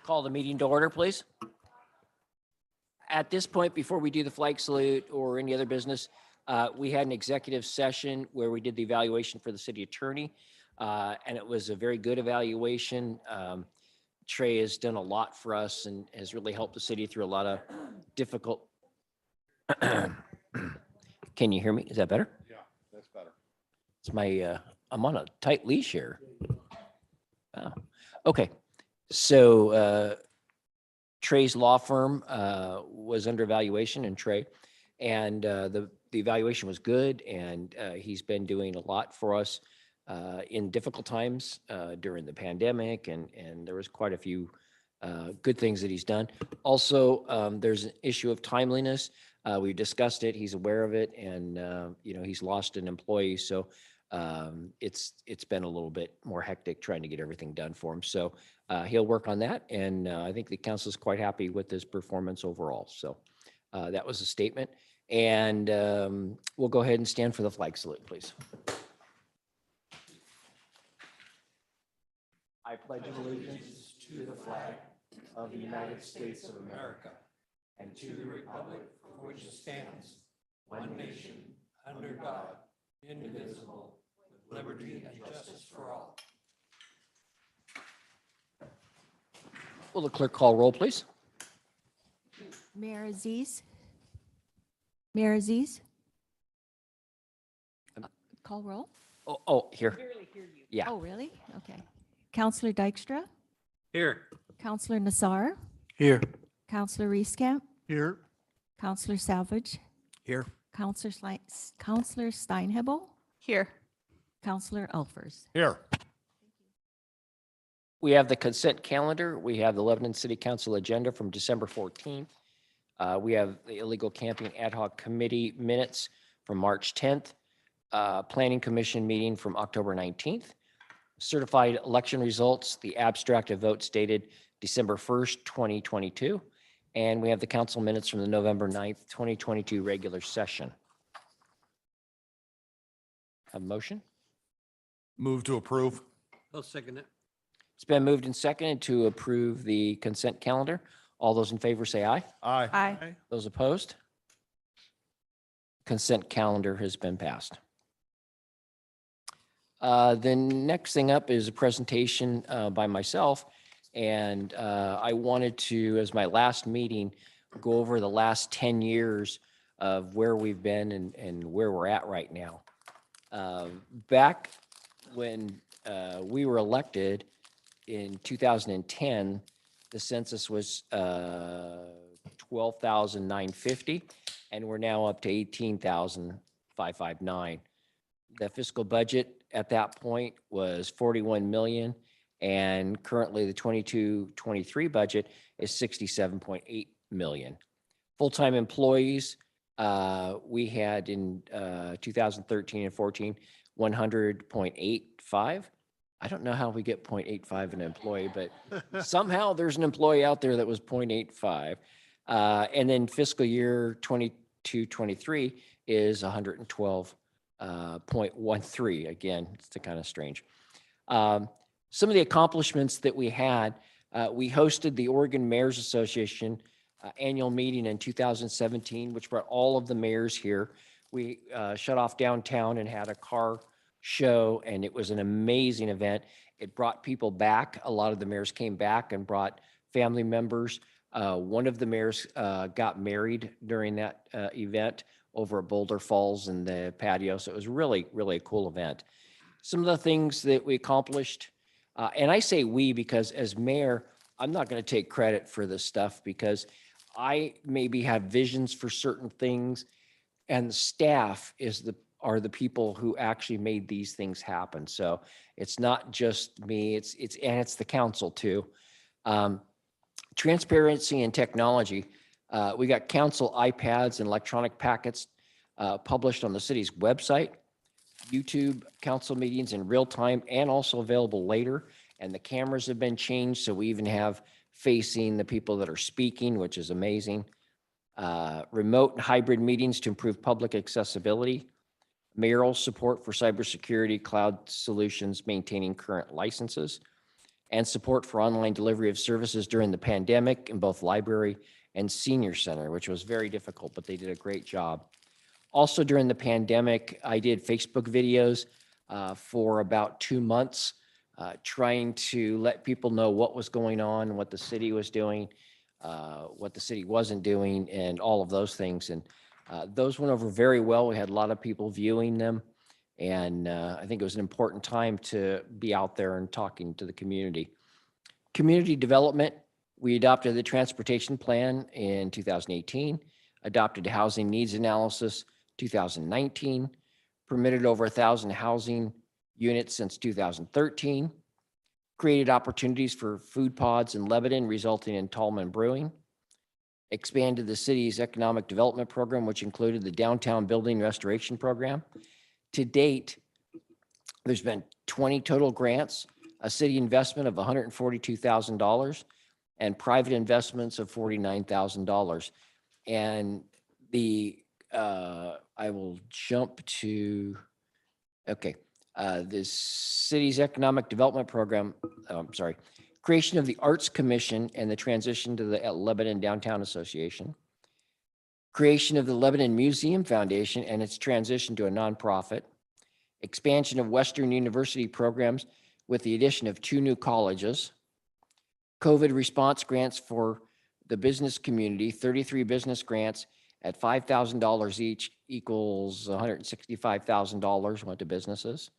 Call the meeting to order, please. At this point, before we do the flag salute or any other business, we had an executive session where we did the evaluation for the city attorney, and it was a very good evaluation. Trey has done a lot for us and has really helped the city through a lot of difficult. Can you hear me? Is that better? Yeah, that's better. It's my, I'm on a tight leash here. Oh, okay. So Trey's law firm was under evaluation, and Trey, and the evaluation was good, and he's been doing a lot for us in difficult times during the pandemic, and there was quite a few good things that he's done. Also, there's an issue of timeliness. We discussed it. He's aware of it, and he's lost an employee, so it's been a little bit more hectic trying to get everything done for him. So he'll work on that, and I think the council is quite happy with his performance overall. So that was a statement, and we'll go ahead and stand for the flag salute, please. I pledge allegiance to the flag of the United States of America and to the republic for which it stands, one nation, under God, indivisible, with liberty and justice for all. Will the clerk call roll, please? Mayor Aziz? Mayor Aziz? Call roll? Oh, here. Yeah. Oh, really? Okay. Counselor Dykstra? Here. Counselor Nassar? Here. Counselor Reeskamp? Here. Counselor Salvage? Here. Counselor Steinhebel? Here. Counselor Elfers? Here. We have the consent calendar. We have the Lebanon City Council agenda from December 14th. We have the illegal camping ad hoc committee minutes from March 10th. Planning Commission meeting from October 19th. Certified election results, the abstract of votes dated December 1st, 2022. And we have the council minutes from the November 9th, 2022 regular session. A motion? Move to approve. I'll second it. It's been moved and seconded to approve the consent calendar. All those in favor say aye. Aye. Aye. Those opposed? Consent calendar has been passed. The next thing up is a presentation by myself. And I wanted to, as my last meeting, go over the last 10 years of where we've been and where we're at right now. Back when we were elected in 2010, the census was 12,950, and we're now up to 18,559. The fiscal budget at that point was 41 million, and currently the 22-23 budget is 67.8 million. Full-time employees, we had in 2013 and 14, 100.85. I don't know how we get 0.85 an employee, but somehow there's an employee out there that was 0.85. And then fiscal year 22-23 is 112.13. Again, it's kind of strange. Some of the accomplishments that we had, we hosted the Oregon Mayors Association annual meeting in 2017, which brought all of the mayors here. We shut off downtown and had a car show, and it was an amazing event. It brought people back. A lot of the mayors came back and brought family members. One of the mayors got married during that event over at Boulder Falls in the patio. So it was really, really a cool event. Some of the things that we accomplished, and I say we because as mayor, I'm not going to take credit for this stuff because I maybe have visions for certain things, and the staff are the people who actually made these things happen. So it's not just me, it's the council too. Transparency and technology. We got council iPads and electronic packets published on the city's website, YouTube council meetings in real time and also available later. And the cameras have been changed, so we even have facing the people that are speaking, which is amazing. Remote and hybrid meetings to improve public accessibility. mayoral support for cybersecurity, cloud solutions, maintaining current licenses, and support for online delivery of services during the pandemic in both library and senior center, which was very difficult, but they did a great job. Also during the pandemic, I did Facebook videos for about 2 months, trying to let people know what was going on, what the city was doing, what the city wasn't doing, and all of those things. And those went over very well. We had a lot of people viewing them. And I think it was an important time to be out there and talking to the community. Community development, we adopted the transportation plan in 2018, adopted a housing needs analysis 2019, permitted over 1,000 housing units since 2013, created opportunities for food pods in Lebanon, resulting in Tallman Brewing, expanded the city's economic development program, which included the downtown building restoration program. To date, there's been 20 total grants, a city investment of $142,000, and private investments of $49,000. And I will jump to, okay, the city's economic development program, creation of the Arts Commission and the transition to the Lebanon Downtown Association, creation of the Lebanon Museum Foundation and its transition to a nonprofit, expansion of Western University programs with the addition of 2 new colleges, COVID response grants for the business community, 33 business grants at $5,000 each equals $165,000 went to businesses.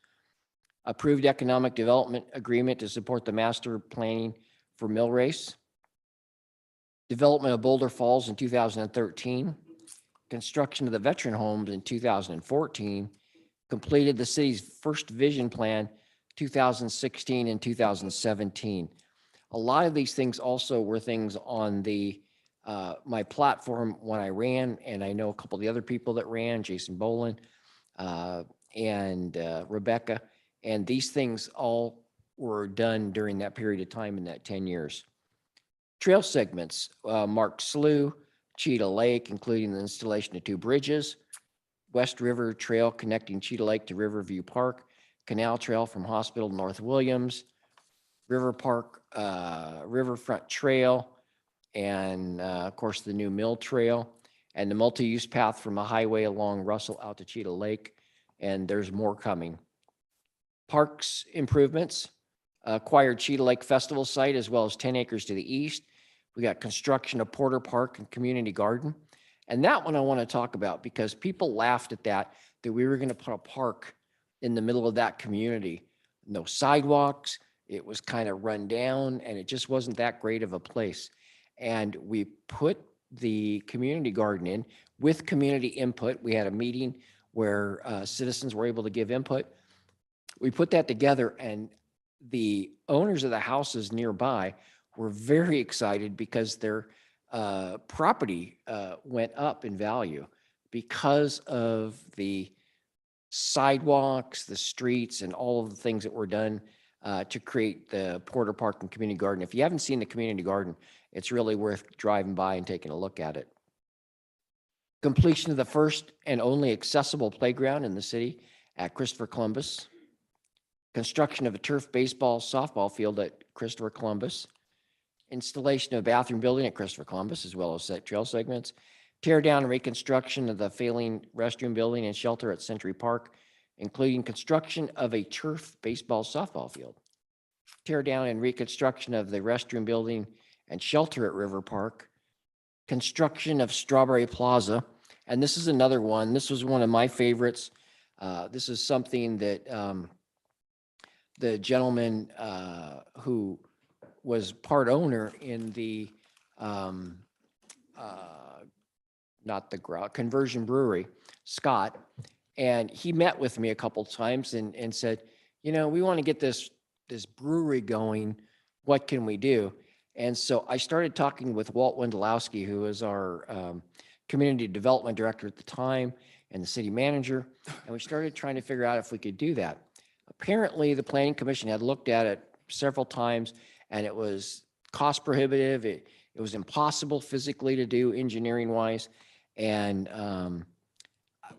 Approved economic development agreement to support the master planning for Mill Race. Development of Boulder Falls in 2013. Construction of the veteran homes in 2014. Completed the city's first vision plan 2016 and 2017. A lot of these things also were things on the my platform when I ran, and I know a couple of the other people that ran, Jason Bolin and Rebecca, and these things all were done during that period of time in that 10 years. Trail segments, Mark Slough, Cheetah Lake, including the installation of 2 bridges, West River Trail connecting Cheetah Lake to Riverview Park, Canal Trail from Hospital to North Williams, River Park, Riverfront Trail, and of course the new Mill Trail, and the multi-use path from a highway along Russell out to Cheetah Lake, and there's more coming. Parks improvements, acquired Cheetah Lake Festival site as well as 10 acres to the east. We got construction of Porter Park and Community Garden. And that one I want to talk about because people laughed at that we were going to put a park in the middle of that community. No sidewalks, it was kind of run down, and it just wasn't that great of a place. And we put the community garden in with community input. We had a meeting where citizens were able to give input. We put that together, and the owners of the houses nearby were very excited because their property went up in value because of the sidewalks, the streets, and all of the things that were done to create the Porter Park and Community Garden. If you haven't seen the community garden, it's really worth driving by and taking a look at it. Completion of the first and only accessible playground in the city at Christopher Columbus. Construction of a turf baseball softball field at Christopher Columbus. Installation of a bathroom building at Christopher Columbus, as well as trail segments. Tear down and reconstruction of the failing restroom building and shelter at Century Park, including construction of a turf baseball softball field. Tear down and reconstruction of the restroom building and shelter at River Park. Construction of Strawberry Plaza. And this is another one. This was one of my favorites. This is something that the gentleman who was part owner in the Conversion Brewery, Scott, and he met with me a couple times and said, you know, we want to get this brewery going. What can we do? And so I started talking with Walt Wendelowski, who was our community development director at the time and the city manager, and we started trying to figure out if we could do that. Apparently, the Planning Commission had looked at it several times, and it was cost prohibitive. It was impossible physically to do engineering-wise, and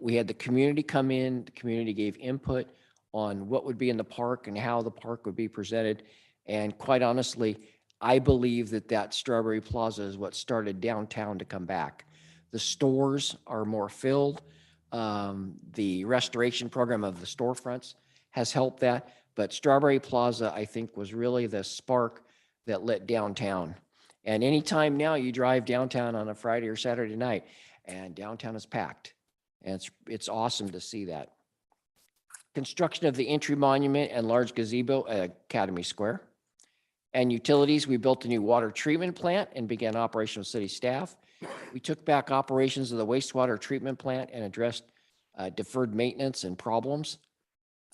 We had the community come in, the community gave input on what would be in the park and how the park would be presented. And quite honestly, I believe that that Strawberry Plaza is what started downtown to come back. The stores are more filled. The restoration program of the storefronts has helped that. But Strawberry Plaza, I think, was really the spark that lit downtown. And anytime now you drive downtown on a Friday or Saturday night, and downtown is packed. And it's awesome to see that. Construction of the entry monument and large gazebo at Academy Square. And utilities, we built a new water treatment plant and began operation with city staff. We took back operations of the wastewater treatment plant and addressed deferred maintenance and problems.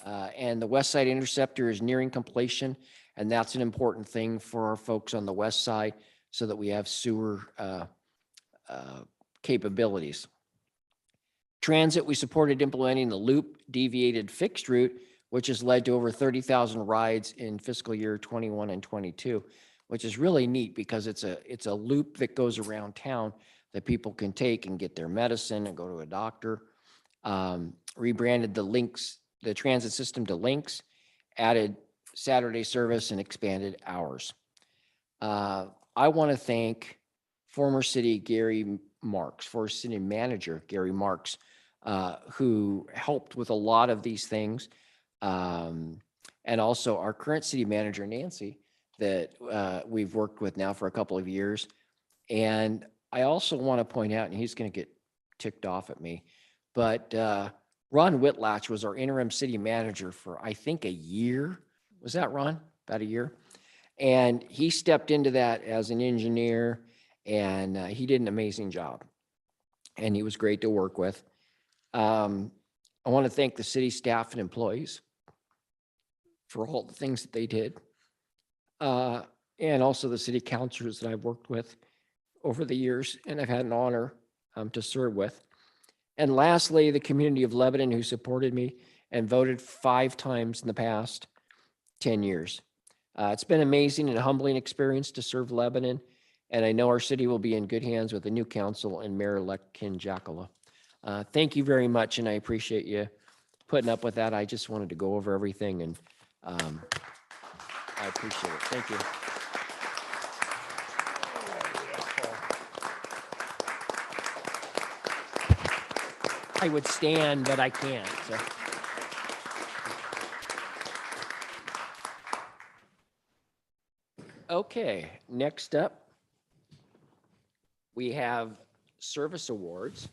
And the West Side Interceptor is nearing completion, and that's an important thing for our folks on the west side so that we have sewer capabilities. Transit, we supported implementing the loop deviated fixed route, which has led to over 30,000 rides in fiscal year 21 and 22, which is really neat because it's a loop that goes around town that people can take and get their medicine and go to a doctor. Rebranded the transit system to Links, added Saturday service and expanded hours. I want to thank former city manager Gary Marks, who helped with a lot of these things. And also our current city manager, Nancy, that we've worked with now for a couple of years. And I also want to point out, and he's going to get ticked off at me, but Ron Whitlatch was our interim city manager for, I think, a year. Was that Ron? About a year? And he stepped into that as an engineer, and he did an amazing job. And he was great to work with. I want to thank the city staff and employees for all the things that they did. And also the city councilors that I've worked with over the years, and I've had an honor to serve with. And lastly, the community of Lebanon, who supported me and voted 5 times in the past 10 years. It's been amazing and a humbling experience to serve Lebanon, and I know our city will be in good hands with the new council and Mayor-elect Ken Jackala. Thank you very much, and I appreciate you putting up with that. I just wanted to go over everything, and I appreciate it. Thank you. I would stand, but I can't. So. Okay, next up, we have service awards,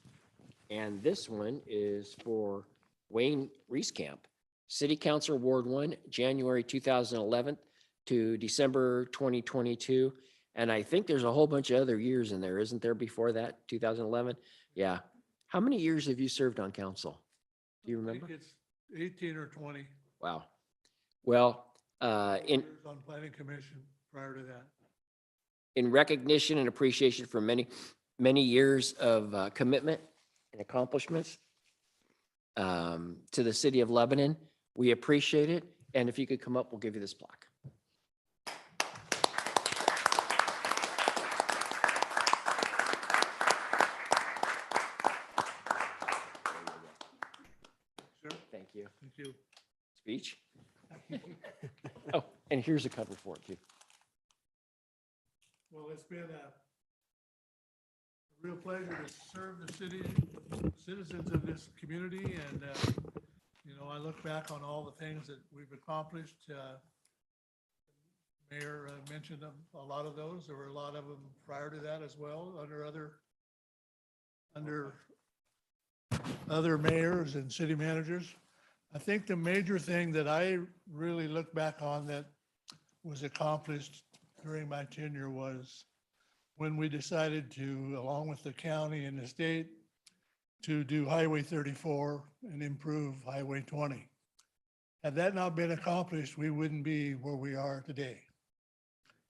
and this one is for Wayne Reeskamp. City Council Award 1, January 2011 to December 2022. And I think there's a whole bunch of other years in there, isn't there, before that, 2011? Yeah. How many years have you served on council? Do you remember? I think it's 18 or 20. Wow. Well, Years on planning commission prior to that. in recognition and appreciation for many, many years of commitment and accomplishments to the city of Lebanon, we appreciate it. And if you could come up, we'll give you this plaque. Sure. Thank you. Thank you. Speech. Oh, and here's a cover for it too. Well, it's been a real pleasure to serve the citizens of this community. And, I look back on all the things that we've accomplished. Mayor mentioned a lot of those. There were a lot of them prior to that as well, under other mayors and city managers. I think the major thing that I really look back on that was accomplished during my tenure was when we decided to, along with the county and the state, to do Highway 34 and improve Highway 20. Had that not been accomplished, we wouldn't be where we are today.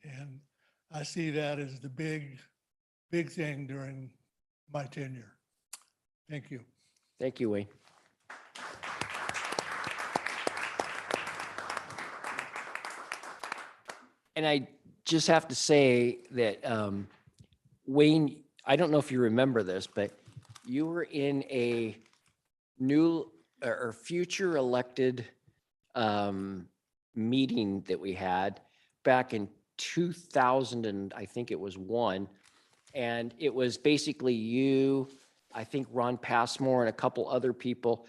And I see that as the big thing during my tenure. Thank you. Thank you, Wayne. And I just have to say that, Wayne, I don't know if you remember this, but you were in a new or future elected meeting that we had back in 2000, and I think it was one. And it was basically you, I think Ron Passmore and a couple other people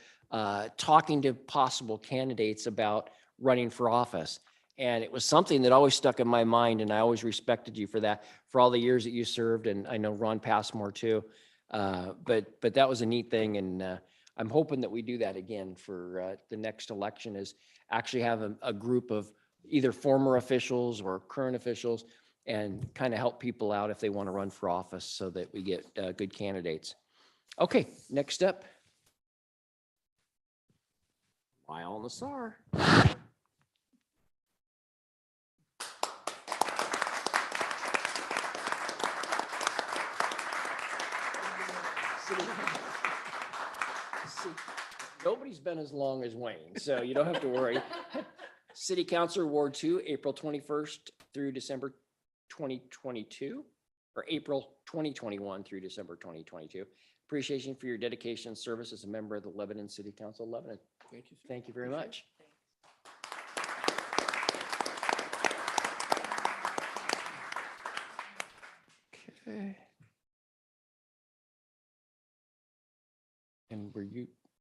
talking to possible candidates about running for office. And it was something that always stuck in my mind, and I always respected you for that, for all the years that you served, and I know Ron Passmore too. But that was a neat thing, and I'm hoping that we do that again for the next election, is actually have a group of either former officials or current officials and kind of help people out if they want to run for office so that we get good candidates. Okay, next up. Lyle and the SAR. Nobody's been as long as Wayne, so you don't have to worry. City Councilor Ward 2, April 21st through December 2022, or April 2021 through December 2022. Appreciation for your dedication and service as a member of the Lebanon City Council of Lebanon. Thank you. Thank you very much. Okay. And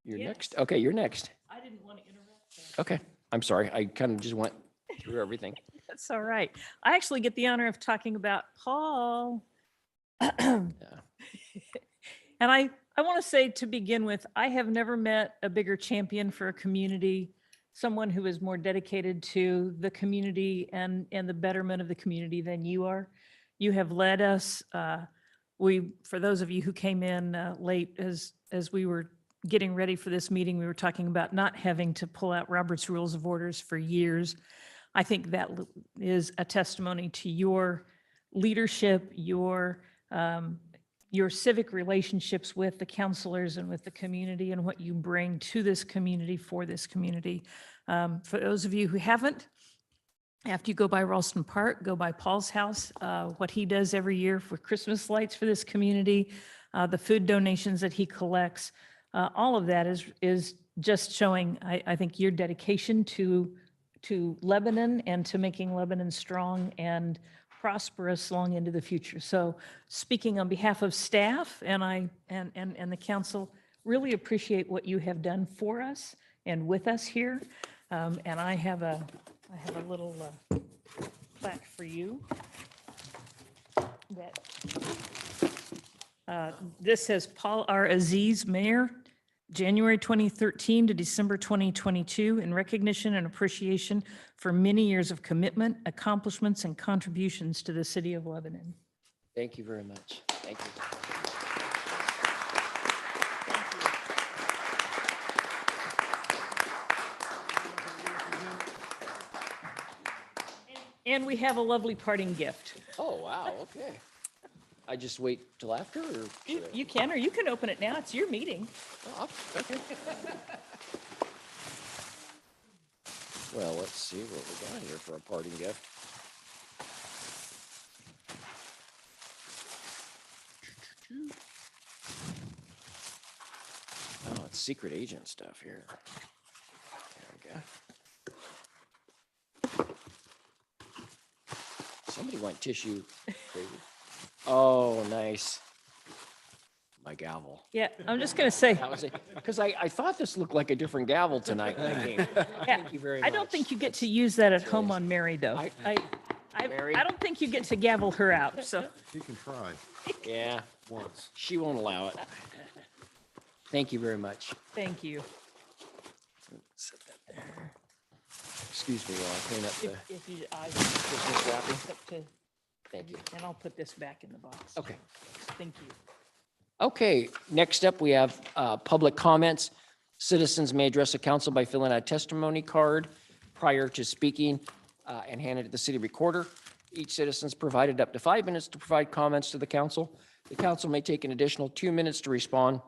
you're Yes. next? Okay, you're next. I didn't want to interrupt. that. Okay, I'm sorry. I kind of just went through everything. That's all right. I actually get the honor of talking about Paul. And I want to say to begin with, I have never met a bigger champion for a community, someone who is more dedicated to the community and the betterment of the community than you are. You have led us. For those of you who came in late as we were getting ready for this meeting, we were talking about not having to pull out Robert's Rules of Orders for years. I think that is a testimony to your leadership, your civic relationships with the counselors and with the community, and what you bring to this community for this community. For those of you who haven't, after you go by Ralston Park, go by Paul's house, what he does every year for Christmas lights for this community, the food donations that he collects, all of that is just showing, I think, your dedication to Lebanon and to making Lebanon strong and prosperous long into the future. So speaking on behalf of staff and the council, really appreciate what you have done for us and with us here. And I have a little plaque for you. This says Paul R. Aziz, Mayor, January 2013 to December 2022, in recognition and appreciation for many years of commitment, accomplishments, and contributions to the city of Lebanon. Thank you very much. Thank you. And we have a lovely parting gift. Oh, wow, okay. I just wait till after, or? should I- You can, or you can open it now. It's your meeting. Oh, okay. Well, let's see what we got here for a parting gift. Oh, it's secret agent stuff here. There we go. Somebody went tissue crazy. Oh, nice. My gavel. Yeah, I'm just going to say, That was it. Because I thought this looked like a different gavel tonight when I came. yeah, Thank you very much. I don't think you get to use that at home on Mary, though. Mary? I don't think you get to gavel her out, so. You can try Yeah, once. she won't allow it. Thank you very much. Thank you. Set that there. Excuse me while I clean up the If you, Christmas wrapping. up to- Thank you. and I'll put this back in the box. Okay. Thank you. Okay, next up, we have public comments. Citizens may address the council by filling out a testimony card prior to speaking and hand it to the city recorder. Each citizen's provided up to 5 minutes to provide comments to the council. The council may take an additional 2 minutes to respond.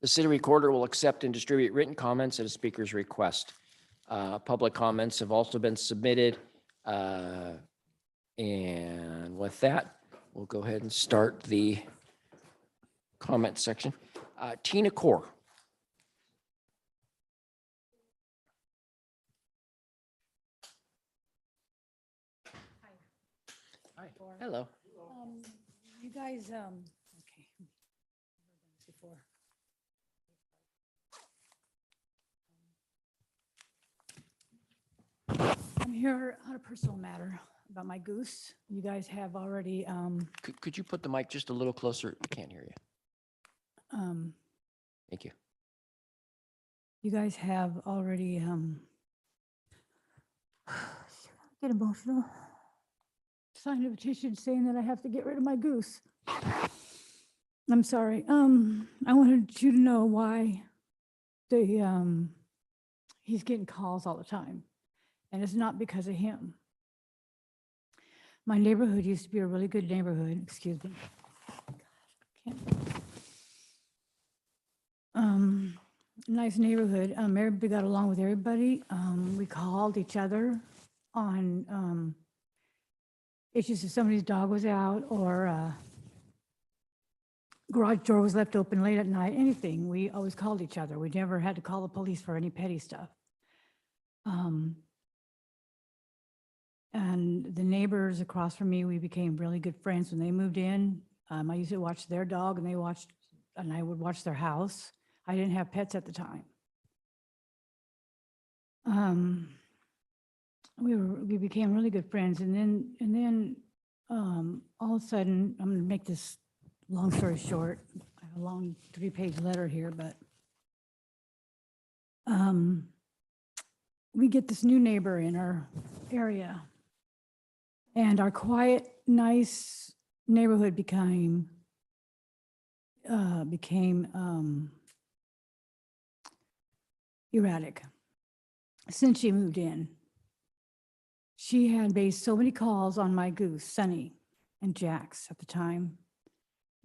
The city recorder will accept and distribute written comments at a speaker's request. Public comments have also been submitted. And with that, we'll go ahead and start the comment section. Tina Core. before. Hello. You guys, okay. Before. I'm here on a personal matter about my goose. You guys have already, Could you put the mic just a little closer? Can't hear you. Thank you. you guys have already, get emotional. Signed a petition saying that I have to get rid of my goose. I'm sorry. I wanted you to know why he's getting calls all the time. And it's not because of him. My neighborhood used to be a really good neighborhood, excuse me. Nice neighborhood. Everybody got along with everybody. We called each other on issues if somebody's dog was out or garage door was left open late at night, anything. We always called each other. We never had to call the police for any petty stuff. And the neighbors across from me, we became really good friends when they moved in. I used to watch their dog and I would watch their house. I didn't have pets at the time. We became really good friends, and then all of a sudden, I'm going to make this long story short. I have a long 3-page letter here, but we get this new neighbor in our area, and our quiet, nice neighborhood became erratic since she moved in. She had made so many calls on my goose, Sunny, and Jax at the time,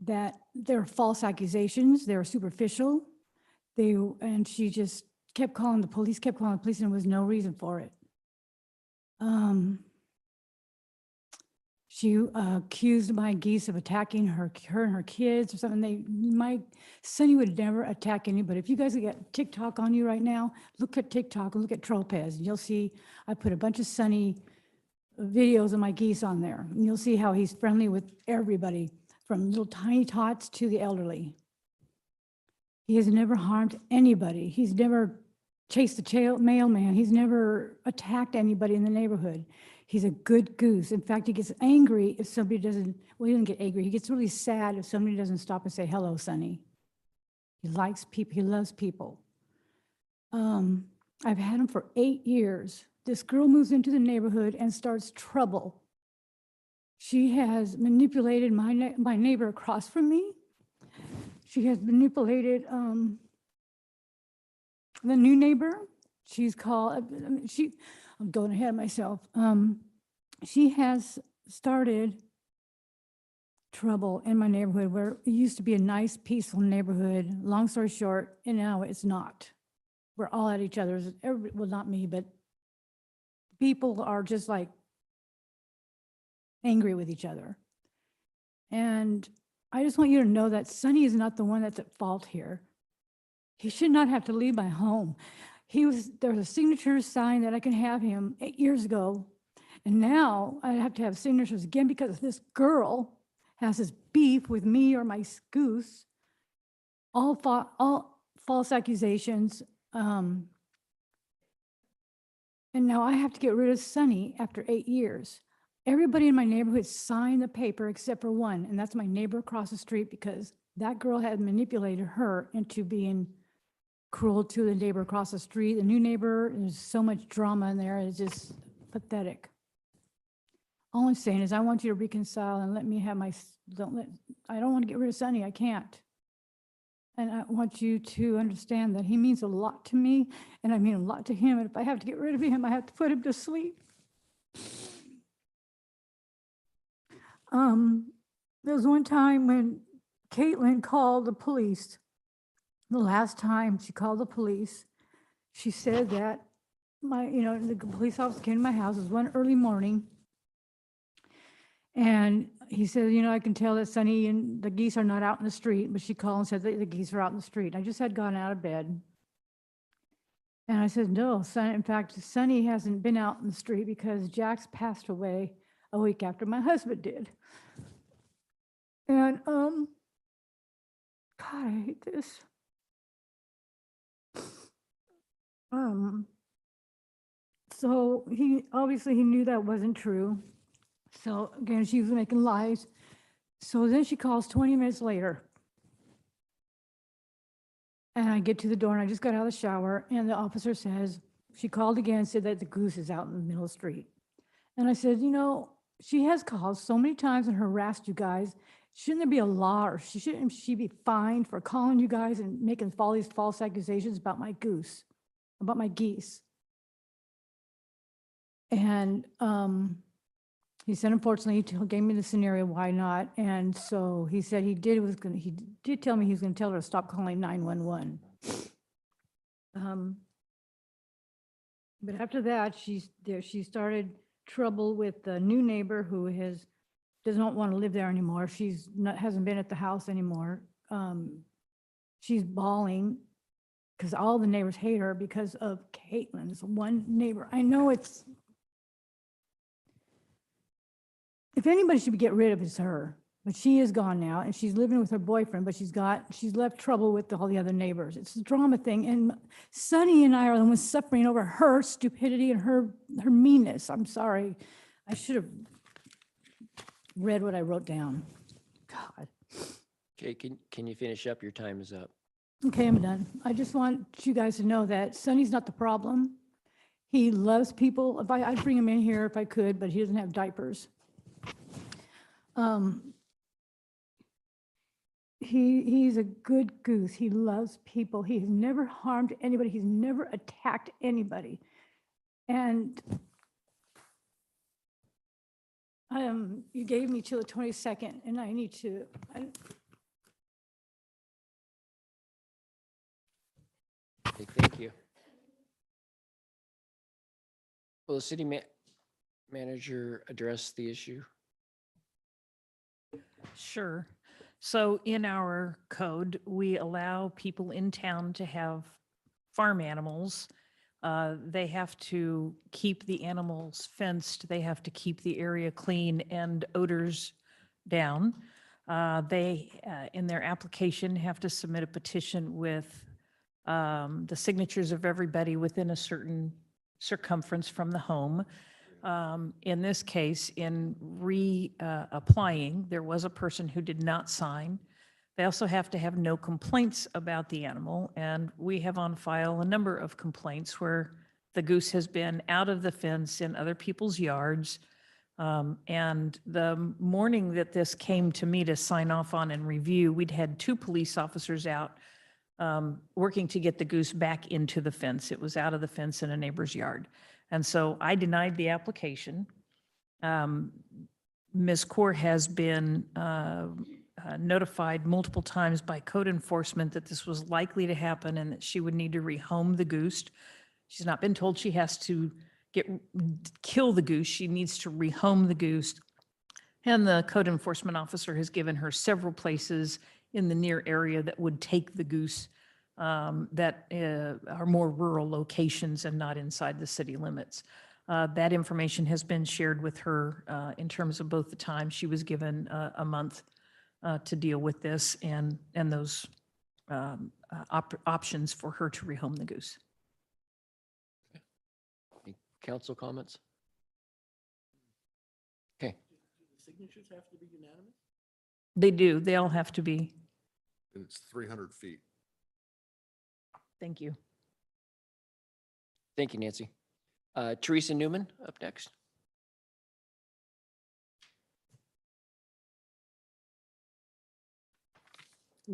that they're false accusations, they're superficial. And she just kept calling the police, and there was no reason for it. She accused my geese of attacking her and her kids or something. My Sunny would never attack anybody. If you guys get TikTok on you right now, look at TikTok and look at Tropez, and you'll see I put a bunch of Sunny videos of my geese on there. And you'll see how he's friendly with everybody, from little tiny tots to the elderly. He has never harmed anybody. He's never chased the mailman. He's never attacked anybody in the neighborhood. He's a good goose. In fact, he gets angry if somebody doesn't, well, he doesn't get angry. He gets really sad if somebody doesn't stop and say, hello, Sonny. He likes people, he loves people. I've had him for 8 years. This girl moves into the neighborhood and starts trouble. She has manipulated my neighbor across from me. She has manipulated the new neighbor. She's called, I'm going ahead of myself. She has started trouble in my neighborhood where it used to be a nice, peaceful neighborhood. Long story short, and now it's not. We're all at each other's, well, not me, but people are just like angry with each other. And I just want you to know that Sonny is not the one that's at fault here. He should not have to leave my home. There was a signature sign that I can have him 8 years ago. And now I have to have signatures again because this girl has this beef with me or my goose, all false accusations. And now I have to get rid of Sonny after 8 years. Everybody in my neighborhood signed the paper except for one, and that's my neighbor across the street, because that girl had manipulated her into being cruel to the neighbor across the street. The new neighbor, there's so much drama in there, it's just pathetic. All I'm saying is I want you to reconcile and let me have I don't want to get rid of Sonny, I can't. And I want you to understand that he means a lot to me, and I mean a lot to him, and if I have to get rid of him, I have to put him to sleep. There was one time when Caitlin called the police. The last time she called the police, she said that the police officer came to my house. It was one early morning. And he said, I can tell that Sonny and the geese are not out in the street, but she called and said that the geese are out in the street. I just had gone out of bed. And I said, no, in fact, Sonny hasn't been out in the street because Jax passed away a week after my husband did. And, God, I hate this. So obviously he knew that wasn't true. So again, she was making lies. So then she calls 20 minutes later. And I get to the door and I just got out of the shower and the officer says, she called again, said that the goose is out in the middle of the street. And I said, she has called so many times and harassed you guys. Shouldn't there be a law, or shouldn't she be fined for calling you guys and making all these false accusations about my geese? And he said, unfortunately, he gave me the scenario, why not? And so he said he did tell me he was going to tell her to stop calling 911. But after that, she started trouble with the new neighbor who doesn't want to live there anymore. Hasn't been at the house anymore. She's bawling because all the neighbors hate her because of Caitlin's one neighbor. I know if anybody should get rid of, it's her. But she is gone now, and she's living with her boyfriend, but she's left trouble with all the other neighbors. It's a drama thing, and Sonny and I are the ones suffering over her stupidity and her meanness. I'm sorry. I should have read what I wrote down. God. Okay, can you finish up? Your time is up. Okay, I'm done. I just want you guys to know that Sonny's not the problem. He loves people. I'd bring him in here if I could, but he doesn't have diapers. He's a good goose. He loves people. He has never harmed anybody. He's never attacked anybody. And you gave me till the 22nd, and I need to. Okay, thank you. Will the city manager address the issue? Sure. So in our code, we allow people in town to have farm animals. They have to keep the animals fenced. They have to keep the area clean and odors down. They, in their application, have to submit a petition with the signatures of everybody within a certain circumference from the home. In this case, in applying, there was a person who did not sign. They also have to have no complaints about the animal, and we have on file a number of complaints where the goose has been out of the fence in other people's yards. And the morning that this came to me to sign off on and review, we'd had 2 police officers out working to get the goose back into the fence. It was out of the fence in a neighbor's yard. And so I denied the application. Ms. Kaur has been notified multiple times by code enforcement that this was likely to happen and that she would need to rehome the goose. She's not been told she has to kill the goose. She needs to rehome the goose. And the code enforcement officer has given her several places in the near area that would take the goose that are more rural locations and not inside the city limits. That information has been shared with her in terms of both the time she was given a month to deal with this and those options for her to rehome the goose. Any council comments? Okay. Signatures have to be unanimous? They do. They all have to be. And it's 300 feet. Thank you. Thank you, Nancy. Teresa Newman up next.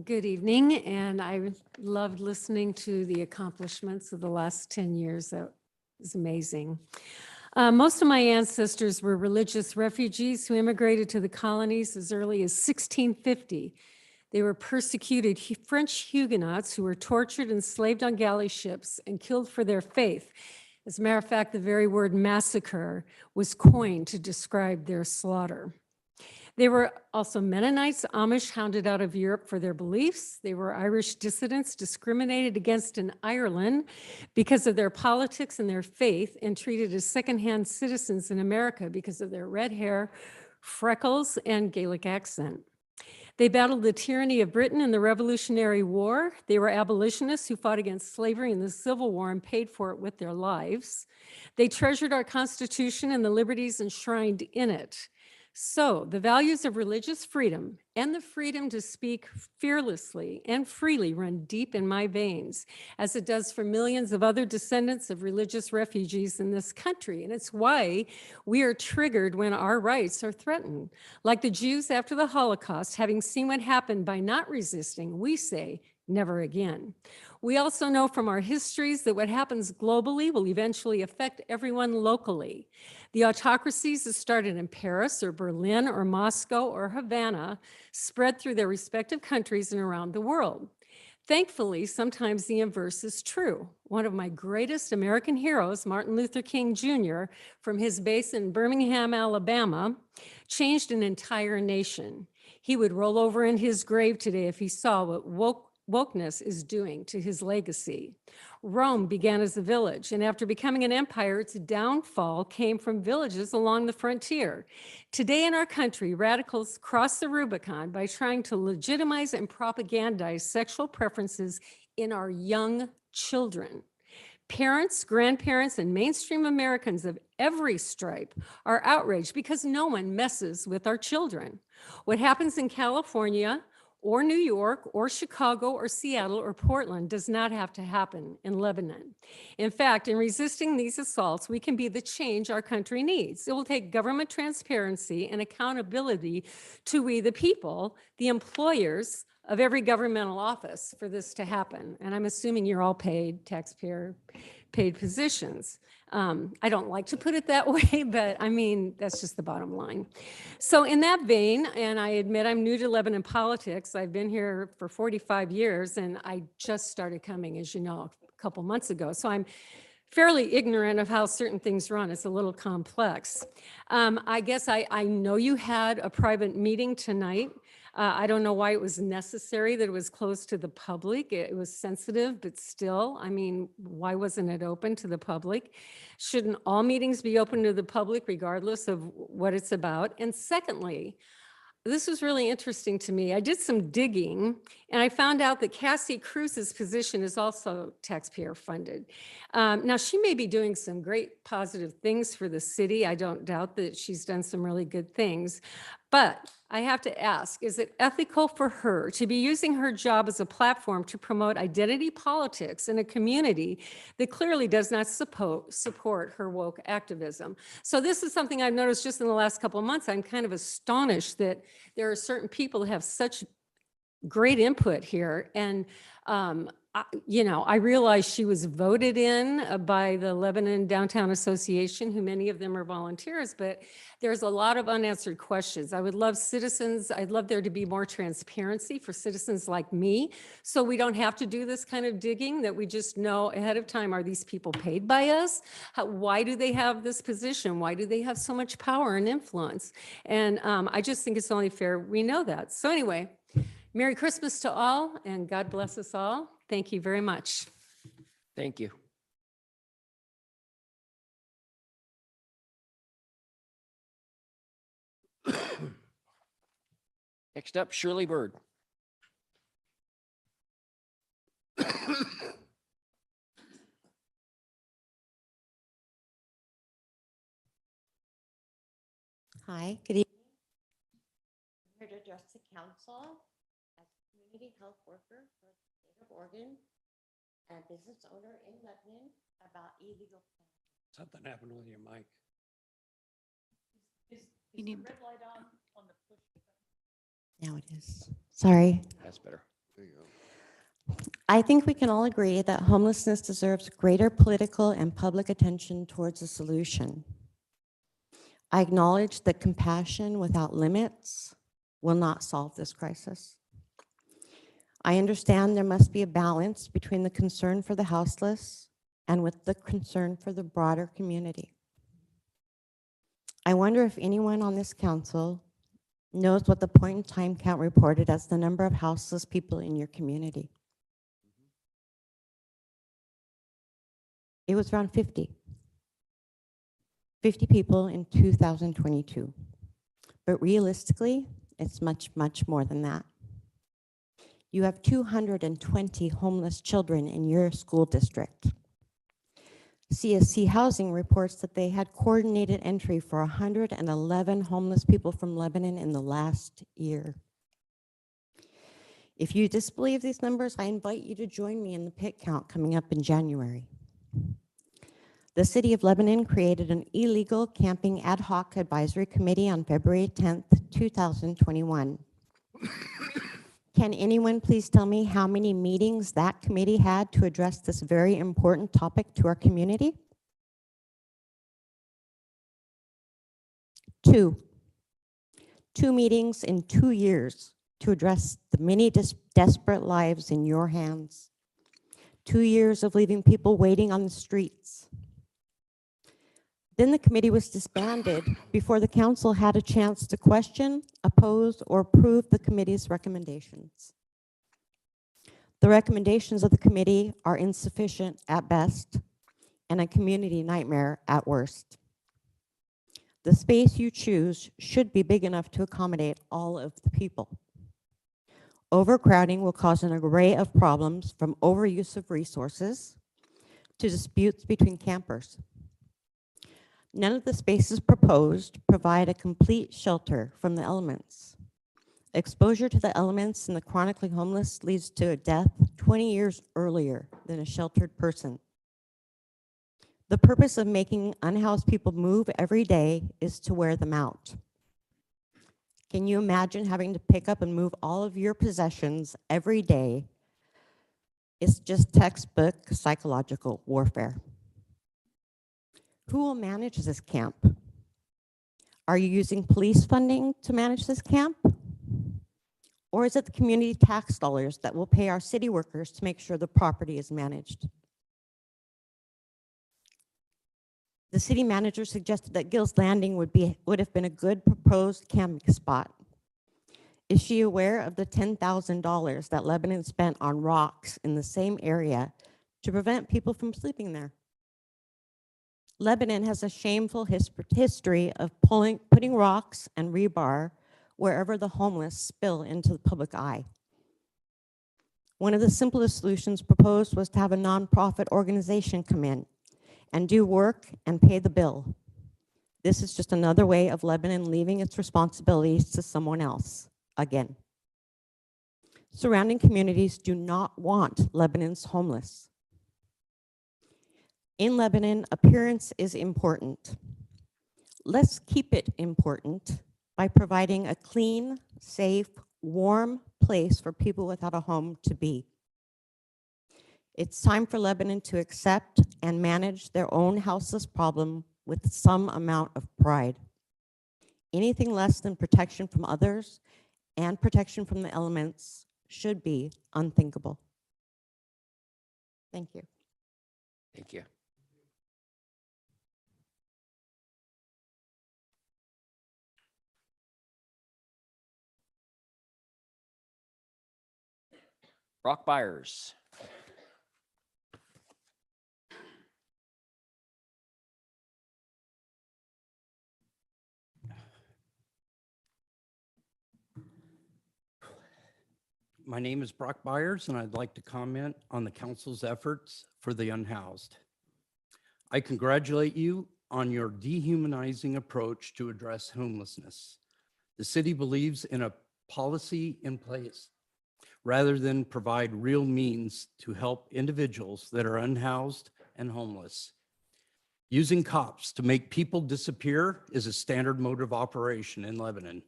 Good evening, and I loved listening to the accomplishments of the last 10 years. That was amazing. Most of my ancestors were religious refugees who immigrated to the colonies as early as 1650. They were persecuted French Huguenots who were tortured, enslaved on galley ships, and killed for their faith. As a matter of fact, the very word massacre was coined to describe their slaughter. They were also Mennonites, Amish hounded out of Europe for their beliefs. They were Irish dissidents discriminated against in Ireland because of their politics and their faith, and treated as secondhand citizens in America because of their red hair, freckles, and Gaelic accent. They battled the tyranny of Britain in the Revolutionary War. They were abolitionists who fought against slavery in the Civil War and paid for it with their lives. They treasured our Constitution and the liberties enshrined in it. So the values of religious freedom and the freedom to speak fearlessly and freely run deep in my veins, as it does for millions of other descendants of religious refugees in this country. And it's why we are triggered when our rights are threatened. Like the Jews after the Holocaust, having seen what happened by not resisting, we say, never again. We also know from our histories that what happens globally will eventually affect everyone locally. The autocracies that started in Paris or Berlin or Moscow or Havana spread through their respective countries and around the world. Thankfully, sometimes the inverse is true. One of my greatest American heroes, Martin Luther King Jr., from his base in Birmingham, Alabama, changed an entire nation. He would roll over in his grave today if he saw what wokeness is doing to his legacy. Rome began as a village, and after becoming an empire, its downfall came from villages along the frontier. Today in our country, radicals cross the Rubicon by trying to legitimize and propagandize sexual preferences in our young children. Parents, grandparents, and mainstream Americans of every stripe are outraged because no one messes with our children. What happens in California or New York or Chicago or Seattle or Portland does not have to happen in Lebanon. In fact, in resisting these assaults, we can be the change our country needs. It will take government transparency and accountability to we the people, the employers of every governmental office, for this to happen. And I'm assuming you're all paid, taxpayer paid positions. I don't like to put it that way, but I mean, that's just the bottom line. So in that vein, and I admit I'm new to Lebanon politics, I've been here for 45 years and I just started coming, as you know, a couple months ago. So I'm fairly ignorant of how certain things run. It's a little complex. I guess I know you had a private meeting tonight. I don't know why it was necessary that it was closed to the public. It was sensitive, but still, I mean, why wasn't it open to the public? Shouldn't all meetings be open to the public regardless of what it's about? And secondly, this was really interesting to me. I did some digging and I found out that Cassie Cruz's position is also taxpayer funded. Now she may be doing some great positive things for the city. I don't doubt that she's done some really good things, but I have to ask, is it ethical for her to be using her job as a platform to promote identity politics in a community that clearly does not support her woke activism? So this is something I've noticed just in the last couple of months. I'm kind of astonished that there are certain people that have such great input here. And, I realized she was voted in by the Lebanon Downtown Association, who many of them are volunteers, but there's a lot of unanswered questions. I'd love there to be more transparency for citizens like me, so we don't have to do this kind of digging, that we just know ahead of time, are these people paid by us? Why do they have this position? Why do they have so much power and influence? And I just think it's only fair we know that. So anyway, Merry Christmas to all, and God bless us all. Thank you very much. Thank you. Next up, Shirley Bird. Hi, good evening. I'm here to address the council as a community health worker for the state of Oregon and a business owner in Lebanon about illegal. Something happened with your mic. Is You the need- red light on the push? Now it is. Sorry. That's better. There you go. I think we can all agree that homelessness deserves greater political and public attention towards a solution. I acknowledge that compassion without limits will not solve this crisis. I understand there must be a balance between the concern for the houseless and with the concern for the broader community. I wonder if anyone on this council knows what the point in time count reported as the number of houseless people in your community. It was around 50. 50 people in 2022. But realistically, it's much, much more than that. You have 220 homeless children in your school district. CSC Housing reports that they had coordinated entry for 111 homeless people from Lebanon in the last year. If you disbelieve these numbers, I invite you to join me in the pit count coming up in January. The City of Lebanon created an illegal camping ad hoc advisory committee on February 10th, 2021. Can anyone please tell me how many meetings that committee had to address this very important topic to our community? 2. 2 meetings in 2 years to address the many desperate lives in your hands. 2 years of leaving people waiting on the streets. Then the committee was disbanded before the council had a chance to question, oppose, or approve the committee's recommendations. The recommendations of the committee are insufficient at best and a community nightmare at worst. The space you choose should be big enough to accommodate all of the people. Overcrowding will cause an array of problems, from overuse of resources to disputes between campers. None of the spaces proposed provide a complete shelter from the elements. Exposure to the elements in the chronically homeless leads to a death 20 years earlier than a sheltered person. The purpose of making unhoused people move every day is to wear them out. Can you imagine having to pick up and move all of your possessions every day? It's just textbook psychological warfare. Who will manage this camp? Are you using police funding to manage this camp? Or is it the community tax dollars that will pay our city workers to make sure the property is managed? The city manager suggested that Gill's Landing would have been a good proposed camping spot. Is she aware of the $10,000 that Lebanon spent on rocks in the same area to prevent people from sleeping there? Lebanon has a shameful history of putting rocks and rebar wherever the homeless spill into the public eye. One of the simplest solutions proposed was to have a nonprofit organization come in and do work and pay the bill. This is just another way of Lebanon leaving its responsibilities to someone else, again. Surrounding communities do not want Lebanon's homeless. In Lebanon, appearance is important. Let's keep it important by providing a clean, safe, warm place for people without a home to be. It's time for Lebanon to accept and manage their own houseless problem with some amount of pride. Anything less than protection from others and protection from the elements should be unthinkable. Thank you. Thank you. Brock Byers. My name is Brock Byers, and I'd like to comment on the council's efforts for the unhoused. I congratulate you on your dehumanizing approach to address homelessness. The city believes in a policy in place rather than provide real means to help individuals that are unhoused and homeless. Using cops to make people disappear is a standard mode of operation in Lebanon.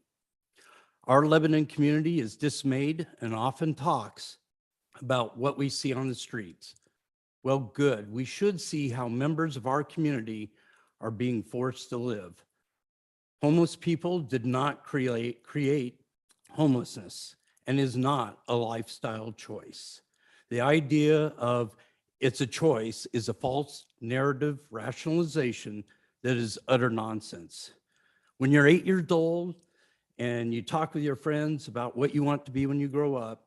Our Lebanon community is dismayed and often talks about what we see on the streets. Well, good. We should see how members of our community are being forced to live. Homeless people did not create homelessness and is not a lifestyle choice. The idea of it's a choice is a false narrative rationalization that is utter nonsense. When you're 8 years old and you talk with your friends about what you want to be when you grow up,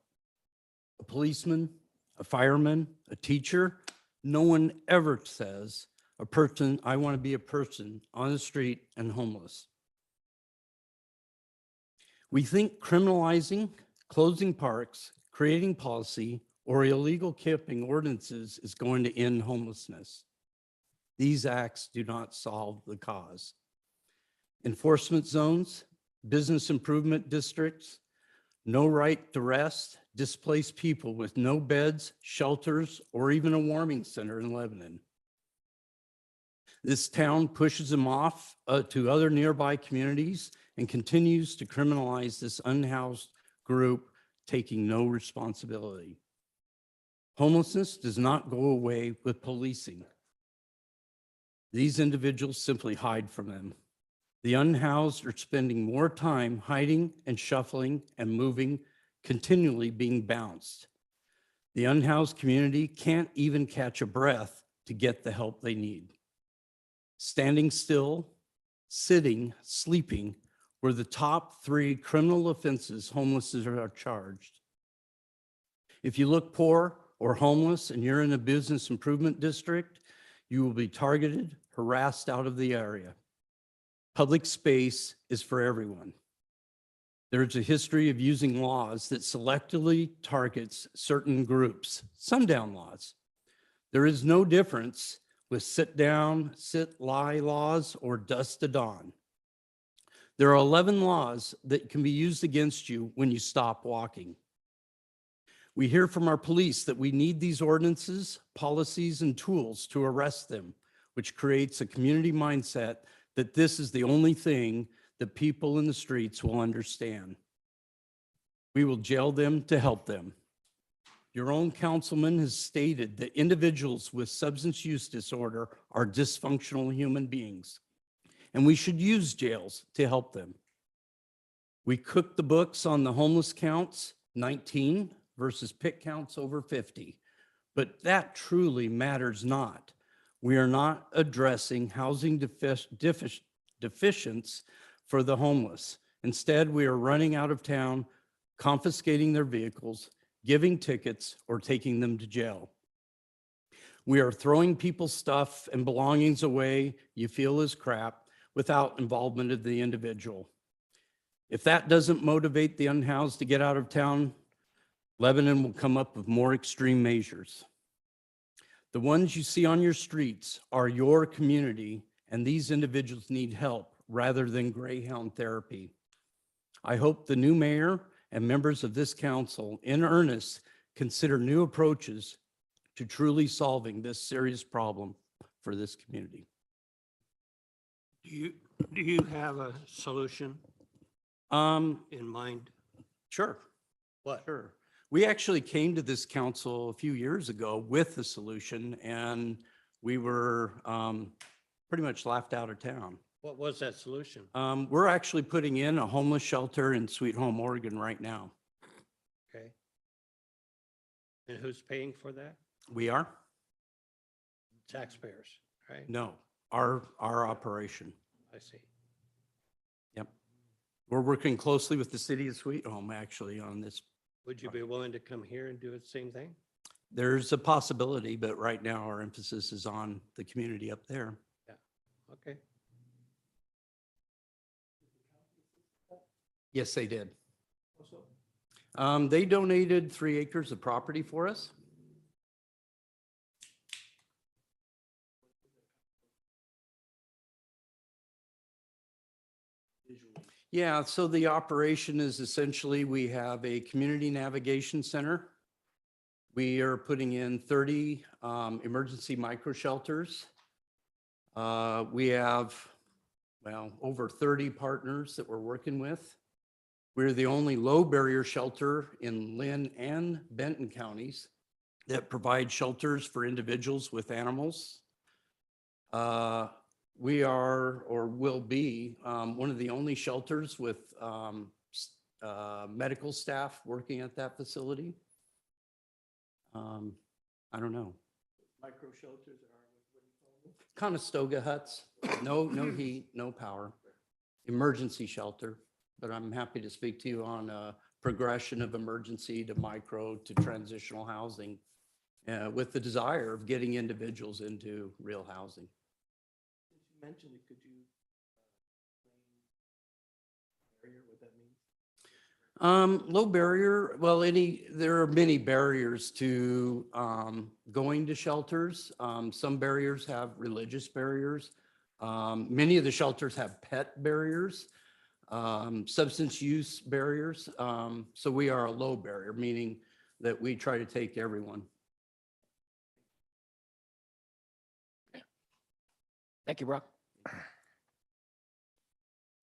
a policeman, a fireman, a teacher, no one ever says a person, I want to be a person on the street and homeless. We think criminalizing, closing parks, creating policy, or illegal camping ordinances is going to end homelessness. These acts do not solve the cause. Enforcement zones, business improvement districts, no right to rest, displaced people with no beds, shelters, or even a warming center in Lebanon. This town pushes them off to other nearby communities and continues to criminalize this unhoused group taking no responsibility. Homelessness does not go away with policing. These individuals simply hide from them. The unhoused are spending more time hiding and shuffling and moving, continually being bounced. The unhoused community can't even catch a breath to get the help they need. Standing still, sitting, sleeping were the top 3 criminal offenses homeless are charged. If you look poor or homeless and you're in a business improvement district, you will be targeted, harassed out of the area. Public space is for everyone. There's a history of using laws that selectively targets certain groups, sundown laws. There is no difference with sit down, sit, lie laws or dusk to dawn. There are 11 laws that can be used against you when you stop walking. We hear from our police that we need these ordinances, policies, and tools to arrest them, which creates a community mindset that this is the only thing that people in the streets will understand. We will jail them to help them. Your own councilman has stated that individuals with substance use disorder are dysfunctional human beings, and we should use jails to help them. We cooked the books on the homeless counts, 19 versus PIC counts over 50, but that truly matters not. We are not addressing housing deficiencies for the homeless. Instead, we are running out of town, confiscating their vehicles, giving tickets, or taking them to jail. We are throwing people's stuff and belongings away you feel is crap without involvement of the individual. If that doesn't motivate the unhoused to get out of town, Lebanon will come up with more extreme measures. The ones you see on your streets are your community, and these individuals need help rather than Greyhound therapy. I hope the new mayor and members of this council in earnest consider new approaches to truly solving this serious problem for this community. Do you have a solution in mind? Sure. What? Sure. We actually came to this council a few years ago with the solution, and we were pretty much laughed out of town. What was that solution? We're actually putting in a homeless shelter in Sweet Home, Oregon right now. Okay. And who's paying for that? We are? Taxpayers, right? No, our operation. I see. Yep. We're working closely with the city of Sweet Home actually on this. Would you be willing to come here and do the same thing? There's a possibility, but right now our emphasis is on the community up there. Okay. Yes, they did. They donated 3 acres of property for us. Yeah, so the operation is essentially, we have a community navigation center. We are putting in 30 emergency micro shelters. We have, well, over 30 partners that we're working with. We're the only low barrier shelter in Lynn and Benton counties that provide shelters for individuals with animals. We are, or will be, one of the only shelters with medical staff working at that facility. I don't know. Micro shelters are Conestoga huts, no heat, no power, emergency shelter. but I'm happy to speak to you on progression of emergency to micro to transitional housing with the desire of getting individuals into real housing. Since you mentioned it, could you explain barrier, what that means? Low barrier, well, there are many barriers to going to shelters. Some barriers have religious barriers. Many of the shelters have pet barriers, substance use barriers. So we are a low barrier, meaning that we try to take everyone. Thank you, Brock.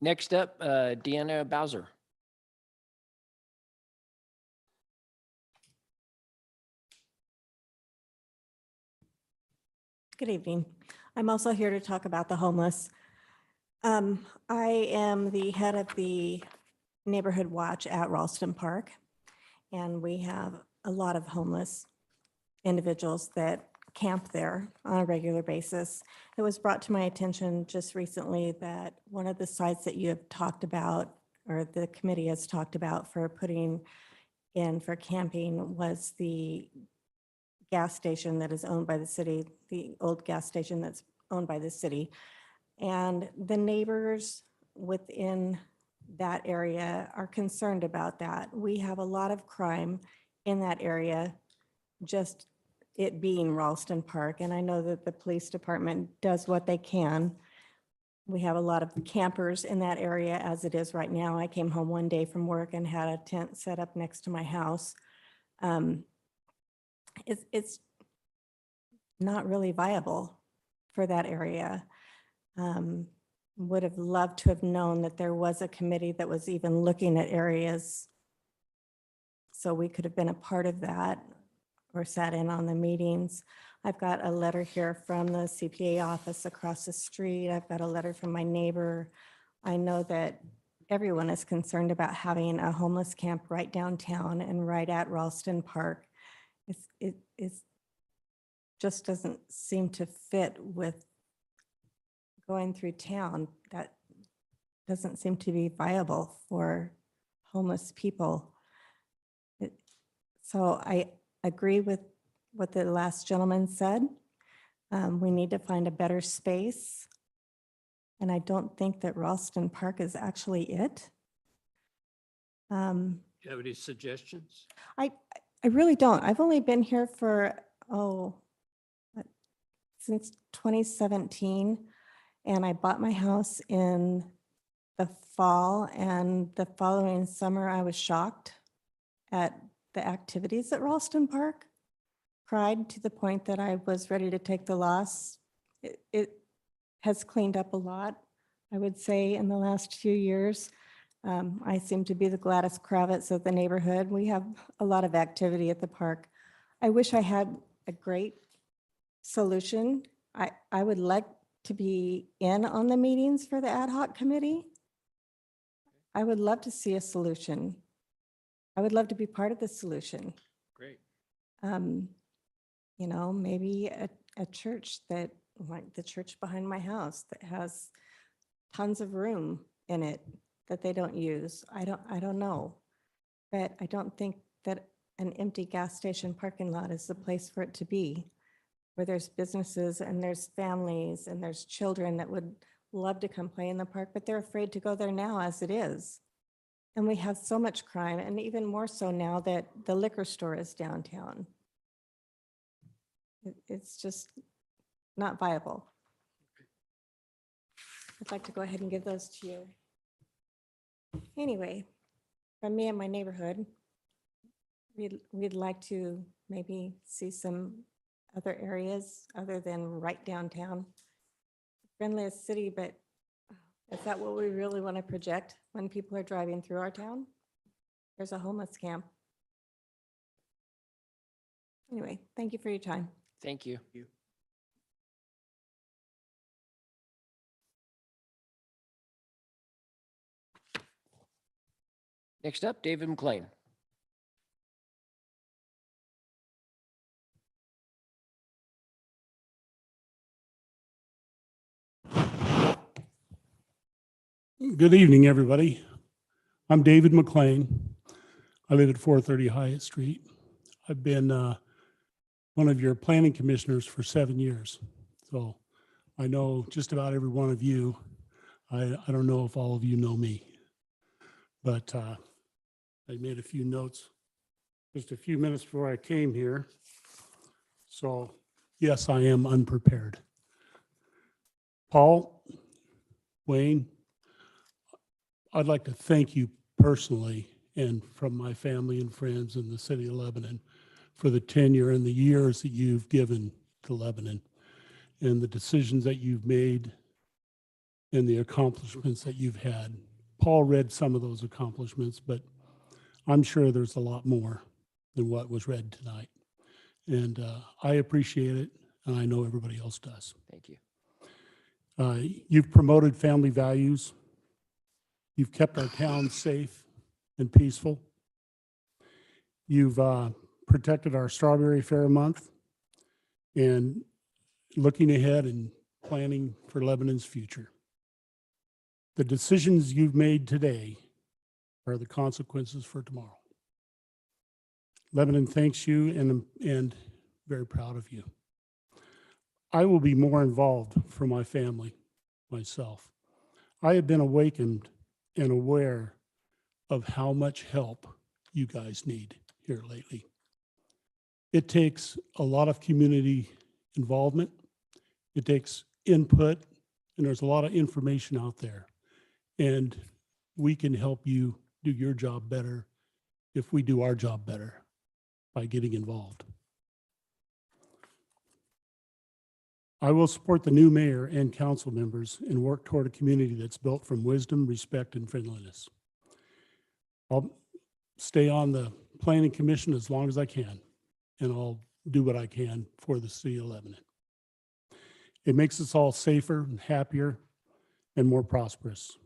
Next up, Deanna Bowser. Good evening. I'm also here to talk about the homeless. I am the head of the neighborhood watch at Ralston Park, and we have a lot of homeless individuals that camp there on a regular basis. It was brought to my attention just recently that one of the sites that you have talked about, or the committee has talked about for putting in for camping, was the gas station that is owned by the city, the old gas station that's owned by the city. And the neighbors within that area are concerned about that. We have a lot of crime in that area, just it being Ralston Park. And I know that the police department does what they can. We have a lot of campers in that area as it is right now. I came home one day from work and had a tent set up next to my house. It's not really viable for that area. Would have loved to have known that there was a committee that was even looking at areas so we could have been a part of that or sat in on the meetings. I've got a letter here from the CPA office across the street. I've got a letter from my neighbor. I know that everyone is concerned about having a homeless camp right downtown and right at Ralston Park. It's just doesn't seem to fit with going through town. That doesn't seem to be viable for homeless people. So I agree with what the last gentleman said. We need to find a better space. And I don't think that Ralston Park is actually it. Do you have any suggestions? I really don't. I've only been here for, since 2017. And I bought my house in the fall, and the following summer I was shocked at the activities at Ralston Park. Cried to the point that I was ready to take the loss. It has cleaned up a lot, I would say, in the last few years. I seem to be the Gladys Kravitz of the neighborhood. We have a lot of activity at the park. I wish I had a great solution. I would like to be in on the meetings for the ad hoc committee. I would love to see a solution. I would love to be part of the solution. Great. Maybe a church that, like the church behind my house, that has tons of room in it that they don't use. I don't know. But I don't think that an empty gas station parking lot is the place for it to be, where there's businesses and there's families and there's children that would love to come play in the park, but they're afraid to go there now as it is. And we have so much crime, and even more so now that the liquor store is downtown. It's just not viable. I'd like to go ahead and give those to you. Anyway, from me and my neighborhood, we'd like to maybe see some other areas other than right downtown. Friendliest city, but is that what we really want to project when people are driving through our town? There's a homeless camp. Anyway, thank you for your time. Thank you. Next up, David McLean. Good evening, everybody. I'm David McLean. I live at 430 Hyatt Street. I've been one of your planning commissioners for 7 years. So I know just about every one of you. I don't know if all of you know me, but I made a few notes just a few minutes before I came here. So yes, I am unprepared. Paul, Wayne, I'd like to thank you personally and from my family and friends in the city of Lebanon for the tenure and the years that you've given to Lebanon and the decisions that you've made and the accomplishments that you've had. Paul read some of those accomplishments, but I'm sure there's a lot more than what was read tonight. And I appreciate it, and I know everybody else does. Thank you. You've promoted family values. You've kept our town safe and peaceful. You've protected our Strawberry Fair month and looking ahead and planning for Lebanon's future. The decisions you've made today are the consequences for tomorrow. Lebanon thanks you and very proud of you. I will be more involved for my family, myself. I have been awakened and aware of how much help you guys need here lately. It takes a lot of community involvement. It takes input, and there's a lot of information out there. And we can help you do your job better if we do our job better by getting involved. I will support the new mayor and council members and work toward a community that's built from wisdom, respect, and friendliness. I'll stay on the planning commission as long as I can, and I'll do what I can for the city of Lebanon. It makes us all safer and happier and more prosperous.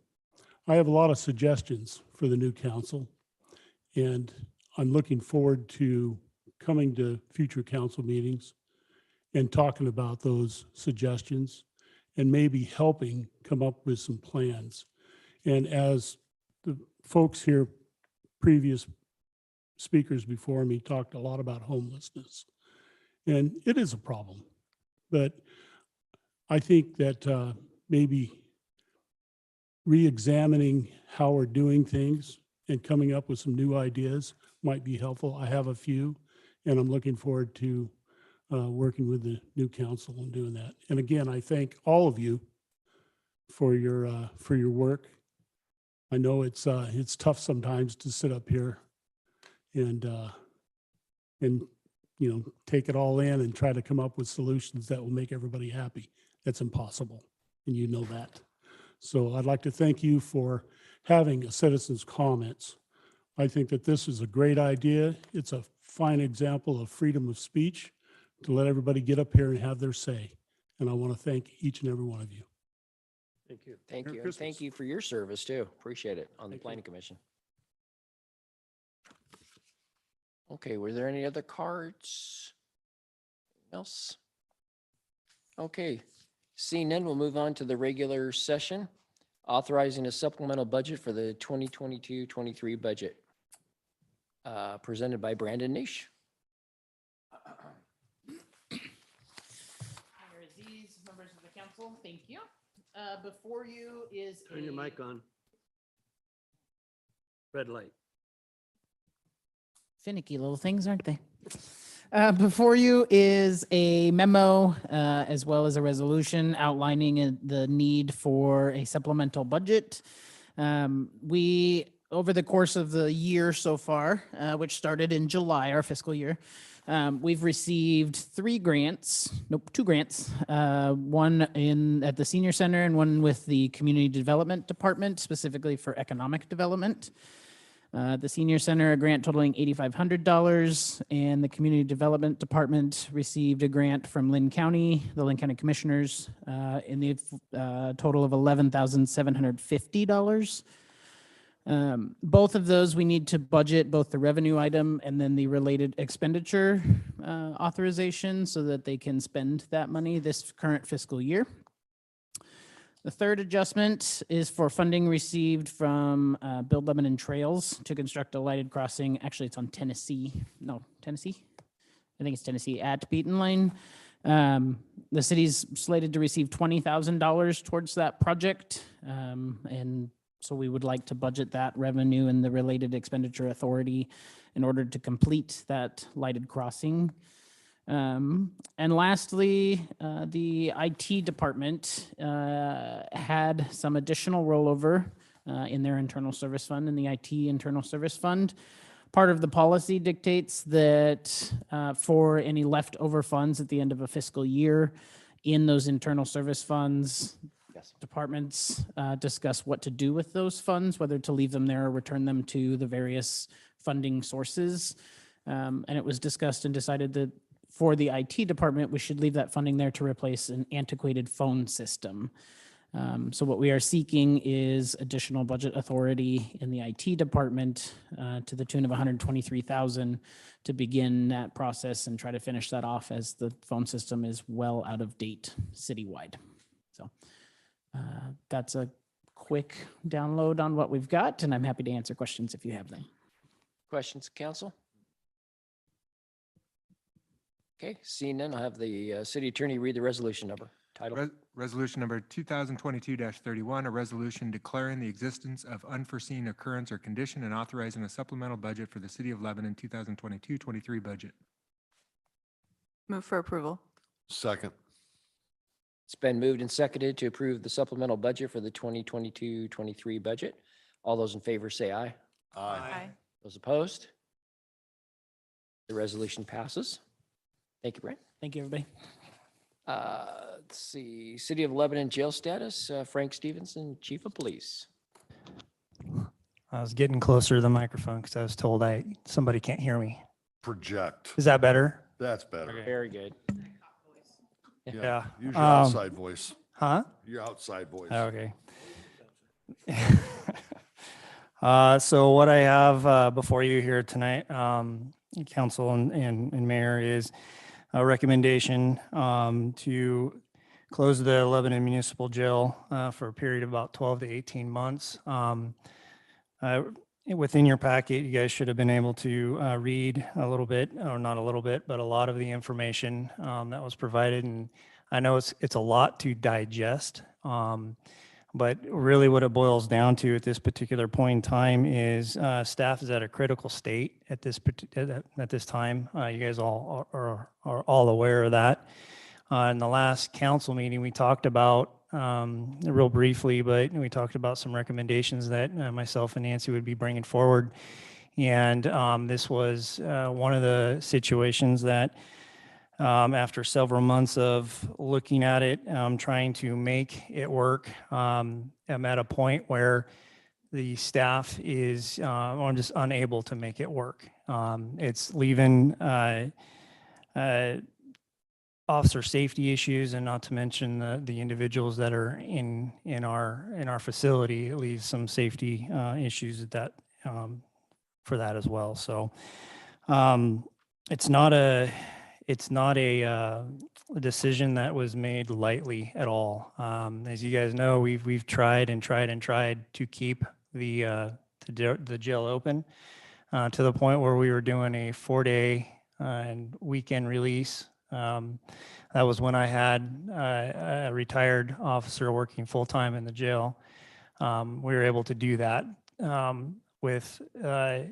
I have a lot of suggestions for the new council, and I'm looking forward to coming to future council meetings and talking about those suggestions and maybe helping come up with some plans. And as the folks here, previous speakers before me, talked a lot about homelessness. And it is a problem, but I think that maybe re-examining how we're doing things and coming up with some new ideas might be helpful. I have a few, and I'm looking forward to working with the new council and doing that. And again, I thank all of you for your work. I know it's tough sometimes to sit up here and you know, take it all in and try to come up with solutions that will make everybody happy. That's impossible, and you know that. So I'd like to thank you for having a citizen's comments. I think that this is a great idea. It's a fine example of freedom of speech to let everybody get up here and have their say. And I want to thank each and every one of you. Thank you. Thank Merry you. And thank Christmas. you for your service too. Appreciate it on the Thank you. planning commission. Okay, were there any other cards? Else? Okay, seeing none, we'll move on to the regular session, authorizing a supplemental budget for the 2022-23 budget, presented by Brandon Nish. These members of the council, thank you. Before you is Turn your mic on. Red light. Finicky little things, aren't they? Before you is a memo, as well as a resolution outlining the need for a supplemental budget. We, over the course of the year so far, which started in July, our fiscal year, we've received two grants, one at the senior center and one with the community development department, specifically for economic development. The senior center, a grant totaling $8,500, and the community development department received a grant from Lynn County, the Lynn County Commissioners, in the total of $11,750. Both of those, we need to budget both the revenue item and then the related expenditure authorization so that they can spend that money this current fiscal year. The third adjustment is for funding received from Build Lebanon Trails to construct a lighted crossing. Actually, it's on Tennessee. No, Tennessee? I think it's Tennessee at Beaton Line. The city's slated to receive $20,000 towards that project. And so we would like to budget that revenue and the related expenditure authority in order to complete that lighted crossing. And lastly, the IT department had some additional rollover in their internal service fund, in the IT internal service fund. Part of the policy dictates that for any leftover funds at the end of a fiscal year in those internal service funds, Yes. departments discuss what to do with those funds, whether to leave them there or return them to the various funding sources. And it was discussed and decided that for the IT department, we should leave that funding there to replace an antiquated phone system. So what we are seeking is additional budget authority in the IT department to the tune of $123,000 to begin that process and try to finish that off, as the phone system is well out of date citywide. So that's a quick download on what we've got, and I'm happy to answer questions if you have them. Questions, council? Okay, seeing none, I'll have the city attorney read the resolution number. Title. Resolution number 2022-31, a resolution declaring the existence of unforeseen occurrence or condition and authorizing a supplemental budget for the City of Lebanon 2022-23 budget. Move for approval. Second. It's been moved and seconded to approve the supplemental budget for the 2022-23 budget. All those in favor say aye. Aye. Those opposed? The resolution passes. Thank you, Brent. Thank you, everybody. Let's see, City of Lebanon jail status, Frank Stevenson, Chief of Police. I was getting closer to the microphone because I was told somebody can't hear me. Project. Is that better? That's better. Very good. Yeah. Use your outside voice. Huh? Your outside voice. Okay. So what I have before you here tonight, council and mayor, is a recommendation to close the Lebanon Municipal Jail for a period of about 12 to 18 months. Within your packet, you guys should have been able to read a little bit, or not a little bit, but a lot of the information that was provided. And I know it's a lot to digest, but really what it boils down to at this particular point in time is staff is at a critical state at this time. You guys all are all aware of that. In the last council meeting, we talked about, real briefly, but we talked about some recommendations that myself and Nancy would be bringing forward. And this was one of the situations that after several months of looking at it, trying to make it work, I'm at a point where the staff is, I'm just unable to make it work. It's leaving officer safety issues, and not to mention the individuals that are in our facility. It leaves some safety issues at that for that as well. So it's not a decision that was made lightly at all. As you guys know, we've tried to keep the jail open to the point where we were doing a 4-day and weekend release. That was when I had a retired officer working full-time in the jail. We were able to do that with the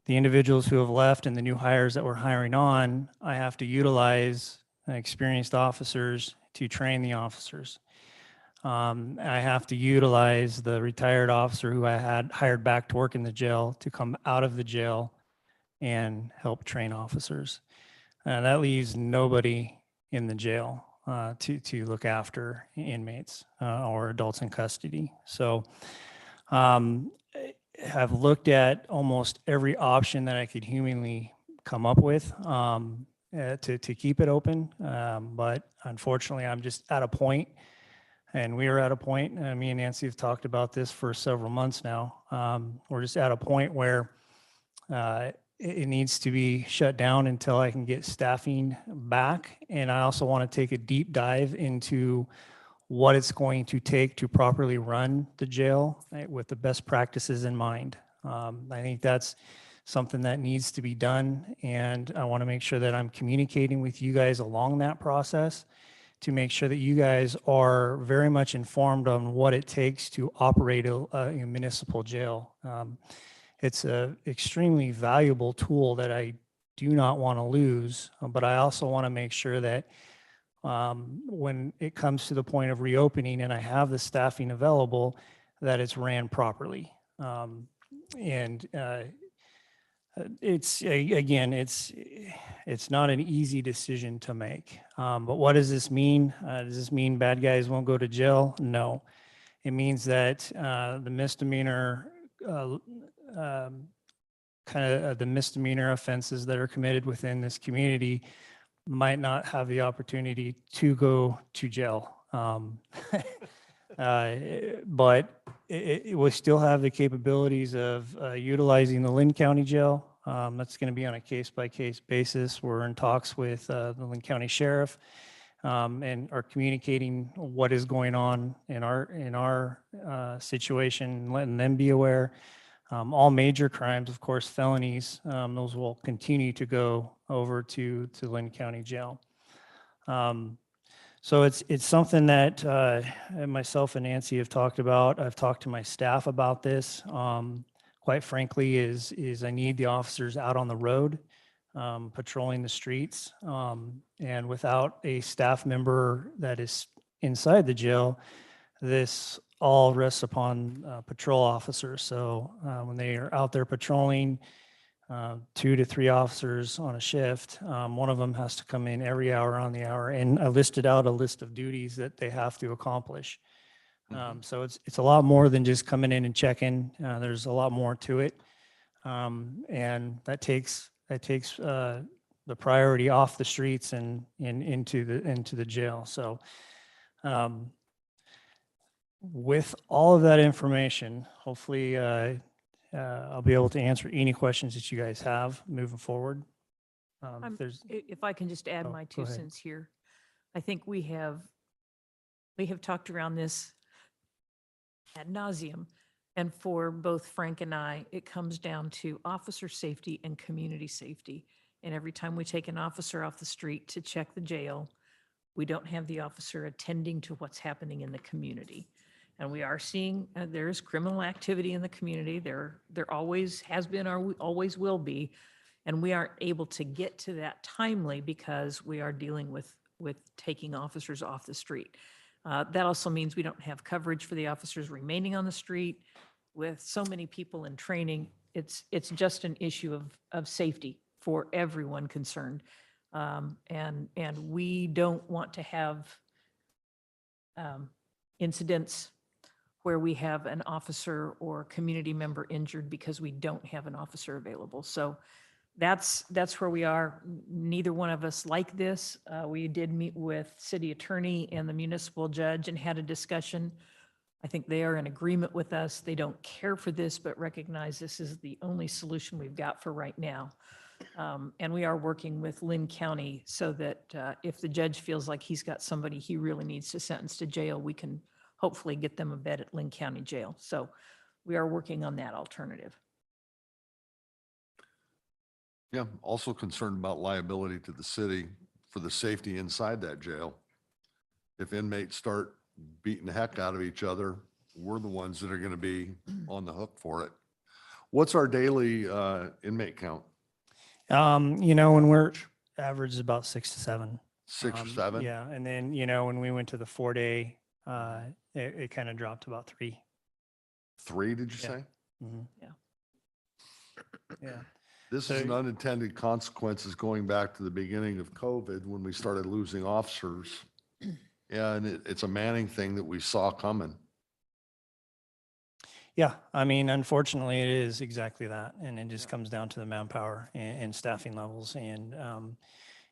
individuals who have left and the new hires that we're hiring on. I have to utilize experienced officers to train the officers. I have to utilize the retired officer who I had hired back to work in the jail to come out of the jail and help train officers. That leaves nobody in the jail to look after inmates or adults in custody. So have looked at almost every option that I could humanly come up with to keep it open. But unfortunately, I'm just at a point, and we are at a point, me and Nancy have talked about this for several months now. We're just at a point where it needs to be shut down until I can get staffing back. And I also want to take a deep dive into what it's going to take to properly run the jail with the best practices in mind. I think that's something that needs to be done, and I want to make sure that I'm communicating with you guys along that process to make sure that you guys are very much informed on what it takes to operate a municipal jail. It's a extremely valuable tool that I do not want to lose, but I also want to make sure that when it comes to the point of reopening and I have the staffing available, that it's ran properly. And again, it's not an easy decision to make. But what does this mean? Does this mean bad guys won't go to jail? No. It means that the misdemeanor, the misdemeanor offenses that are committed within this community might not have the opportunity to go to jail. But it will still have the capabilities of utilizing the Lynn County Jail. That's going to be on a case-by-case basis. We're in talks with the Lynn County Sheriff and are communicating what is going on in our situation, letting them be aware. All major crimes, of course, felonies, those will continue to go over to Lynn County Jail. So it's something that myself and Nancy have talked about. I've talked to my staff about this. Quite frankly, is I need the officers out on the road, patrolling the streets. And without a staff member that is inside the jail, this all rests upon patrol officers. So when they are out there patrolling, 2 to 3 officers on a shift, one of them has to come in every hour on the hour, and I listed out a list of duties that they have to accomplish. So it's a lot more than just coming in and checking. There's a lot more to it, and that takes the priority off the streets and into the jail. So with all of that information, hopefully I'll be able to answer any questions that you guys have moving forward. If I can just add Oh, my go 2 ahead. cents here. I think we have talked around this ad nauseum. And for both Frank and I, it comes down to officer safety and community safety. And every time we take an officer off the street to check the jail, we don't have the officer attending to what's happening in the community. And we are seeing there is criminal activity in the community. There always has been or always will be. And we aren't able to get to that timely because we are dealing with taking officers off the street. That also means we don't have coverage for the officers remaining on the street. With so many people in training, it's just an issue of safety for everyone concerned. And we don't want to have incidents where we have an officer or community member injured because we don't have an officer available. So that's where we are. Neither one of us like this. We did meet with city attorney and the municipal judge and had a discussion. I think they are in agreement with us. They don't care for this, but recognize this is the only solution we've got for right now. And we are working with Lynn County so that if the judge feels like he's got somebody he really needs to sentence to jail, we can hopefully get them a bed at Lynn County Jail. So we are working on that alternative. Yeah, also concerned about liability to the city for the safety inside that jail. If inmates start beating the heck out of each other, we're the ones that are going to be on the hook for it. What's our daily inmate count? When we're average is about 6 to 7. 6 or 7? Yeah, and then when we went to the 4-day, it kind of dropped to about 3. 3, did you Yeah. say? Mhm. Yeah. Yeah. This is an unintended consequences going back to the beginning of COVID when we started losing officers. Yeah, and it's a Manning thing that we saw coming. Yeah, I mean, unfortunately, it is exactly that, and it just comes down to the manpower and staffing levels, and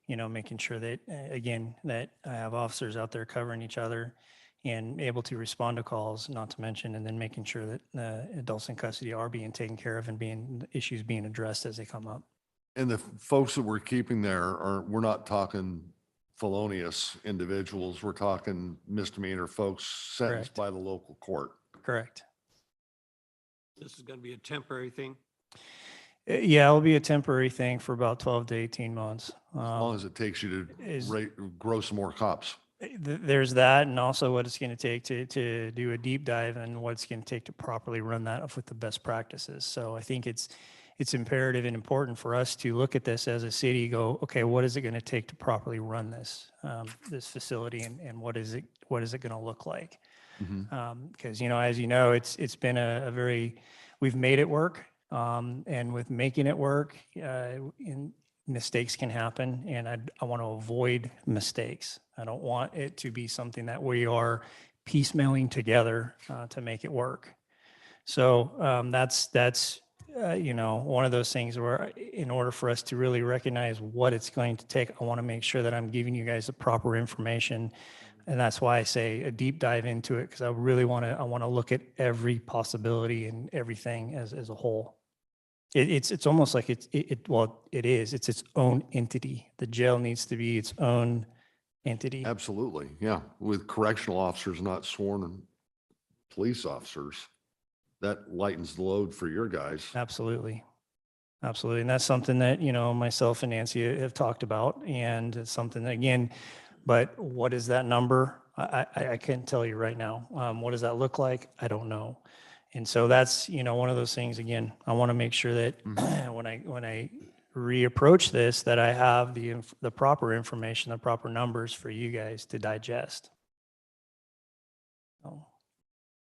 making sure that again that I have officers out there covering each other and able to respond to calls, not to mention, and then making sure that adults in custody are being taken care of and issues being addressed as they come up. And the folks that we're keeping there we're not talking felonious individuals. We're talking misdemeanor folks sentenced Correct. by the local court. Correct. This is going to be a temporary thing. Yeah, it'll be a temporary thing for about 12 to 18 months. As long as it takes you is- to grow some more cops. There's that, and also what it's going to take to do a deep dive and what it's going to take to properly run that up with the best practices. So I think it's imperative and important for us to look at this as a city, go, okay, what is it going to take to properly run this facility, and what is it going to look like? Because, as you know, it's been a very, we've made it work, and with making it work, mistakes can happen, and I want to avoid mistakes. I don't want it to be something that we are piecemealing together to make it work. So that's one of those things where, in order for us to really recognize what it's going to take, I want to make sure that I'm giving you guys the proper information. And that's why I say a deep dive into it, because I really want to look at every possibility and everything as a whole. It's almost like it's its own entity. The jail needs to be its own entity. Absolutely, yeah. With correctional officers, not sworn police officers, that lightens the load for your guys. Absolutely. Absolutely. And that's something that, myself and Nancy have talked about. And it's something that, again, but what is that number? I can't tell you right now. What does that look like? I don't know. And so that's, one of those things, again, I want to make sure that when I reapproach this, that I have the proper information, the proper numbers for you guys to digest. So.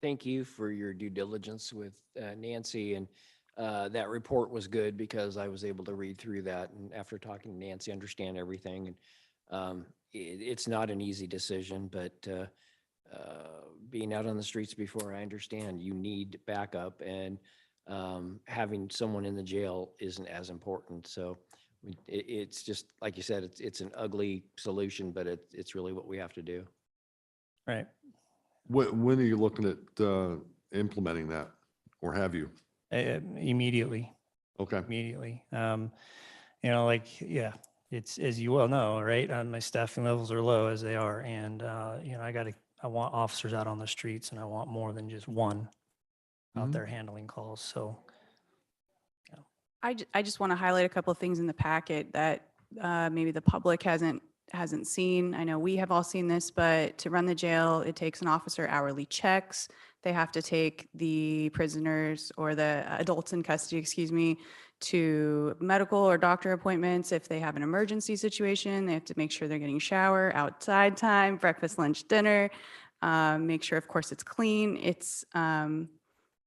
Thank you for your due diligence with Nancy, and that report was good because I was able to read through that, and after talking to Nancy, understand everything. And it's not an easy decision, but being out on the streets before, I understand you need backup, and having someone in the jail isn't as important. So it's just, like you said, it's an ugly solution, but it's really what we have to do. Right. When are you looking at implementing that, or have you? Immediately. Okay. Immediately. It's, as you well know, right? My staffing levels are low as they are. And, I want officers out on the streets, and I want more than just one out there handling calls. So. I just want to highlight a couple of things in the packet that maybe the public hasn't seen. I know we have all seen this, but to run the jail, it takes an officer hourly checks. They have to take the prisoners, or the adults in custody, excuse me, to medical or doctor appointments. If they have an emergency situation, they have to make sure they're getting shower, outside time, breakfast, lunch, dinner, make sure, of course, it's clean. It's,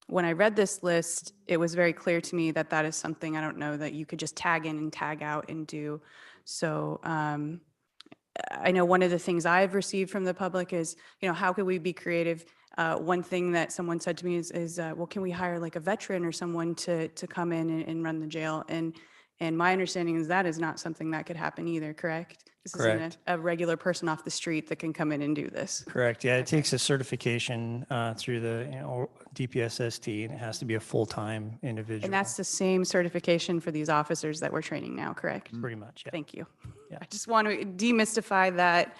when I read this list, it was very clear to me that that is something, I don't know, that you could just tag in and tag out and do. So I know one of the things I've received from the public is, how could we be creative? One thing that someone said to me is well, can we hire like a veteran or someone to come in and run the jail? And my understanding is that is not something that could happen either, correct? This Correct. isn't a regular person off the street that can come in and do this. Correct. Yeah, it takes a certification through the DPSST, and it has to be a full-time individual. And that's the same certification for these officers that we're training now, correct? Pretty much. Yeah. Thank you. Yeah. I just want to demystify that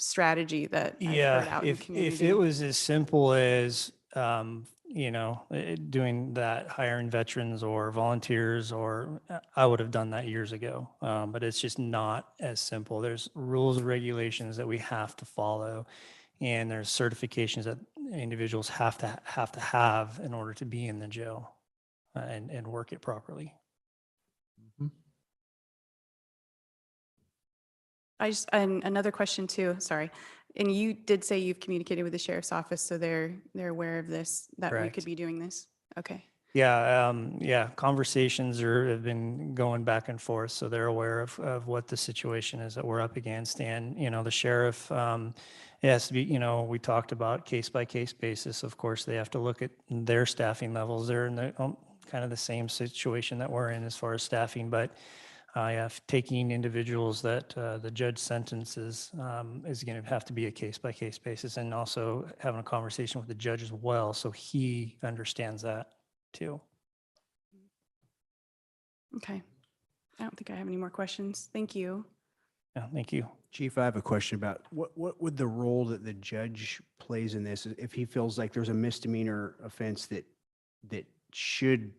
strategy that I've heard out in the If community. it was as simple as doing that, hiring veterans or volunteers, or I would have done that years ago. But it's just not as simple. There's rules and regulations that we have to follow, and there's certifications that individuals have to have in order to be in the jail and work it properly. And another question too, sorry. And you did say you've communicated with the sheriff's office, so they're aware of this, that we Correct. could be doing this? Okay. Yeah, conversations have been going back and forth, so they're aware of what the situation is that we're up against. And, the sheriff, it has to be, we talked about case by case basis. Of course, they have to look at their staffing levels. They're in the kind of the same situation that we're in as far as staffing, but taking individuals that the judge sentences is going to have to be a case by case basis, and also having a conversation with the judge as well, so he understands that too. Okay. I don't think I have any more questions. Thank you. Yeah, thank you. Chief, I have a question about what would the role that the judge plays in this, if he feels like there's a misdemeanor offense that should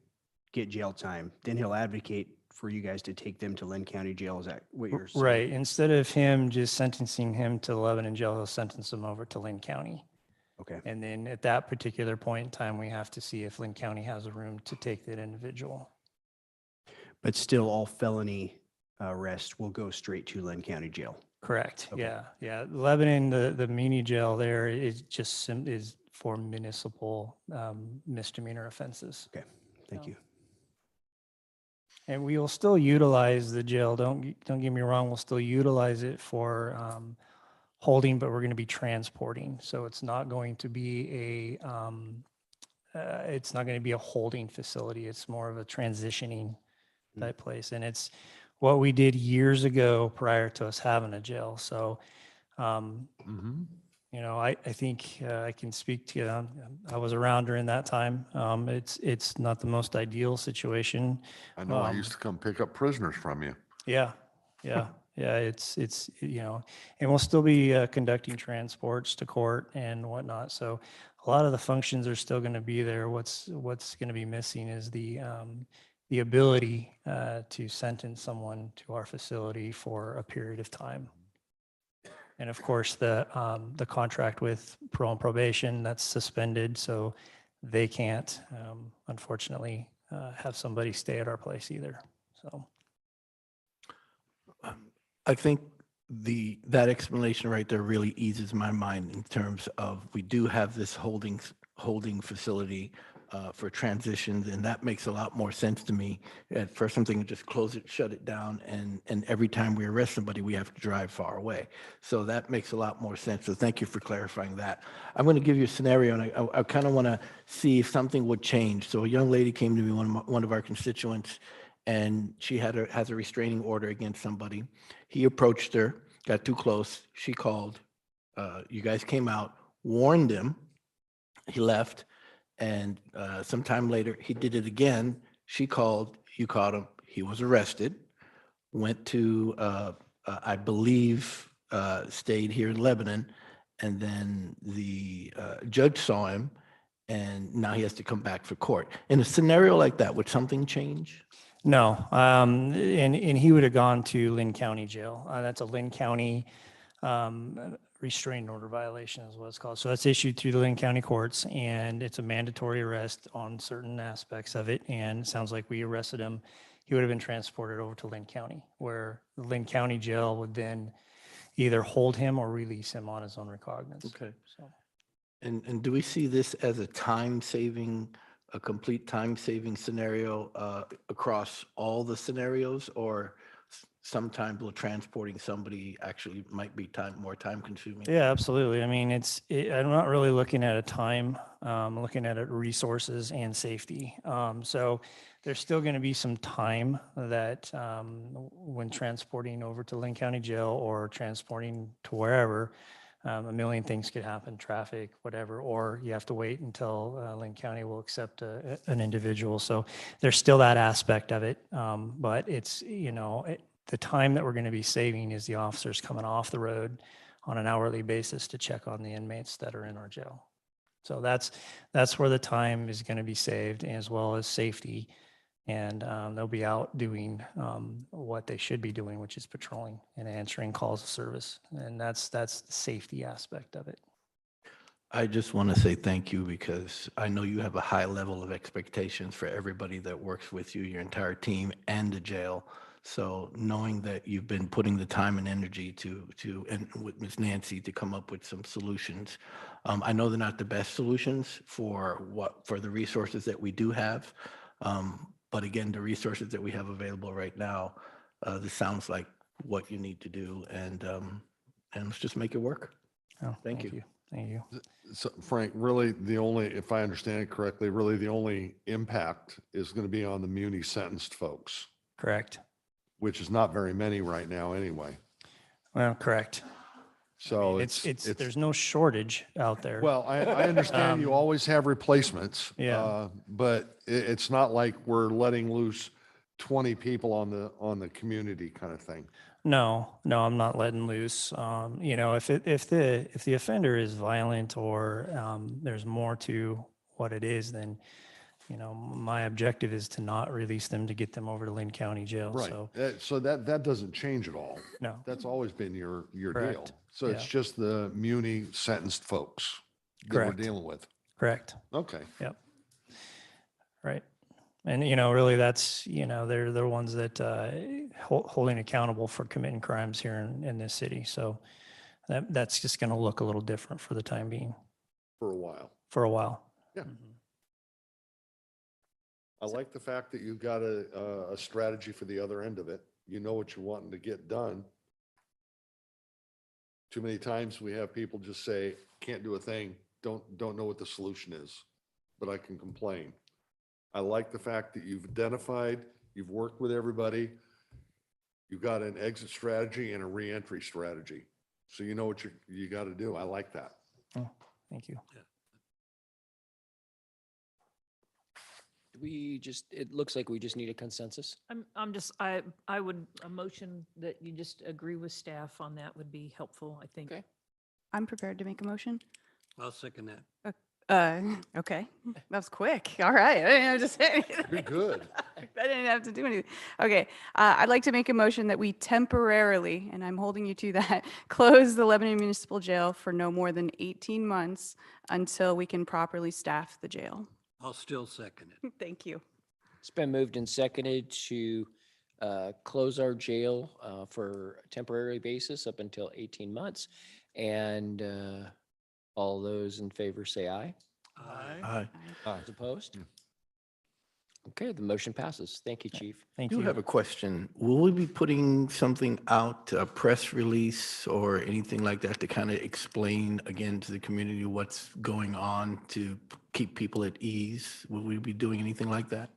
get jail time, then he'll advocate for you guys to take them to Lynn County Jail. Is that what you're saying? Right. Instead of him just sentencing him to Lebanon jail, he'll sentence him over to Lynn County. Okay. And then at that particular point in time, we have to see if Lynn County has a room to take that individual. But still, all felony arrests will go straight to Lynn County Jail. Correct. Okay. Yeah. Yeah. Lebanon, the muni jail there is just is for municipal misdemeanor offenses. Okay. Thank you. And we will still utilize the jail. Don't get me wrong. We'll still utilize it for holding, but we're going to be transporting. So it's not going to be a holding facility. It's more of a transitioning type place. And it's what we did years ago prior to us having a jail. So, I think I can speak to, I was around during that time. It's not the most ideal situation. I know, I used to come pick up prisoners from you. Yeah, yeah, yeah. It's and we'll still be conducting transports to court and whatnot. So a lot of the functions are still going to be there. What's going to be missing is the ability to sentence someone to our facility for a period of time. And of course, the contract with parole and probation, that's suspended, so they can't, unfortunately, have somebody stay at our place either. So. I think that explanation right there really eases my mind in terms of we do have this holding facility for transitions, and that makes a lot more sense to me. At first, I'm thinking just close it, shut it down, and every time we arrest somebody, we have to drive far away. So that makes a lot more sense. So thank you for clarifying that. I'm going to give you a scenario, and I kind of want to see if something would change. So a young lady came to me, one of our constituents, and she has a restraining order against somebody. He approached her, got too close. She called. You guys came out, warned him. He left. And sometime later, he did it again. She called, you caught him. He was arrested, went to, I believe, stayed here in Lebanon. And then the judge saw him, and now he has to come back for court. In a scenario like that, would something change? No, and he would have gone to Lynn County Jail. That's a Lynn County restraining order violation is what it's called. So that's issued through the Lynn County courts, and it's a mandatory arrest on certain aspects of it. And it sounds like we arrested him. He would have been transported over to Lynn County, where the Lynn County Jail would then either hold him or release him on his own recognizance. Okay. So. And do we see this as a complete time-saving scenario across all the scenarios, or sometimes will transporting somebody actually might be more time-consuming? Yeah, absolutely. I mean, I'm not really looking at a time. I'm looking at it resources and safety. So there's still going to be some time that when transporting over to Lynn County Jail or transporting to wherever, a million things could happen, traffic, whatever, or you have to wait until Lynn County will accept an individual. So there's still that aspect of it. But it's, the time that we're going to be saving is the officers coming off the road on an hourly basis to check on the inmates that are in our jail. So that's where the time is going to be saved, as well as safety. And they'll be out doing what they should be doing, which is patrolling and answering calls of service. And that's the safety aspect of it. I just want to say thank you, because I know you have a high level of expectations for everybody that works with you, your entire team, and the jail. So knowing that you've been putting the time and energy and with Ms. Nancy to come up with some solutions. I know they're not the best solutions for the resources that we do have. But again, the resources that we have available right now, this sounds like what you need to do, and let's just make it work. Oh, thank you. Thank you. So Frank, really if I understand it correctly, really the only impact is going to be on the muni sentenced folks. Correct. Which is not very many right now anyway. Well, correct. So it's there's no shortage out there. Well, I understand you always have replacements. Yeah. But it's not like we're letting loose 20 people on the community kind of thing. No, I'm not letting loose. You know, if the offender is violent or there's more to what it is, then, you know, my objective is to not release them, to get them over to Lynn County Jail. Right. So, So that doesn't change at all. no, That's always been your deal. Correct. So it's Yeah. just the muni sentenced folks that we're Correct. dealing with. correct. Okay. Yep. Right. And, you know, really that's, you know, they're the ones that holding accountable for committing crimes here in this city. So that's just going to look a little different for the time being, For a while. for a while. Yeah. I like the fact that you've got a strategy for the other end of it. You know what you're wanting to get done. Too many times we have people just say, can't do a thing, don't know what the solution is, but I can complain. I like the fact that you've identified, you've worked with everybody. You've got an exit strategy and a reentry strategy. So you know what you got to do. I like that. Oh, thank you. It looks like we just need a consensus. I would, a motion that you just agree with staff on that would be helpful, I think. Okay. I'm prepared to make a motion. I'll second that. Okay, that was quick. All right, I didn't have to say anything. You're good. I didn't have to do anything. Okay, I'd like to make a motion that we temporarily, and I'm holding you to that, close the Lebanon Municipal Jail for no more than 18 months until we can properly staff the jail. I'll still second it. Thank you. It's been moved and seconded to close our jail for a temporary basis up until 18 months. And all those in favor say aye. Aye. Aye. Those opposed? Okay, the motion passes. Thank you, Chief. Thank I do you. have a question. Will we be putting something out, a press release or anything like that to kind of explain again to the community what's going on to keep people at ease? Will we be doing anything like that?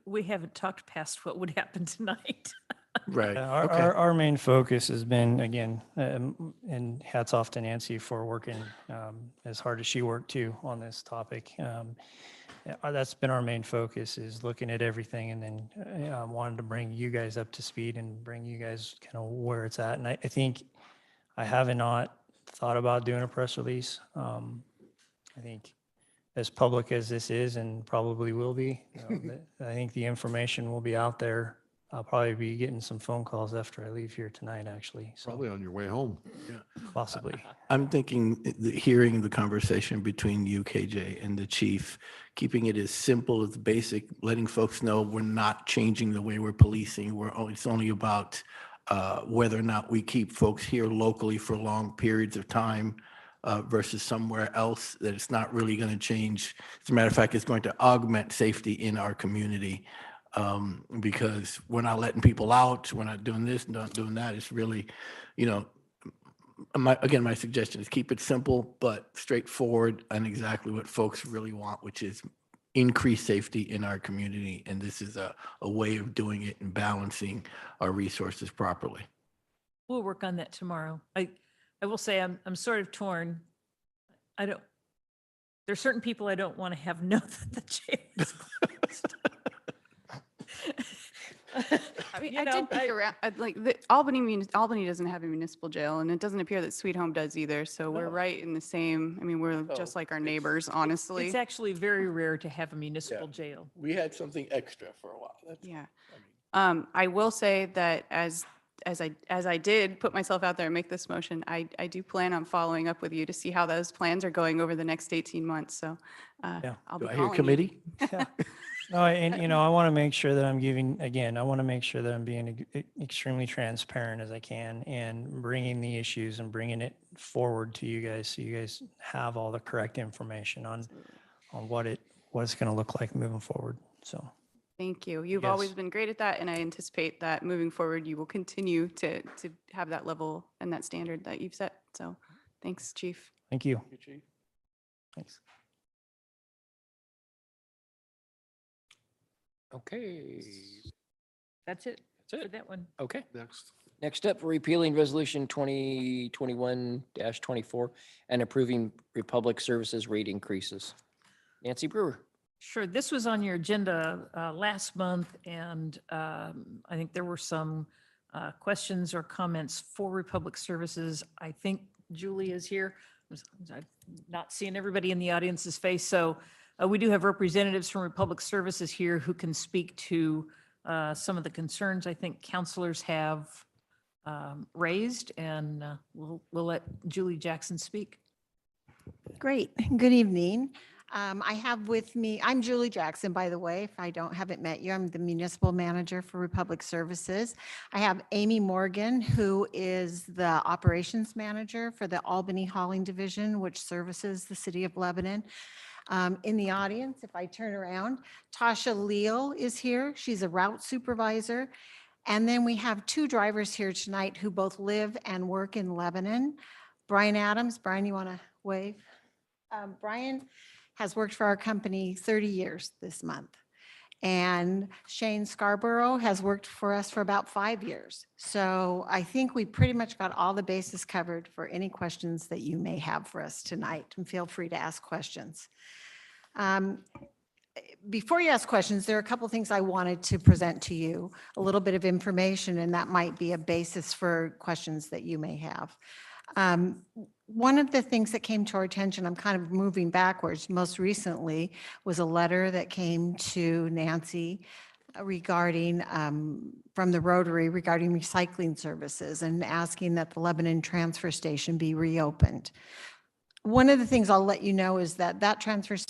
We haven't talked past what would happen tonight. Right. Our, Okay. our main focus has been, again, and hats off to Nancy for working as hard as she worked too on this topic. That's been our main focus, is looking at everything, and then wanted to bring you guys up to speed and bring you guys kind of where it's at. And I think I have not thought about doing a press release. I think as public as this is, and probably will be, I think the information will be out there. I'll probably be getting some phone calls after I leave here tonight, actually. So Probably on your way home. possibly. I'm thinking, hearing the conversation between you, KJ, and the chief, keeping it as simple as basic, letting folks know we're not changing the way we're policing. It's only about whether or not we keep folks here locally for long periods of time versus somewhere else, that it's not really going to change. As a matter of fact, it's going to augment safety in our community. Because we're not letting people out, we're not doing this, not doing that. It's really, you know, my suggestion is keep it simple, but straightforward, and exactly what folks really want, which is increased safety in our community. And this is a way of doing it and balancing our resources properly. We'll work on that tomorrow. I will say I'm sort of torn. There's certain people I don't want to have know that the jail is closed. I mean, You I know, did peek around, Albany doesn't have a municipal jail, and it doesn't appear that Sweet Home does either. So we're right in the same, I mean, we're just like our neighbors, honestly. It's actually very rare to have a municipal jail. We had something extra for a while. Yeah. I will say that as I did put myself out there and make this motion, I do plan on following up with you to see how those plans are going over the next 18 months. So I'll be Do I hear calling you. committee? No, and you know, I want to make sure that I'm being extremely transparent as I can, and bringing the issues and bringing it forward to you guys, so you guys have all the correct information on what it's going to look like moving forward. So. Thank you. You've Yes. always been great at that, and I anticipate that moving forward, you will continue to have that level and that standard that you've set. So thanks, Chief. Thank you. Thanks. Okay. That's it. That's For it. that one. Okay. Next. Next up, repealing Resolution 2021-24 and approving Republic Services rate increases. Nancy Brewer. Sure. This was on your agenda last month, and I think there were some questions or comments for Republic Services. I think Julie is here. I'm not seeing everybody in the audience's face. So we do have representatives from Republic Services here who can speak to some of the concerns I think counselors have raised, and we'll let Julie Jackson speak. Great. Good evening. I have with me, I'm Julie Jackson, by the way, if I haven't met you, I'm the municipal manager for Republic Services. I have Amy Morgan, who is the operations manager for the Albany Hauling Division, which services the city of Lebanon. In the audience, if I turn around, Tasha Leal is here. She's a route supervisor. And then we have two drivers here tonight who both live and work in Lebanon. Brian Adams. Brian, you want to wave? Brian has worked for our company 30 years this month. And Shane Scarborough has worked for us for about 5 years. So I think we pretty much got all the bases covered for any questions that you may have for us tonight, and feel free to ask questions. Before you ask questions, there are a couple of things I wanted to present to you, a little bit of information, and that might be a basis for questions that you may have. One of the things that came to our attention, I'm kind of moving backwards, most recently was a letter that came to Nancy regarding, from the Rotary regarding recycling services and asking that the Lebanon transfer station be reopened. One of the things I'll let you know is that that transfer station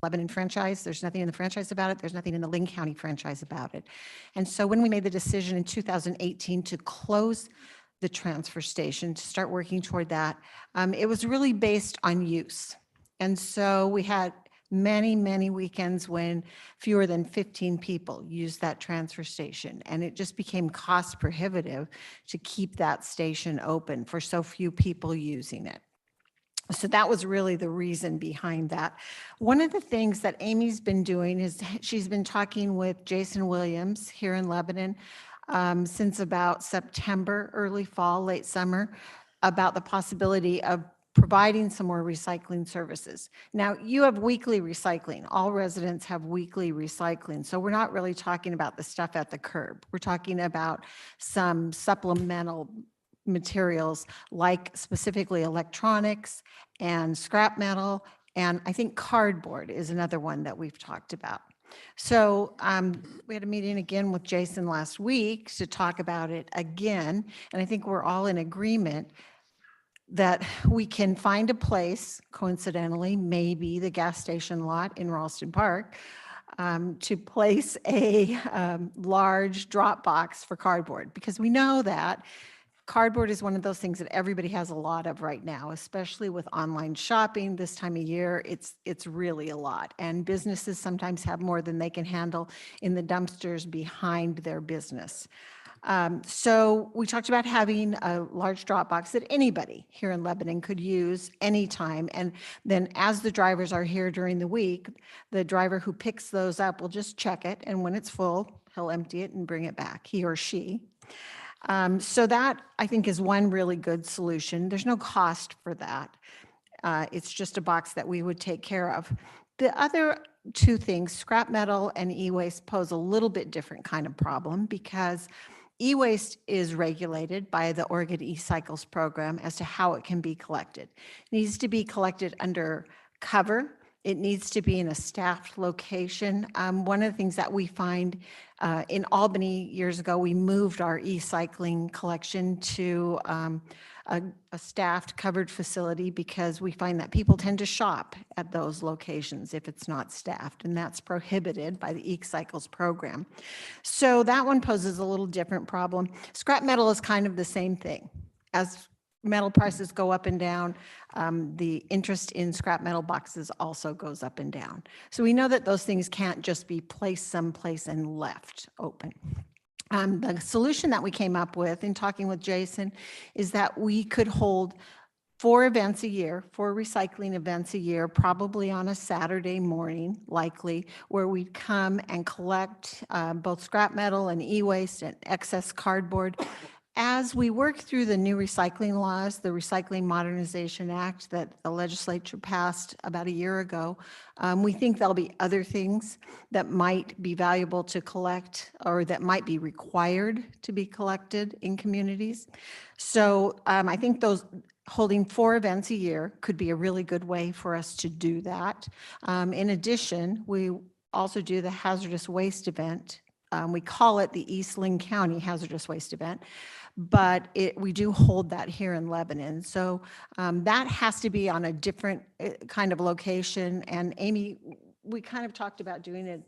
Lebanon franchise. There's nothing in the franchise about it. There's nothing in the Linn County franchise about it. And so when we made the decision in 2018 to close the transfer station, to start working toward that, it was really based on use. And so we had many, many weekends when fewer than 15 people used that transfer station. And it just became cost prohibitive to keep that station open for so few people using it. So that was really the reason behind that. One of the things that Amy's been doing is she's been talking with Jason Williams here in Lebanon since about September, early fall, late summer, about the possibility of providing some more recycling services. Now, you have weekly recycling. All residents have weekly recycling. So we're not really talking about the stuff at the curb. We're talking about some supplemental materials like specifically electronics and scrap metal, and I think cardboard is another one that we've talked about. So we had a meeting again with Jason last week to talk about it again, and I think we're all in agreement that we can find a place, coincidentally, maybe the gas station lot in Ralston Park, to place a large drop box for cardboard, because we know that cardboard is one of those things that everybody has a lot of right now, especially with online shopping this time of year. It's really a lot. And businesses sometimes have more than they can handle in the dumpsters behind their business. So we talked about having a large drop box that anybody here in Lebanon could use anytime. And then as the drivers are here during the week, the driver who picks those up will just check it. And when it's full, he'll empty it and bring it back, he or she. So that, I think, is one really good solution. There's no cost for that. It's just a box that we would take care of. The other two things, scrap metal and e-waste, pose a little bit different kind of problem, because e-waste is regulated by the Oregon E-Cycles program as to how it can be collected. It needs to be collected under cover. It needs to be in a staffed location. One of the things that we find in Albany years ago, we moved our e-cycling collection to a staffed, covered facility, because we find that people tend to shop at those locations if it's not staffed, and that's prohibited by the E-Cycles program. So that one poses a little different problem. Scrap metal is kind of the same thing. As metal prices go up and down, the interest in scrap metal boxes also goes up and down. So we know that those things can't just be placed someplace and left open. The solution that we came up with in talking with Jason is that we could hold 4 events a year, 4 recycling events a year, probably on a Saturday morning, likely, where we'd come and collect both scrap metal and e-waste and excess cardboard As we work through the new recycling laws, the Recycling Modernization Act that the legislature passed about a year ago, we think there'll be other things that might be valuable to collect or that might be required to be collected in communities. So I think holding 4 events a year could be a really good way for us to do that. In addition, we also do the hazardous waste event. We call it the East Lynn County Hazardous Waste Event, but we do hold that here in Lebanon. So that has to be on a different kind of location. And Amy, we kind of talked about doing it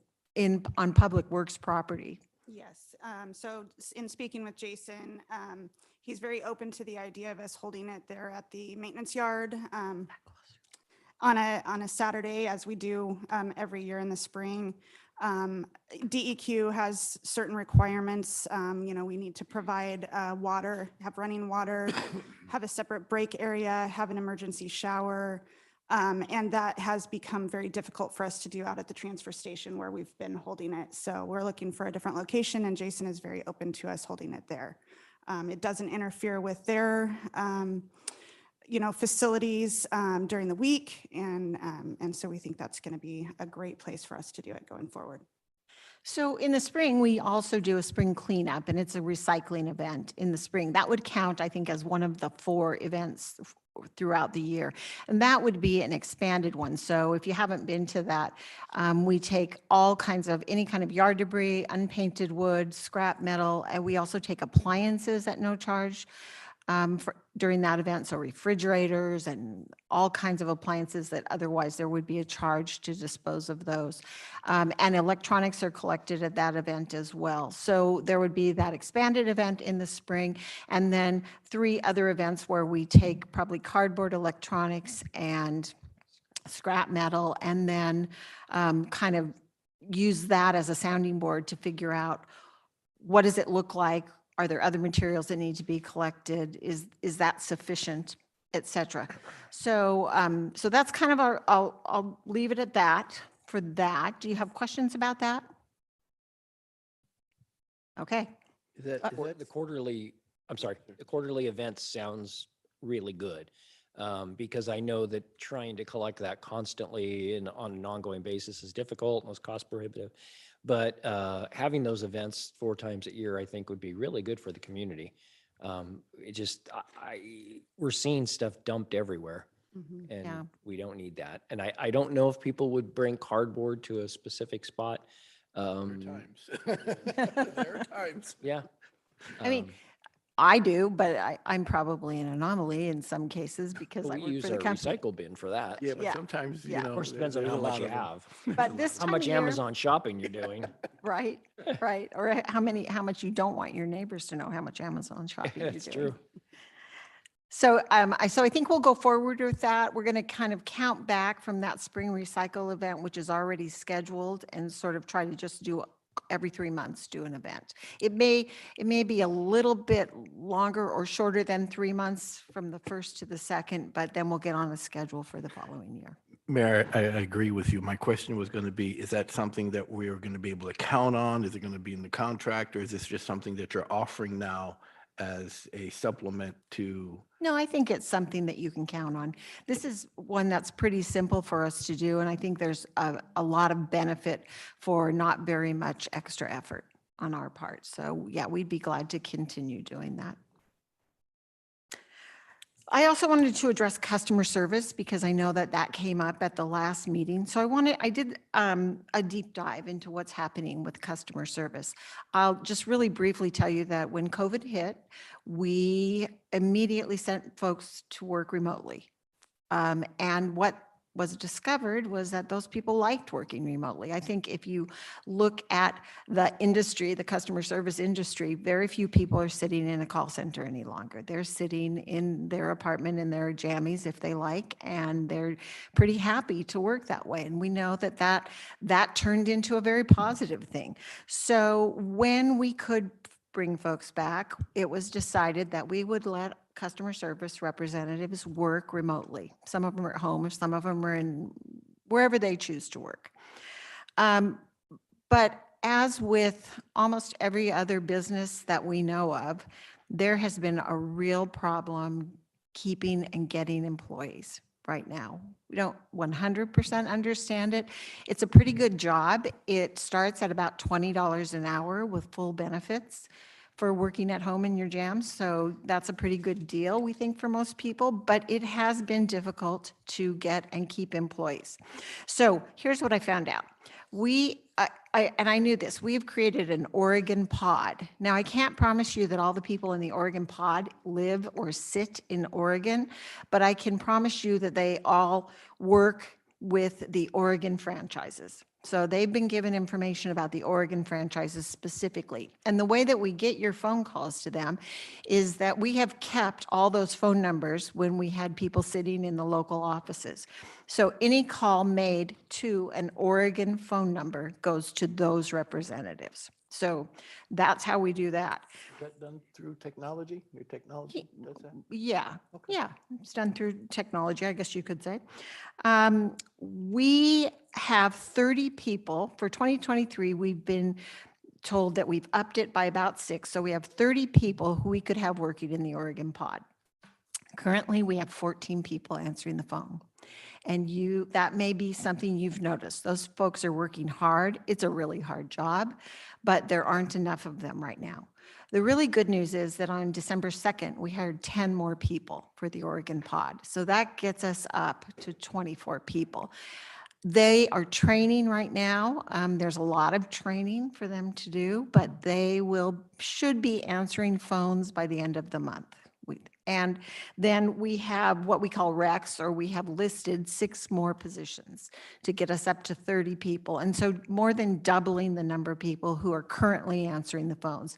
on Public Works property. Yes. So in speaking with Jason, he's very open to the idea of us holding it there at the maintenance yard on a Saturday, as we do every year in the spring. DEQ has certain requirements. We need to provide water, have running water, have a separate break area, have an emergency shower. And that has become very difficult for us to do out at the transfer station where we've been holding it. So we're looking for a different location, and Jason is very open to us holding it there. It doesn't interfere with their facilities during the week. And so we think that's going to be a great place for us to do it going forward. So in the spring, we also do a spring cleanup, and it's a recycling event in the spring. That would count, I think, as one of the 4 events throughout the year. And that would be an expanded one. So if you haven't been to that, we take all kinds of, any kind of yard debris, unpainted wood, scrap metal, and we also take appliances at no charge during that event. So refrigerators and all kinds of appliances that otherwise there would be a charge to dispose of those. And electronics are collected at that event as well. So there would be that expanded event in the spring, and then 3 other events where we take probably cardboard, electronics, and scrap metal, and then kind of use that as a sounding board to figure out, what does it look like? Are there other materials that need to be collected? Is that sufficient, et cetera? So, so that's kind of I'll leave it at that for that. Do you have questions about that? Okay. The quarterly event sounds really good. Because I know that trying to collect that constantly and on an ongoing basis is difficult and it's cost prohibitive. But having those events 4 times a year, I think, would be really good for the community. We're seeing stuff dumped everywhere, and we don't need that. And I don't know if people would bring cardboard to a specific spot. There are times. Yeah. I mean, I do, but I'm probably an anomaly in some cases because I we work use for the our company. recycle bin for that. Yeah, but Yeah. sometimes, Yeah. Of course, it depends on there's how a much lot you of them. have. But this How time much of year- Amazon shopping you're doing. Right, right. Or how much you don't want your neighbors to know how much Amazon shopping you're doing. That's true. So I think we'll go forward with that. We're going to kind of count back from that spring recycle event, which is already scheduled, and sort of try to just do every 3 months, do an event. It may be a little bit longer or shorter than 3 months from the first to the second, but then we'll get on a schedule for the following year. Mayor, I agree with you. My question was going to be, is that something that we are going to be able to count on? Is it going to be in the contract, or is this just something that you're offering now as a supplement to? No, I think it's something that you can count on. This is one that's pretty simple for us to do, and I think there's a lot of benefit for not very much extra effort on our part. So yeah, we'd be glad to continue doing that. I also wanted to address customer service because I know that came up at the last meeting. So I did a deep dive into what's happening with customer service. I'll just really briefly tell you that when COVID hit, we immediately sent folks to work remotely. And what was discovered was that those people liked working remotely. I think if you look at the industry, the customer service industry, very few people are sitting in a call center any longer. They're sitting in their apartment in their jammies if they like, and they're pretty happy to work that way. And we know that turned into a very positive thing. So when we could bring folks back, it was decided that we would let customer service representatives work remotely. Some of them are at home, or some of them are in wherever they choose to work. But as with almost every other business that we know of, there has been a real problem keeping and getting employees right now. We don't 100% understand it. It's a pretty good job. It starts at about $20 an hour with full benefits for working at home in your jams. So that's a pretty good deal, we think, for most people, but it has been difficult to get and keep employees. So here's what I found out. And I knew this, we've created an Oregon pod. Now, I can't promise you that all the people in the Oregon pod live or sit in Oregon, but I can promise you that they all work with the Oregon franchises. So they've been given information about the Oregon franchises specifically. And the way that we get your phone calls to them is that we have kept all those phone numbers when we had people sitting in the local offices. So any call made to an Oregon phone number goes to those representatives. So that's how we do that. Is that done through technology? Your technology does that? Yeah, yeah, it's done through technology, I guess you could say. We have 30 people. For 2023, we've been told that we've upped it by about 6. So we have 30 people who we could have working in the Oregon pod. Currently, we have 14 people answering the phone. And that may be something you've noticed. Those folks are working hard. It's a really hard job, but there aren't enough of them right now. The really good news is that on December 2nd, we hired 10 more people for the Oregon pod. So that gets us up to 24 people. They are training right now. There's a lot of training for them to do, but they should be answering phones by the end of the month. And then we have what we call recs, or we have listed 6 more positions to get us up to 30 people. And so more than doubling the number of people who are currently answering the phones.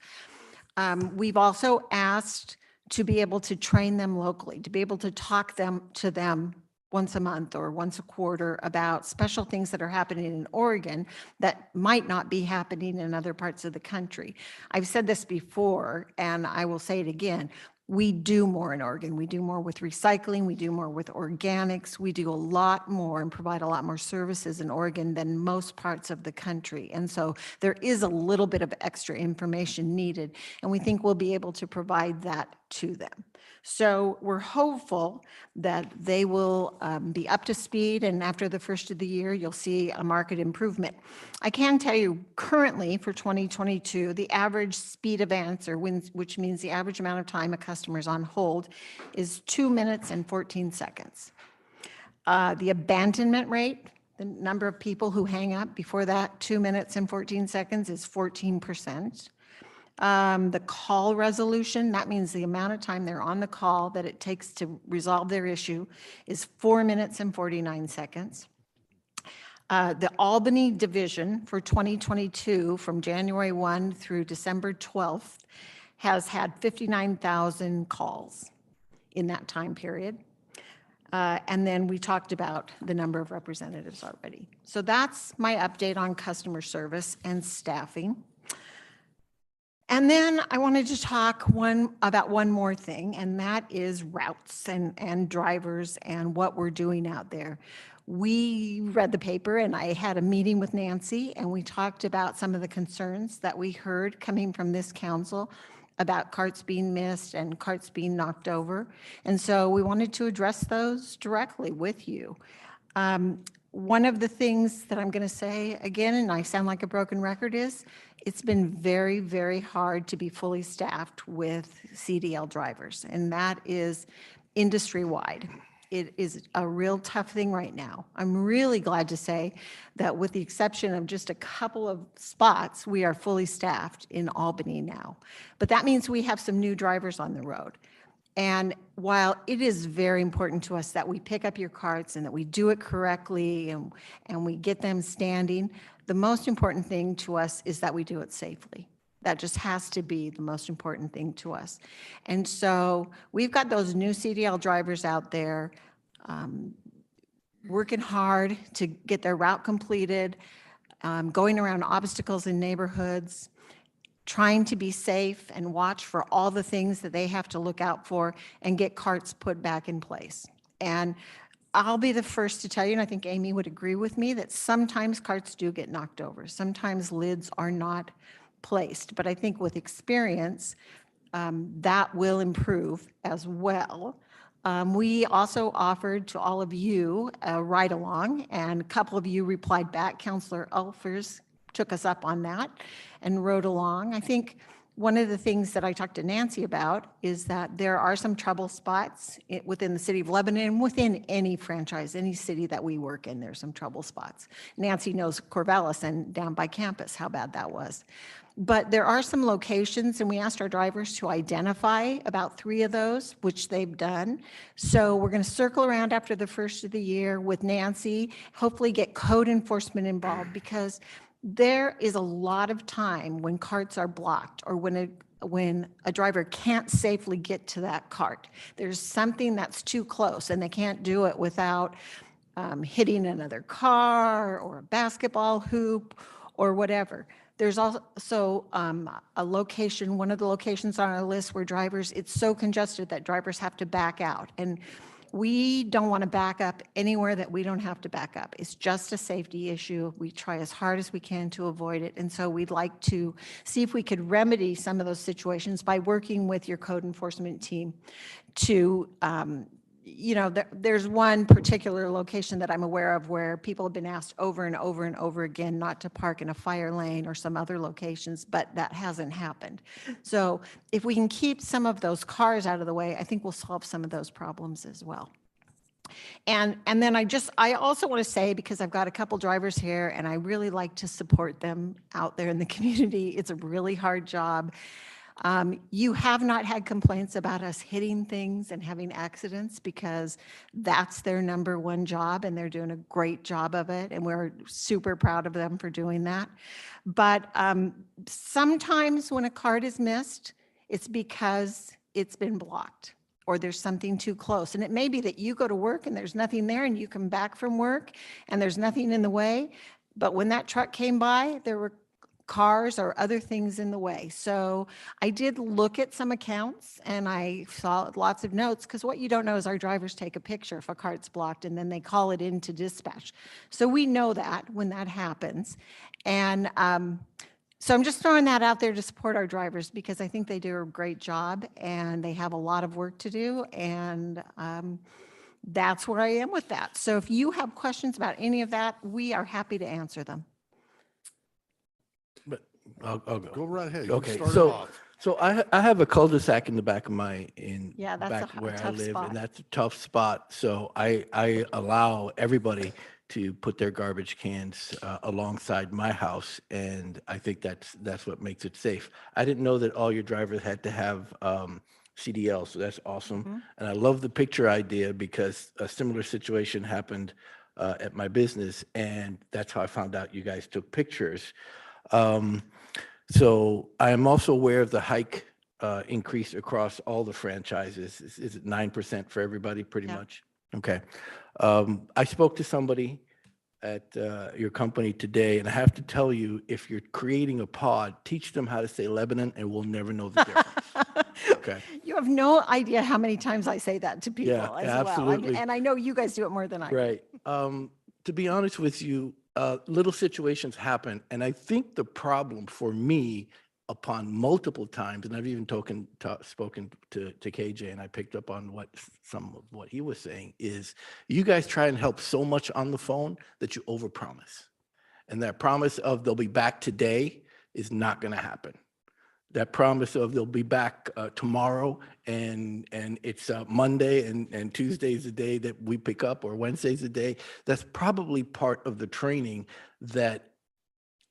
We've also asked to be able to train them locally, to be able to talk to them once a month or once a quarter about special things that are happening in Oregon that might not be happening in other parts of the country. I've said this before, and I will say it again. We do more in Oregon. We do more with recycling. We do more with organics. We do a lot more and provide a lot more services in Oregon than most parts of the country. And so there is a little bit of extra information needed, and we think we'll be able to provide that to them. So we're hopeful that they will be up to speed, and after the first of the year, you'll see a market improvement. I can tell you currently for 2022, the average speed of answer, which means the average amount of time a customer is on hold, is 2 minutes and 14 seconds. The abandonment rate, the number of people who hang up before that 2 minutes and 14 seconds, is 14%. The call resolution, that means the amount of time they're on the call that it takes to resolve their issue, is 4 minutes and 49 seconds. The Albany division for 2022, from January 1 through December 12th, has had 59,000 calls in that time period. And then we talked about the number of representatives already. So that's my update on customer service and staffing. And then I wanted to talk about one more thing, and that is routes and drivers and what we're doing out there. We read the paper, and I had a meeting with Nancy, and we talked about some of the concerns that we heard coming from this council about carts being missed and carts being knocked over. And so we wanted to address those directly with you. One of the things that I'm going to say again, and I sound like a broken record, is it's been very, very hard to be fully staffed with CDL drivers, and that is industry-wide. It is a real tough thing right now. I'm really glad to say that with the exception of just a couple of spots, we are fully staffed in Albany now. But that means we have some new drivers on the road. And while it is very important to us that we pick up your carts and that we do it correctly and we get them standing, the most important thing to us is that we do it safely. That just has to be the most important thing to us. And so we've got those new CDL drivers out there working hard to get their route completed, going around obstacles in neighborhoods, trying to be safe and watch for all the things that they have to look out for and get carts put back in place. And I'll be the first to tell you, and I think Amy would agree with me, that sometimes carts do get knocked over. Sometimes lids are not placed. But I think with experience, that will improve as well. We also offered to all of you a ride-along, and a couple of you replied back. Counselor Elfers took us up on that and rode along. I think one of the things that I talked to Nancy about is that there are some trouble spots within the city of Lebanon, and within any franchise, any city that we work in, there's some trouble spots. Nancy knows Corvallis and down by campus, how bad that was. But there are some locations, and we asked our drivers to identify about 3 of those, which they've done. So we're going to circle around after the first of the year with Nancy, hopefully get code enforcement involved, because there is a lot of time when carts are blocked or when a driver can't safely get to that cart. There's something that's too close and they can't do it without hitting another car or a basketball hoop or whatever. There's also a location, one of the locations on our list where drivers, it's so congested that drivers have to back out. And we don't want to back up anywhere that we don't have to back up. It's just a safety issue. We try as hard as we can to avoid it. And so we'd like to see if we could remedy some of those situations by working with your code enforcement team to, there's one particular location that I'm aware of where people have been asked over and over and over again not to park in a fire lane or some other locations, but that hasn't happened. So if we can keep some of those cars out of the way, I think we'll solve some of those problems as well. And then I also want to say, because I've got a couple drivers here and I really like to support them out there in the community. It's a really hard job. You have not had complaints about us hitting things and having accidents, because that's their number one job and they're doing a great job of it. And we're super proud of them for doing that. But sometimes when a cart is missed, it's because it's been blocked or there's something too close. And it may be that you go to work and there's nothing there and you come back from work and there's nothing in the way. But when that truck came by, there were cars or other things in the way. So I did look at some accounts and I saw lots of notes, because what you don't know is our drivers take a picture if a cart's blocked and then they call it into dispatch. So we know that when that happens. And so I'm just throwing that out there to support our drivers, because I think they do a great job and they have a lot of work to do. And that's where I am with that. So if you have questions about any of that, we are happy to answer them. But I'll go. Go right ahead. You Okay, start it off. so I have a cul-de-sac in the back of Yeah, that's back a where I tough live, spot. and that's a tough spot. So I allow everybody to put their garbage cans alongside my house, and I think that's what makes it safe. I didn't know that all your drivers had to have CDL, so that's awesome. And I love the picture idea, because a similar situation happened at my business, and that's how I found out you guys took pictures. So I am also aware of the hike increase across all the franchises. Is it 9% for everybody, pretty much? Okay. I spoke to somebody at your company today, and I have to tell you, if you're creating a pod, teach them how to say Lebanon, and we'll never know the difference. Okay. You have no idea how many times I say that to people Yeah, as well. absolutely. And I know you guys do it more than I do. Right. To be honest with you, little situations happen. And I think the problem for me, upon multiple times, and I've even spoken to KJ, and I picked up on some of what he was saying, is you guys try and help so much on the phone that you overpromise. And that promise of they'll be back today is not going to happen. That promise of they'll be back tomorrow and it's Monday and Tuesday's the day that we pick up, or Wednesday's the day, that's probably part of the training that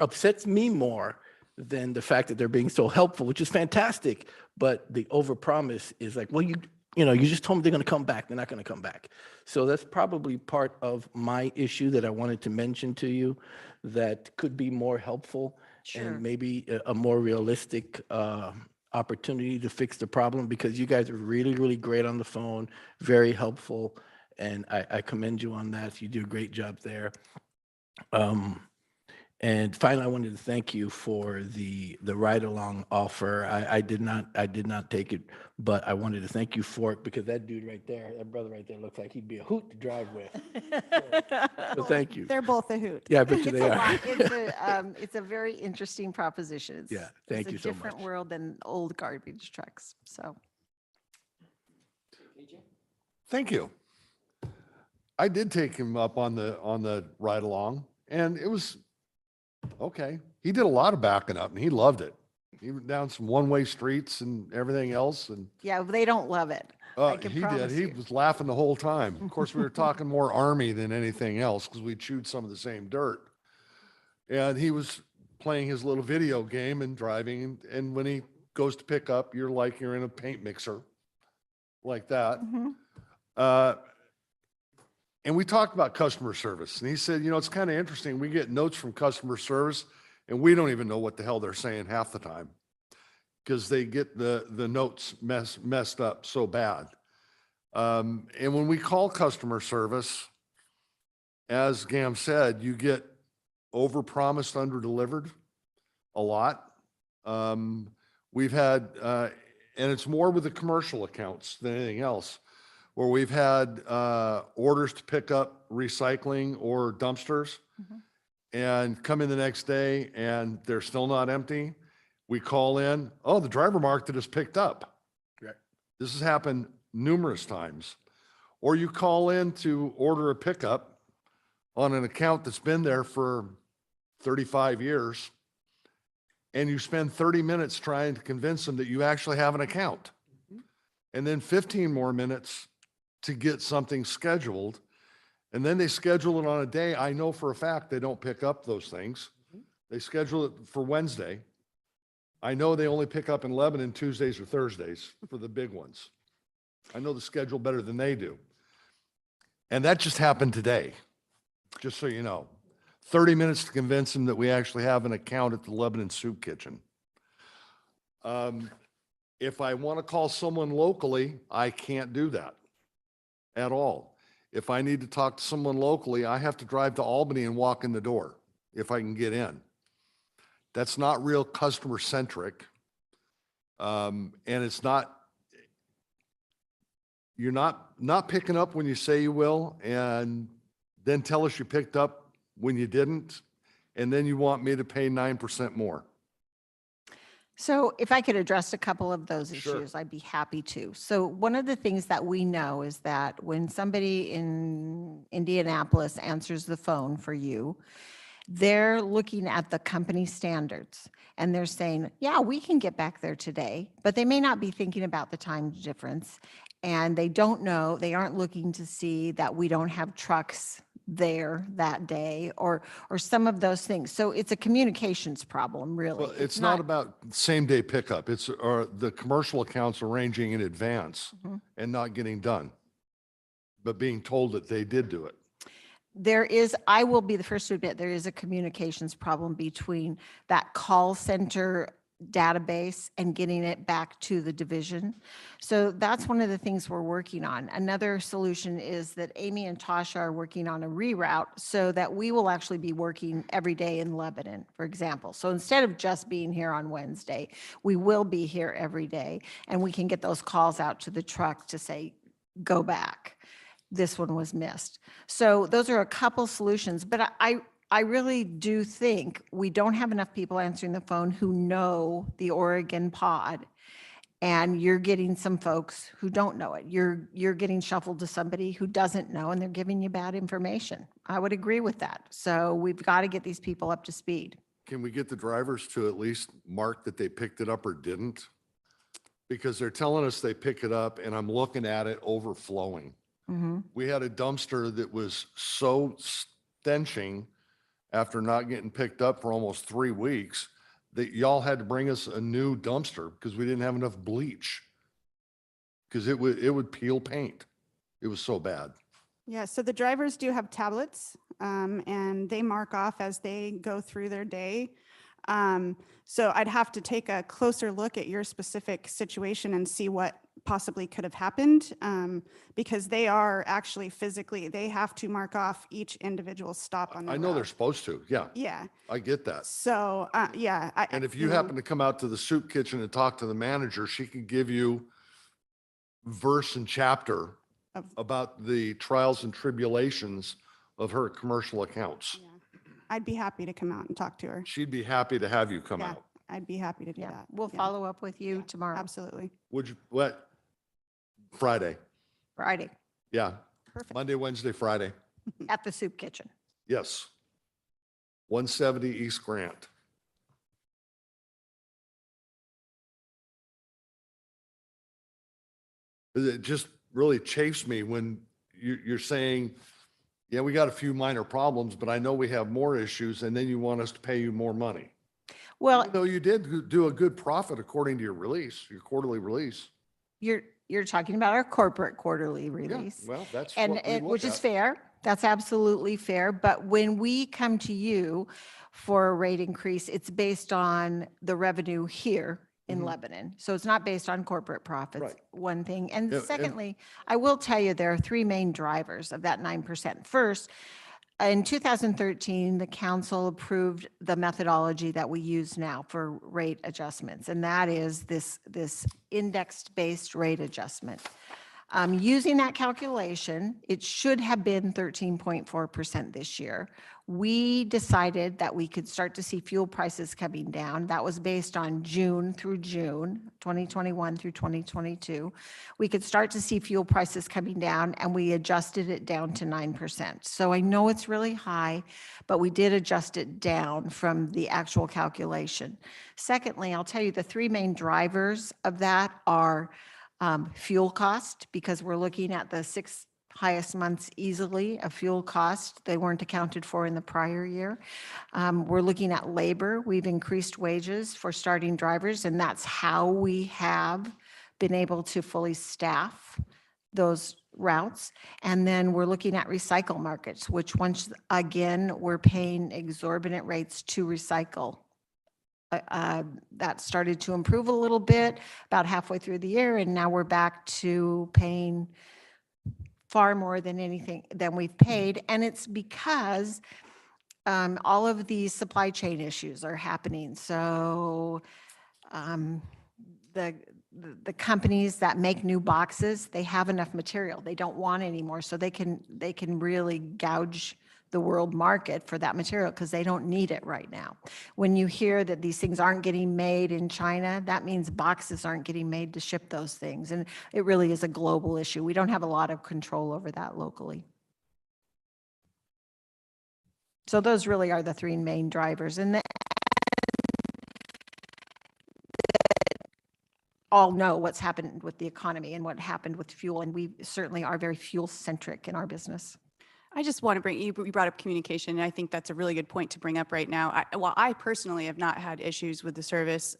upsets me more than the fact that they're being so helpful, which is fantastic. But the overpromise is like, well, you just told them they're going to come back. They're not going to come back. So that's probably part of my issue that I wanted to mention to you that could be more helpful. Sure. And maybe a more realistic opportunity to fix the problem, because you guys are really, really great on the phone, very helpful, and I commend you on that. You do a great job there. And finally, I wanted to thank you for the ride-along offer. I did not take it, but I wanted to thank you for it because that dude right there, that brother right there, looks like he'd be a hoot to drive with. So thank you. They're both a hoot. Yeah, I bet you they It's a are. lot. It's a very interesting proposition. Yeah, thank you so It's a different much. world than old garbage trucks, so. Thank you. I did take him up on the ride along, and it was okay. He did a lot of backing up and he loved it. He went down some one-way streets and everything else, and Yeah, they don't love it. I can he did. promise He you. was laughing the whole time. Of course, we were talking more Army than anything else because we chewed some of the same dirt. And he was playing his little video game and driving. And when he goes to pick up, you're like you're in a paint mixer like that. And we talked about customer service. And he said, you know, it's kind of interesting. We get notes from customer service and we don't even know what the hell they're saying half the time because they get the notes messed up so bad. And when we call customer service, as Gam said, you get overpromised, underdelivered a lot. We've had, and it's more with the commercial accounts than anything else, where we've had orders to pick up recycling or dumpsters and come in the next day and they're still not empty. We call in, oh, the driver marked it as picked up. Right. This has happened numerous times. Or you call in to order a pickup on an account that's been there for 35 years and you spend 30 minutes trying to convince them that you actually have an account. And then 15 more minutes to get something scheduled. And then they schedule it on a day. I know for a fact they don't pick up those things. They schedule it for Wednesday. I know they only pick up in Lebanon Tuesdays or Thursdays for the big ones. I know the schedule better than they do. And that just happened today, just so you know. 30 minutes to convince them that we actually have an account at the Lebanon Soup Kitchen. If I want to call someone locally, I can't do that at all. If I need to talk to someone locally, I have to drive to Albany and walk in the door if I can get in. That's not real customer centric. And it's not, you're not picking up when you say you will, and then tell us you picked up when you didn't, and then you want me to pay 9% more. So if I could address a couple of those Sure. issues, I'd be happy to. So one of the things that we know is that when somebody in Indianapolis answers the phone for you, they're looking at the company standards and they're saying, yeah, we can get back there today, but they may not be thinking about the time difference. And they don't know, they aren't looking to see that we don't have trucks there that day or some of those things. So it's a communications problem, really. Well, it's not about same day pickup. It's or the commercial accounts arranging in advance and not getting done, but being told that they did do it. There is, I will be the first to admit, there is a communications problem between that call center database and getting it back to the division. So that's one of the things we're working on. Another solution is that Amy and Tasha are working on a reroute so that we will actually be working every day in Lebanon, for example. So instead of just being here on Wednesday, we will be here every day and we can get those calls out to the truck to say, go back. This one was missed. So those are a couple solutions, but I really do think we don't have enough people answering the phone who know the Oregon pod. And you're getting some folks who don't know it. You're getting shuffled to somebody who doesn't know and they're giving you bad information. I would agree with that. So we've got to get these people up to speed. Can we get the drivers to at least mark that they picked it up or didn't? Because they're telling us they pick it up and I'm looking at it overflowing. We had a dumpster that was so stenching after not getting picked up for almost 3 weeks that y'all had to bring us a new dumpster because we didn't have enough bleach because it would peel paint. It was so bad. Yeah, so the drivers do have tablets and they mark off as they go through their day. So I'd have to take a closer look at your specific situation and see what possibly could have happened, because they are actually physically, they have to mark off each individual stop on the I know they're route. supposed to, yeah. Yeah. I get that. So, yeah. And if you happen to come out to the soup kitchen and talk to the manager, she can give you verse and chapter about the trials and tribulations of her commercial accounts. I'd be happy to come out and talk to her. She'd be happy to have you come Yeah, out. I'd be happy to do Yeah, that. we'll Yeah, follow up with you tomorrow, absolutely. Would you, what? Friday, Friday, yeah. Perfect. Monday, Wednesday, Friday, at the soup kitchen. yes. 170 East Grant. It just really chafes me when you're saying, yeah, we got a few minor problems, but I know we have more issues, and then you want us to pay you more money. Well, Even though you did do a good profit according to your release, your quarterly release. you're talking about our corporate quarterly Yeah, release. well, that's And what we it, look which is at. fair. That's absolutely fair. But when we come to you for a rate increase, it's based on the revenue here in Mhm. Lebanon. So it's not based on corporate profits, Right. one thing. And Yeah, and- secondly, I will tell you, there are three main drivers of that 9%. First, in 2013, the council approved the methodology that we use now for rate adjustments, and that is this indexed-based rate adjustment. Using that calculation, it should have been 13.4% this year. We decided that we could start to see fuel prices coming down. That was based on June through June, 2021 through 2022. We could start to see fuel prices coming down, and we adjusted it down to 9%. So I know it's really high, but we did adjust it down from the actual calculation. Secondly, I'll tell you the three main drivers of that are fuel cost, because we're looking at the 6 highest months easily of fuel cost. They weren't accounted for in the prior year. We're looking at labor. We've increased wages for starting drivers, and that's how we have been able to fully staff those routes. And then we're looking at recycle markets, which once again, we're paying exorbitant rates to recycle. That started to improve a little bit about halfway through the year, and now we're back to paying far more than anything than we've paid. And it's because all of these supply chain issues are happening. So the companies that make new boxes, they have enough material. They don't want any more, so they can really gouge the world market for that material because they don't need it right now. When you hear that these things aren't getting made in China, that means boxes aren't getting made to ship those things. And it really is a global issue. We don't have a lot of control over that locally. So those really are the three main drivers. And then all know what's happened with the economy and what happened with fuel. And we certainly are very fuel centric in our business. I just want to bring, you brought up communication, and I think that's a really good point to bring up right now. I personally have not had issues with the service.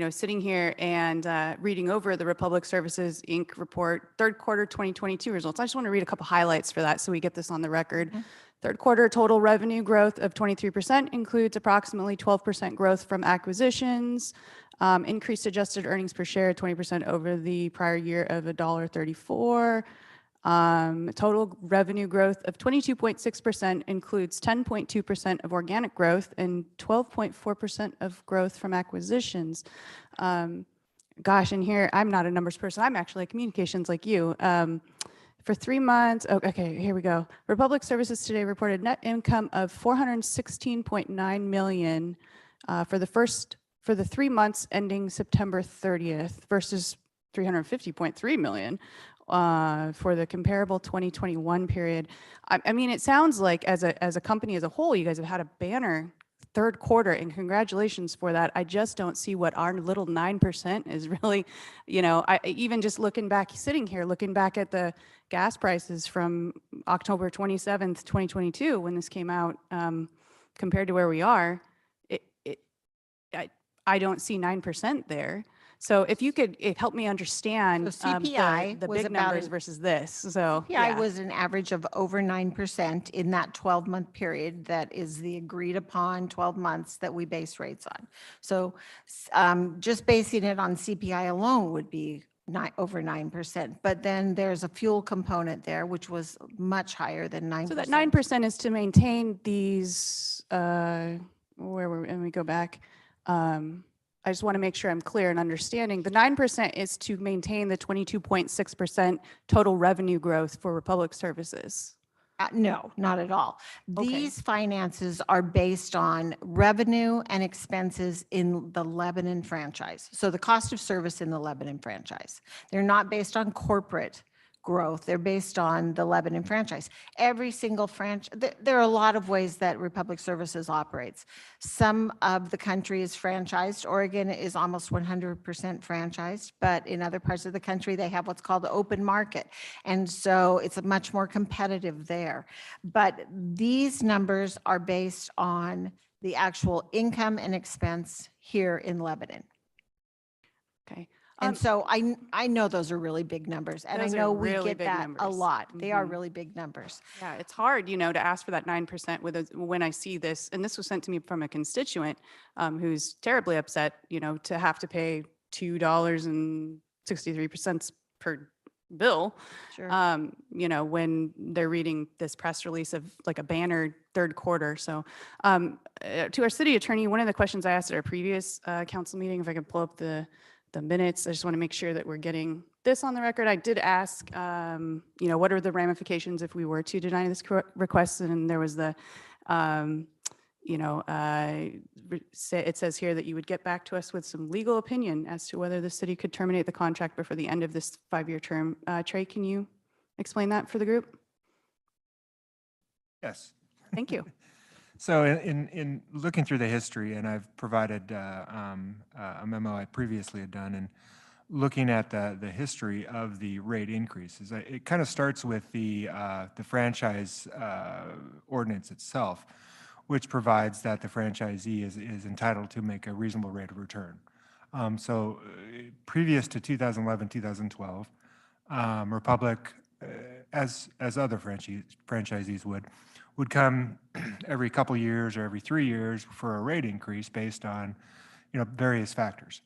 Sitting here and reading over the Republic Services, Inc. report, third quarter 2022 results. I just want to read a couple highlights for that so we get this on the record. Mm-hmm. Third quarter total revenue growth of 23% includes approximately 12% growth from acquisitions, increased adjusted earnings per share 20% over the prior year of $1.34. Total revenue growth of 22.6% includes 10.2% of organic growth and 12.4% of growth from acquisitions. Gosh, and here, I'm not a numbers person. I'm actually a communications like you. For 3 months, okay, here we go. Republic Services today reported net income of $416.9 million for the 3 months ending September 30th versus $350.3 million for the comparable 2021 period. I mean, it sounds like as a company as a whole, you guys have had a banner third quarter, and congratulations for that. I just don't see what our little 9% is really, I even just looking back, sitting here, looking back at the gas prices from October 27th, 2022, when this came out, compared to where we are, I don't see 9% there. So if you could help me understand So CPI the was big about numbers versus this. So CPI yeah. was an average of over 9% in that 12-month period. That is the agreed upon 12 months that we base rates on. So just basing it on CPI alone would be over 9%. But then there's a fuel component there, which was much higher than 9%. So that 9% is to maintain these, and we go back. I just want to make sure I'm clear in understanding. The 9% is to maintain the 22.6% total revenue growth for Republic Services. No, not at all. These finances are based on revenue and expenses in the Lebanon franchise. So the cost of service in the Lebanon franchise. They're not based on corporate growth. They're based on the Lebanon franchise. Every single franchise, there are a lot of ways that Republic Services operates. Some of the country is franchised. Oregon is almost 100% franchised, but in other parts of the country, they have what's called the open market. And so it's much more competitive there. But these numbers are based on the actual income and expense here in Lebanon. Okay. And so I know those are really big numbers, and I Those are know we really get big that a numbers. lot. They are Mhm. really big numbers. Yeah, it's hard, to ask for that 9% when I see this, and this was sent to me from a constituent who's terribly upset, to have to pay $2.63 per bill. Sure. When they're reading this press release of like a banner third quarter. So to our city attorney, one of the questions I asked at our previous council meeting, if I could pull up the minutes, I just want to make sure that we're getting this on the record. I did ask, what are the ramifications if we were to deny this request? And there was it says here that you would get back to us with some legal opinion as to whether the city could terminate the contract before the end of this 5-year term. Trey, can you explain that for the group? Yes. Thank you. So in looking through the history, and I've provided a memo I previously had done, and looking at the history of the rate increases, it kind of starts with the franchise ordinance itself, which provides that the franchisee is entitled to make a reasonable rate of return. So previous to 2011, 2012, Republic, as other franchisees would come every couple years or every 3 years for a rate increase based on, various factors.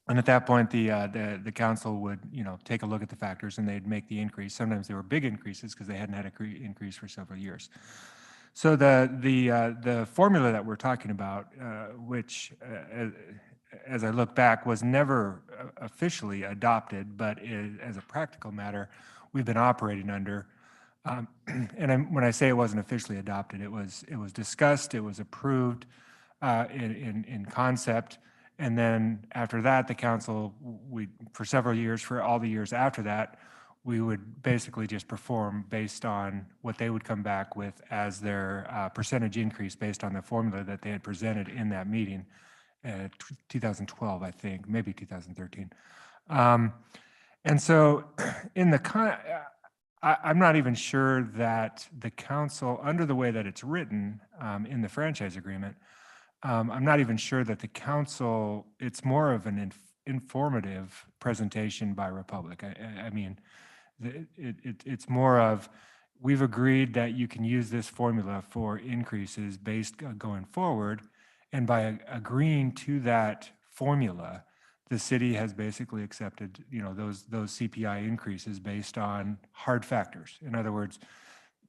And at that point, the council would, take a look at the factors and they'd make the increase. Sometimes they were big increases because they hadn't had an increase for several years. So the formula that we're talking about, which as I look back, was never officially adopted, but as a practical matter, we've been operating under. When I say it wasn't officially adopted, it was discussed, it was approved in concept, and then after that, the council, for several years, for all the years after that, we would basically just perform based on what they would come back with as their percentage increase based on the formula that they had presented in that meeting, 2012, I think, maybe 2013. And so I'm not even sure that the council, under the way that it's written in the franchise agreement, I'm not even sure that the council, it's more of an informative presentation by Republic. I mean, it's more of, we've agreed that you can use this formula for increases based going forward. And by agreeing to that formula, the city has basically accepted, those CPI increases based on hard factors. In other words,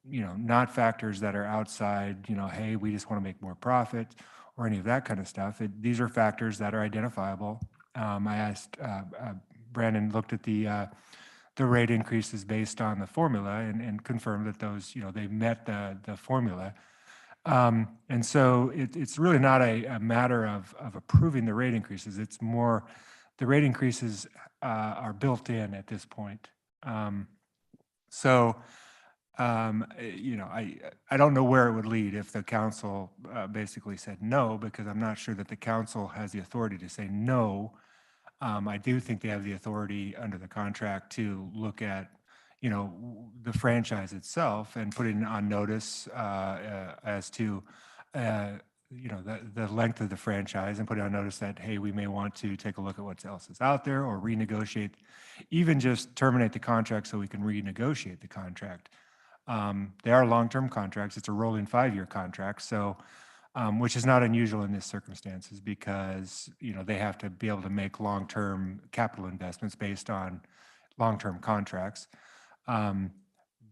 not factors that are outside, hey, we just want to make more profit or any of that kind of stuff. These are factors that are identifiable. I asked, Brandon looked at the rate increases based on the formula and confirmed that those, they met the formula. And so it's really not a matter of approving the rate increases. It's more, the rate increases are built in at this point. I don't know where it would lead if the council basically said no, because I'm not sure that the council has the authority to say no. I do think they have the authority under the contract to look at, the franchise itself and put it on notice as to the length of the franchise and put on notice that, hey, we may want to take a look at what else is out there or renegotiate, even just terminate the contract so we can renegotiate the contract. They are long-term contracts. It's a rolling 5-year contract. So, which is not unusual in these circumstances because, they have to be able to make long-term capital investments based on long-term contracts.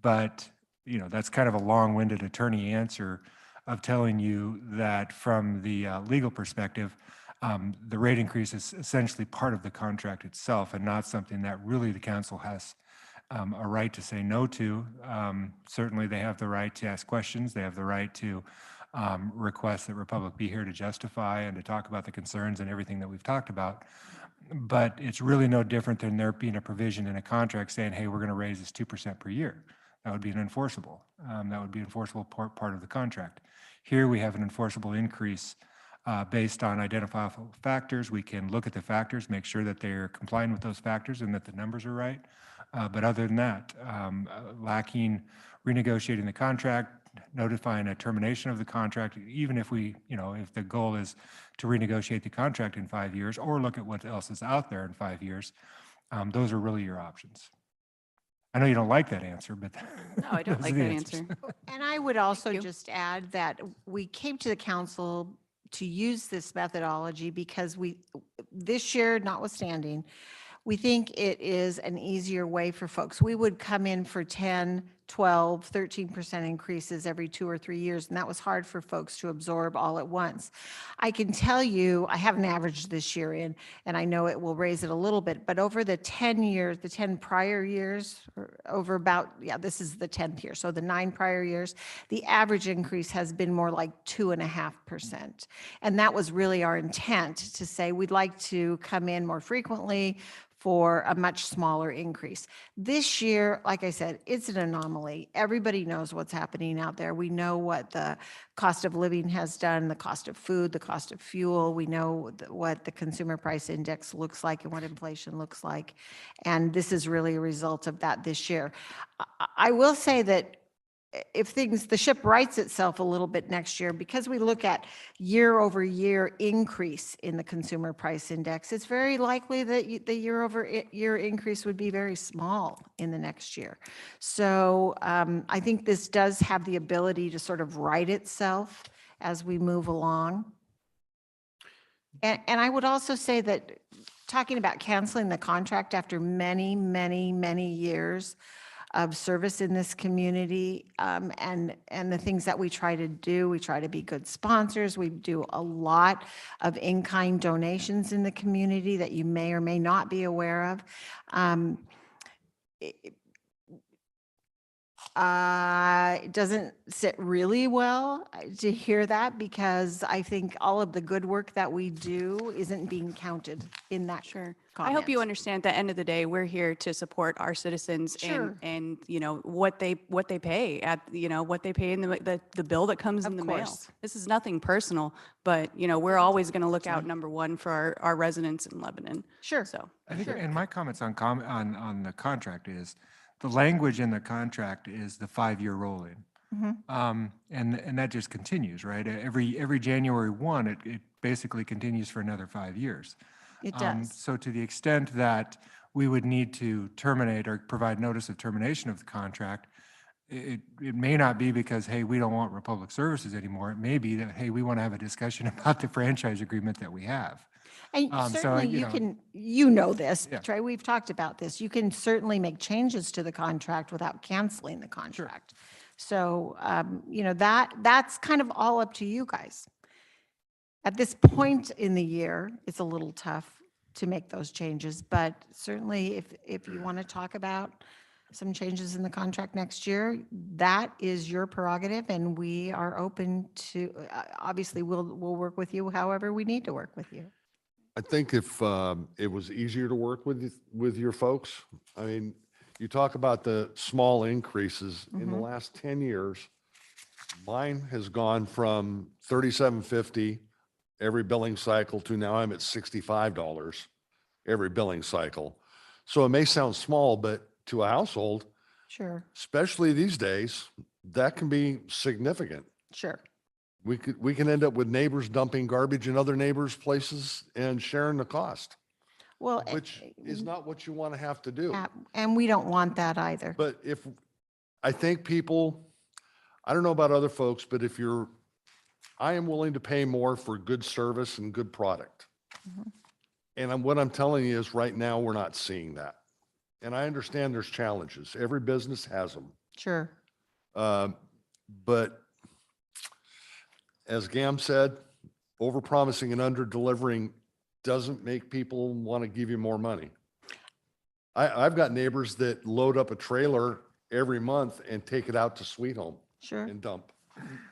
But, that's kind of a long-winded attorney answer of telling you that from the legal perspective, the rate increase is essentially part of the contract itself and not something that really the council has a right to say no to. Certainly, they have the right to ask questions. They have the right to request that Republic be here to justify and to talk about the concerns and everything that we've talked about. But it's really no different than there being a provision in a contract saying, hey, we're going to raise this 2% per year. That would be an enforceable. That would be an enforceable part of the contract. Here we have an enforceable increase based on identifiable factors. We can look at the factors, make sure that they're complying with those factors and that the numbers are right. But other than that, lacking renegotiating the contract, notifying a termination of the contract, even if if the goal is to renegotiate the contract in 5 years or look at what else is out there in 5 years, those are really your options. I know you don't like that answer, but No, I don't those are like the that answers. answer. And I would also you. just add that we came to the council to use this methodology because this year notwithstanding, we think it is an easier way for folks. We would come in for 10, 12, 13% increases every 2 or 3 years, and that was hard for folks to absorb all at once. I can tell you, I haven't averaged this year in, and I know it will raise it a little bit, but over the 10 years, the 10 prior years, over about, this is the 10th year, so the 9 prior years, the average increase has been more like 2.5%. And that was really our intent to say we'd like to come in more frequently for a much smaller increase. This year, like I said, it's an anomaly. Everybody knows what's happening out there. We know what the cost of living has done, the cost of food, the cost of fuel. We know what the consumer price index looks like and what inflation looks like. And this is really a result of that this year. I will say that if the ship rights itself a little bit next year, because we look at year over year increase in the consumer price index, it's very likely that the year over year increase would be very small in the next year. So I think this does have the ability to sort of right itself as we move along. And I would also say that talking about canceling the contract after many, many, many years of service in this community, and the things that we try to do. We try to be good sponsors. We do a lot of in-kind donations in the community that you may or may not be aware of. It doesn't sit really well to hear that because I think all of the good work that we do isn't being counted in that. Sure. comment. I hope you understand at the end of the day, we're here to support our citizens Sure. and what they pay what they pay in the bill that comes in Of the mail. course. This is nothing personal, but we're always going to look out number one for our residents in Lebanon. Sure. So I think, and my comments on the contract is, the language in the contract is the 5-year rolling. And that just continues, right? Every January 1, it basically continues for another 5 years. It does. So to the extent that we would need to terminate or provide notice of termination of the contract, it may not be because, hey, we don't want Republic Services anymore. It may be that, hey, we want to have a discussion about the franchise agreement that we have. And So, certainly you you know, can, this, Yeah. Trey, we've talked about this. You can certainly make changes to the contract without canceling the contract. So, that's kind of all up to you guys. At this point in the year, it's a little tough to make those changes, but certainly if you want to talk about some changes in the contract next year, that is your prerogative, and we are open to, obviously, we'll work with you however we need to work with you. I think if it was easier to work with your folks, I mean, you talk about the small increases in the last 10 years. Mine has gone from $37.50 every billing cycle to now I'm at $65 every billing cycle. So it may sound small, but to a household, Sure, especially these days, that can be significant. sure. We can end up with neighbors dumping garbage in other neighbors' places and sharing the cost, Well, which is not what you want to have to do. and we don't want that either. But if, I think people, I don't know about other folks, but if you're, I am willing to pay more for good service and good product. And what I'm telling you is right now, we're not seeing that. And I understand there's challenges. Every business has them. Sure. But as Gam said, overpromising and under-delivering doesn't make people want to give you more money. I've got neighbors that load up a trailer every month and take it out to Sweet Home Sure. and dump.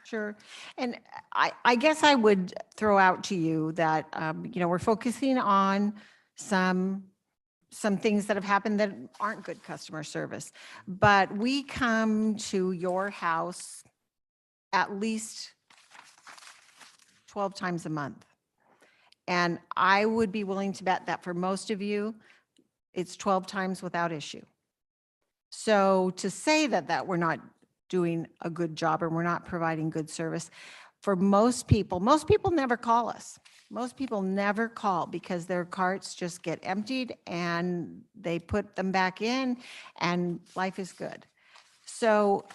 Sure. And I guess I would throw out to you that, we're focusing on some things that have happened that aren't good customer service. But we come to your house at least 12 times a month. And I would be willing to bet that for most of you, it's 12 times without issue. So to say that we're not doing a good job or we're not providing good service, for most people never call us. Most people never call because their carts just get emptied and they put them back in and life is good. So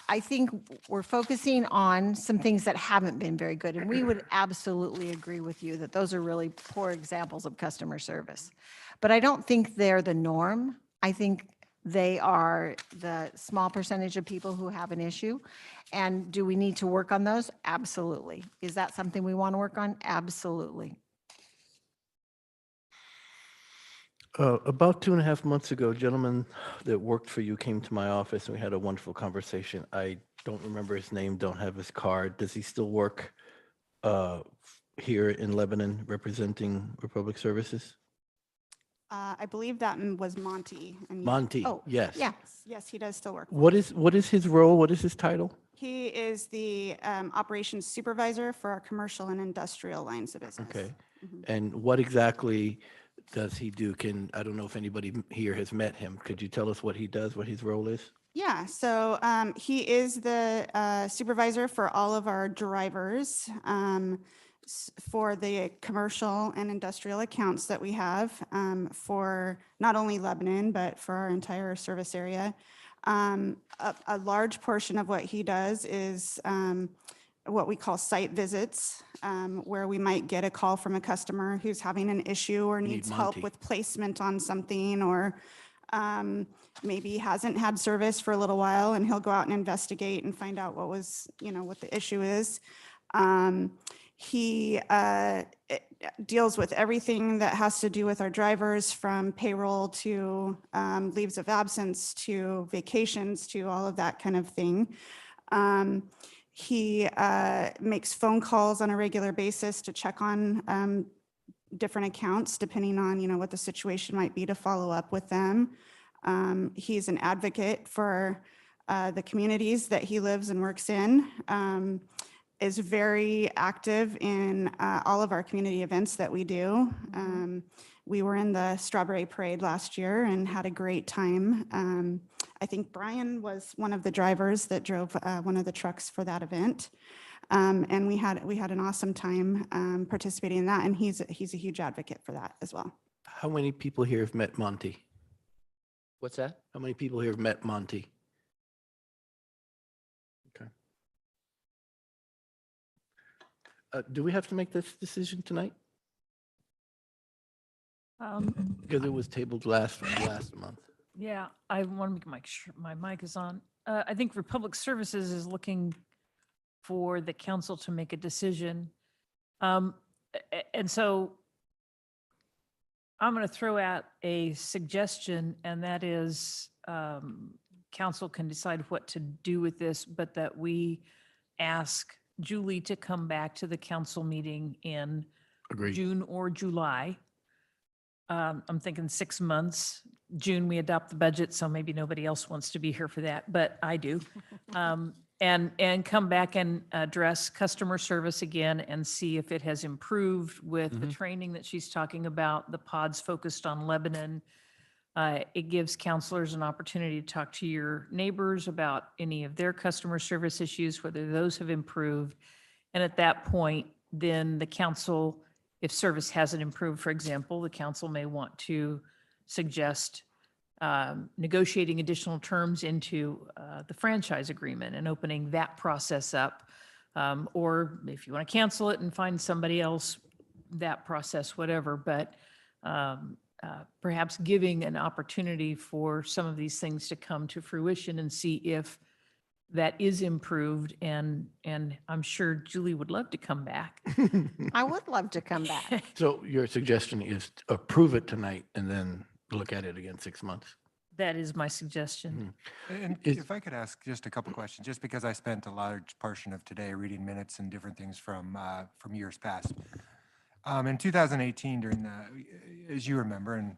I think we're focusing on some things that haven't been very good. And we would absolutely agree with you that those are really poor examples of customer service. But I don't think they're the norm. I think they are the small percentage of people who have an issue. And do we need to work on those? Absolutely. Is that something we want to work on? Absolutely. About 2.5 months ago, a gentleman that worked for you came to my office and we had a wonderful conversation. I don't remember his name, don't have his card. Does he still work here in Lebanon representing Republic Services? I believe that was Monty. Monty, Oh, yes. Yes, he does still work. What is his role? What is his title? He is the operations supervisor for our commercial and industrial lines of business. Okay. And what exactly does he do? I don't know if anybody here has met him. Could you tell us what he does, what his role is? Yeah, so he is the supervisor for all of our drivers for the commercial and industrial accounts that we have for not only Lebanon, but for our entire service area. A large portion of what he does is what we call site visits, where we might get a call from a customer who's having an issue or needs help with placement on something, or maybe hasn't had service for a little while, and he'll go out and investigate and find out what the issue is. He deals with everything that has to do with our drivers, from payroll to leaves of absence to vacations to all of that kind of thing. He makes phone calls on a regular basis to check on different accounts, depending on what the situation might be, to follow up with them. He's an advocate for the communities that he lives and works in. Is very active in all of our community events that we do. We were in the Strawberry Parade last year and had a great time. I think Brian was one of the drivers that drove one of the trucks for that event. And we had an awesome time participating in that. And he's a huge advocate for that as well. How many people here have met Monty? What's that? How many people here have met Monty? Okay. Do we have to make this decision tonight? Because it was tabled last month. Yeah, I want to make sure my mic is on. I think Republic Services is looking for the council to make a decision. And so I'm going to throw out a suggestion, and that is council can decide what to do with this, but that we ask Julie to come back to the council meeting in Agreed. June or July. I'm thinking 6 months. June, we adopt the budget, so maybe nobody else wants to be here for that, but I do. And come back and address customer service again and see if it has improved with the training that she's talking about, the pods focused on Lebanon. It gives counselors an opportunity to talk to your neighbors about any of their customer service issues, whether those have improved. And at that point, then the council, if service hasn't improved, for example, the council may want to suggest negotiating additional terms into the franchise agreement and opening that process up. Or if you want to cancel it and find somebody else, that process, whatever. But perhaps giving an opportunity for some of these things to come to fruition and see if that is improved. And I'm sure Julie would love to come back. I would love to come back. So your suggestion is approve it tonight and then look at it again 6 months? That is my suggestion. And Is- if I could ask just a couple questions, just because I spent a large portion of today reading minutes and different things from years past. In 2018, during the, as you remember, and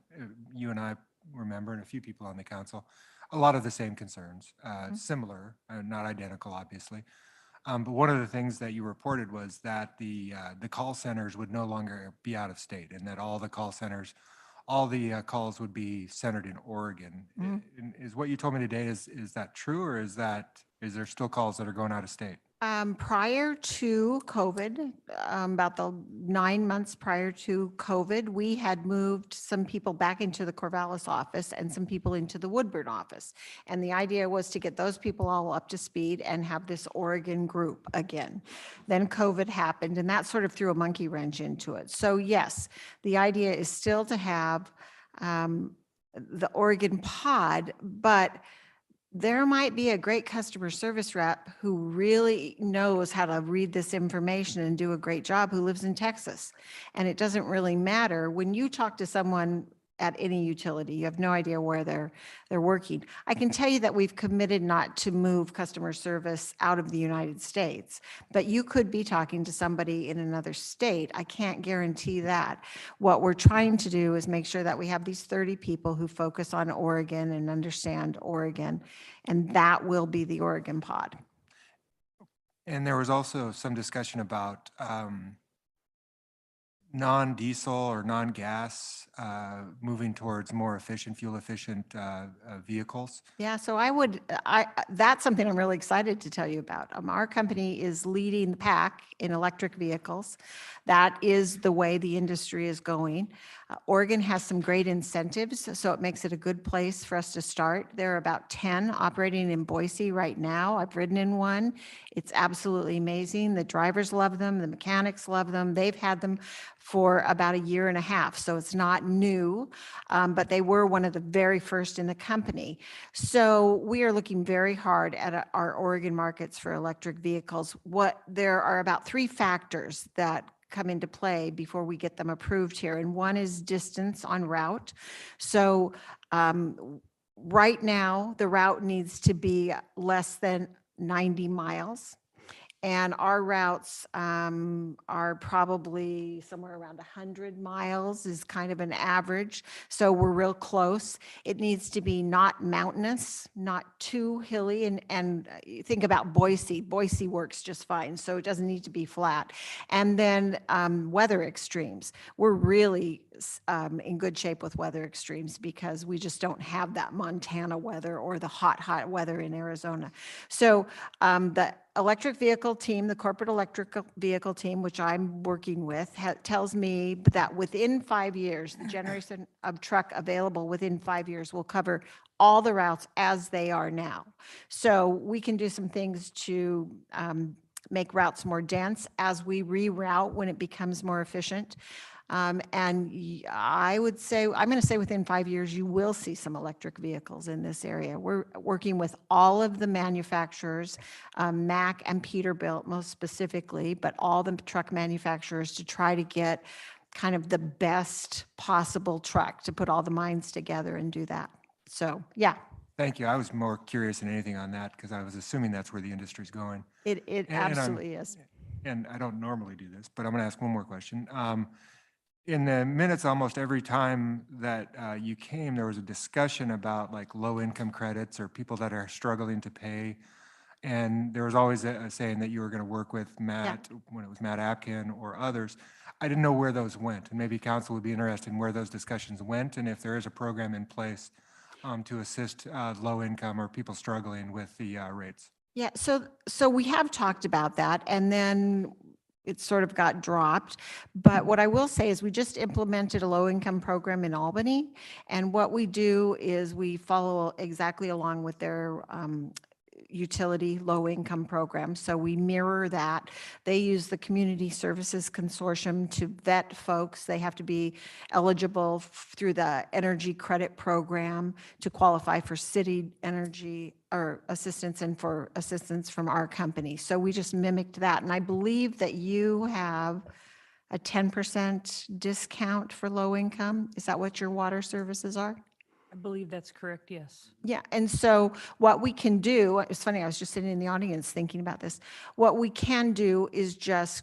you and I remember, and a few people on the council, a lot of the same concerns, similar, not identical, obviously. But one of the things that you reported was that the call centers would no longer be out of state, and that all the call centers, all the calls would be centered in Oregon. Is what you told me today, is that true, or is there still calls that are going out of state? Prior to COVID, about the 9 months prior to COVID, we had moved some people back into the Corvallis office and some people into the Woodburn office. And the idea was to get those people all up to speed and have this Oregon group again. Then COVID happened, and that sort of threw a monkey wrench into it. So yes, the idea is still to have the Oregon pod, but there might be a great customer service rep who really knows how to read this information and do a great job, who lives in Texas. And it doesn't really matter. When you talk to someone at any utility, you have no idea where they're working. I can tell you that we've committed not to move customer service out of the United States, but you could be talking to somebody in another state. I can't guarantee that. What we're trying to do is make sure that we have these 30 people who focus on Oregon and understand Oregon, and that will be the Oregon pod. And there was also some discussion about non-diesel or non-gas moving towards more efficient, fuel-efficient vehicles. Yeah, so that's something I'm really excited to tell you about. Our company is leading the pack in electric vehicles. That is the way the industry is going. Oregon has some great incentives, so it makes it a good place for us to start. There are about 10 operating in Boise right now. I've ridden in one. It's absolutely amazing. The drivers love them. The mechanics love them. They've had them for about a year and a half, so it's not new, but they were one of the very first in the company. So we are looking very hard at our Oregon markets for electric vehicles. There are about 3 factors that come into play before we get them approved here, and one is distance on route. So right now, the route needs to be less than 90 miles. And our routes are probably somewhere around 100 miles is kind of an average. So we're real close. It needs to be not mountainous, not too hilly. And you think about Boise. Boise works just fine, so it doesn't need to be flat. And then weather extremes. We're really in good shape with weather extremes because we just don't have that Montana weather or the hot weather in Arizona. So the electric vehicle team, the corporate electric vehicle team, which I'm working with, tells me that within 5 years, the generation of truck available within 5 years will cover all the routes as they are now. So we can do some things to make routes more dense as we reroute when it becomes more efficient. And I would say, I'm going to say within 5 years, you will see some electric vehicles in this area. We're working with all of the manufacturers, Mack and Peterbilt most specifically, but all the truck manufacturers to try to get kind of the best possible truck to put all the minds together and do that. So, yeah. Thank you. I was more curious than anything on that because I was assuming that's where the industry's going. It absolutely is. And I don't normally do this, but I'm going to ask one more question. In the minutes, almost every time that you came, there was a discussion about like low-income credits or people that are struggling to pay. And there was always a saying that you were going to work with Matt, when it was Matt Apkin or others. I didn't know where those went, and maybe council would be interested in where those discussions went and if there is a program in place to assist low-income or people struggling with the rates. Yeah, so we have talked about that, and then it sort of got dropped. But what I will say is we just implemented a low-income program in Albany. And what we do is we follow exactly along with their utility low-income program. So we mirror that. They use the Community Services Consortium to vet folks. They have to be eligible through the energy credit program to qualify for city energy or assistance and for assistance from our company. So we just mimicked that. And I believe that you have a 10% discount for low income. Is that what your water services are? I believe that's correct, yes. Yeah, and so what we can do, it's funny, I was just sitting in the audience thinking about this. What we can do is just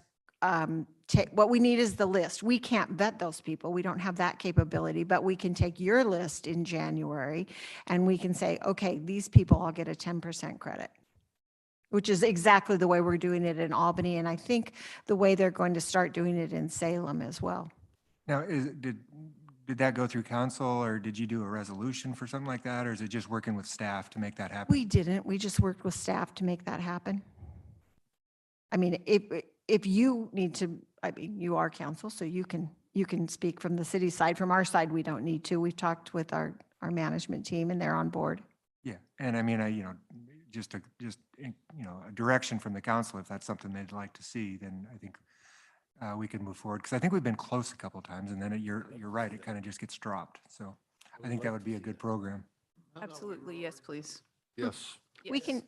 take, what we need is the list. We can't vet those people. We don't have that capability, but we can take your list in January and we can say, okay, these people all get a 10% credit, which is exactly the way we're doing it in Albany. And I think the way they're going to start doing it in Salem as well. Now, did that go through council, or did you do a resolution for something like that, or is it just working with staff to make that happen? We didn't. We just worked with staff to make that happen. I mean, if you need to, I mean, you are council, so you can speak from the city side. From our side, we don't need to. We've talked with our management team and they're on board. Yeah, and I mean, just a direction from the council, if that's something they'd like to see, then I think we can move forward, because I think we've been close a couple of times, and then you're right, it kind of just gets dropped. So I think that would be a good program. Absolutely, yes, please. Yes. We can,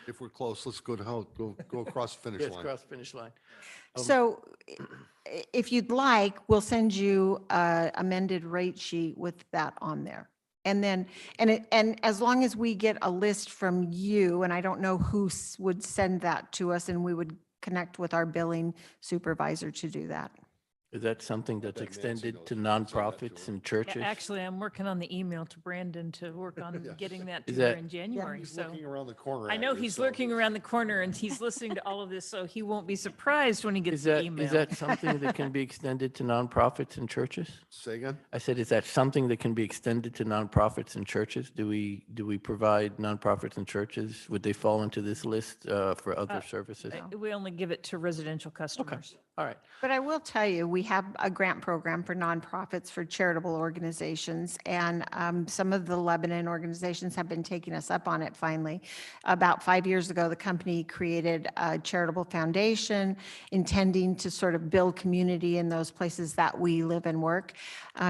If we're close, let's go across the finish Yes, line. cross finish line. so if you'd like, we'll send you a amended rate sheet with that on there. And then, and as long as we get a list from you, and I don't know who would send that to us, and we would connect with our billing supervisor to do that. Is that something that's bet Nancy extended knows. to We can send that to nonprofits her. and Yeah, churches? actually, I'm working on the email to Brandon to work on Yeah. getting that to Is her that- in January, He's so. looking around the corner. I at know you, he's so- lurking around the corner and he's listening to all of this, so he won't be surprised when he gets Is the that, email. is that something that can be extended to nonprofits and churches? Say again? I said, is that something that can be extended to nonprofits and churches? Do we provide nonprofits and churches? Would they fall into this list for other services? We only give it to residential customers. All right. But I will tell you, we have a grant program for nonprofits, for charitable organizations, and some of the Lebanon organizations have been taking us up on it finally. About 5 years ago, the company created a charitable foundation intending to sort of build community in those places that we live and work.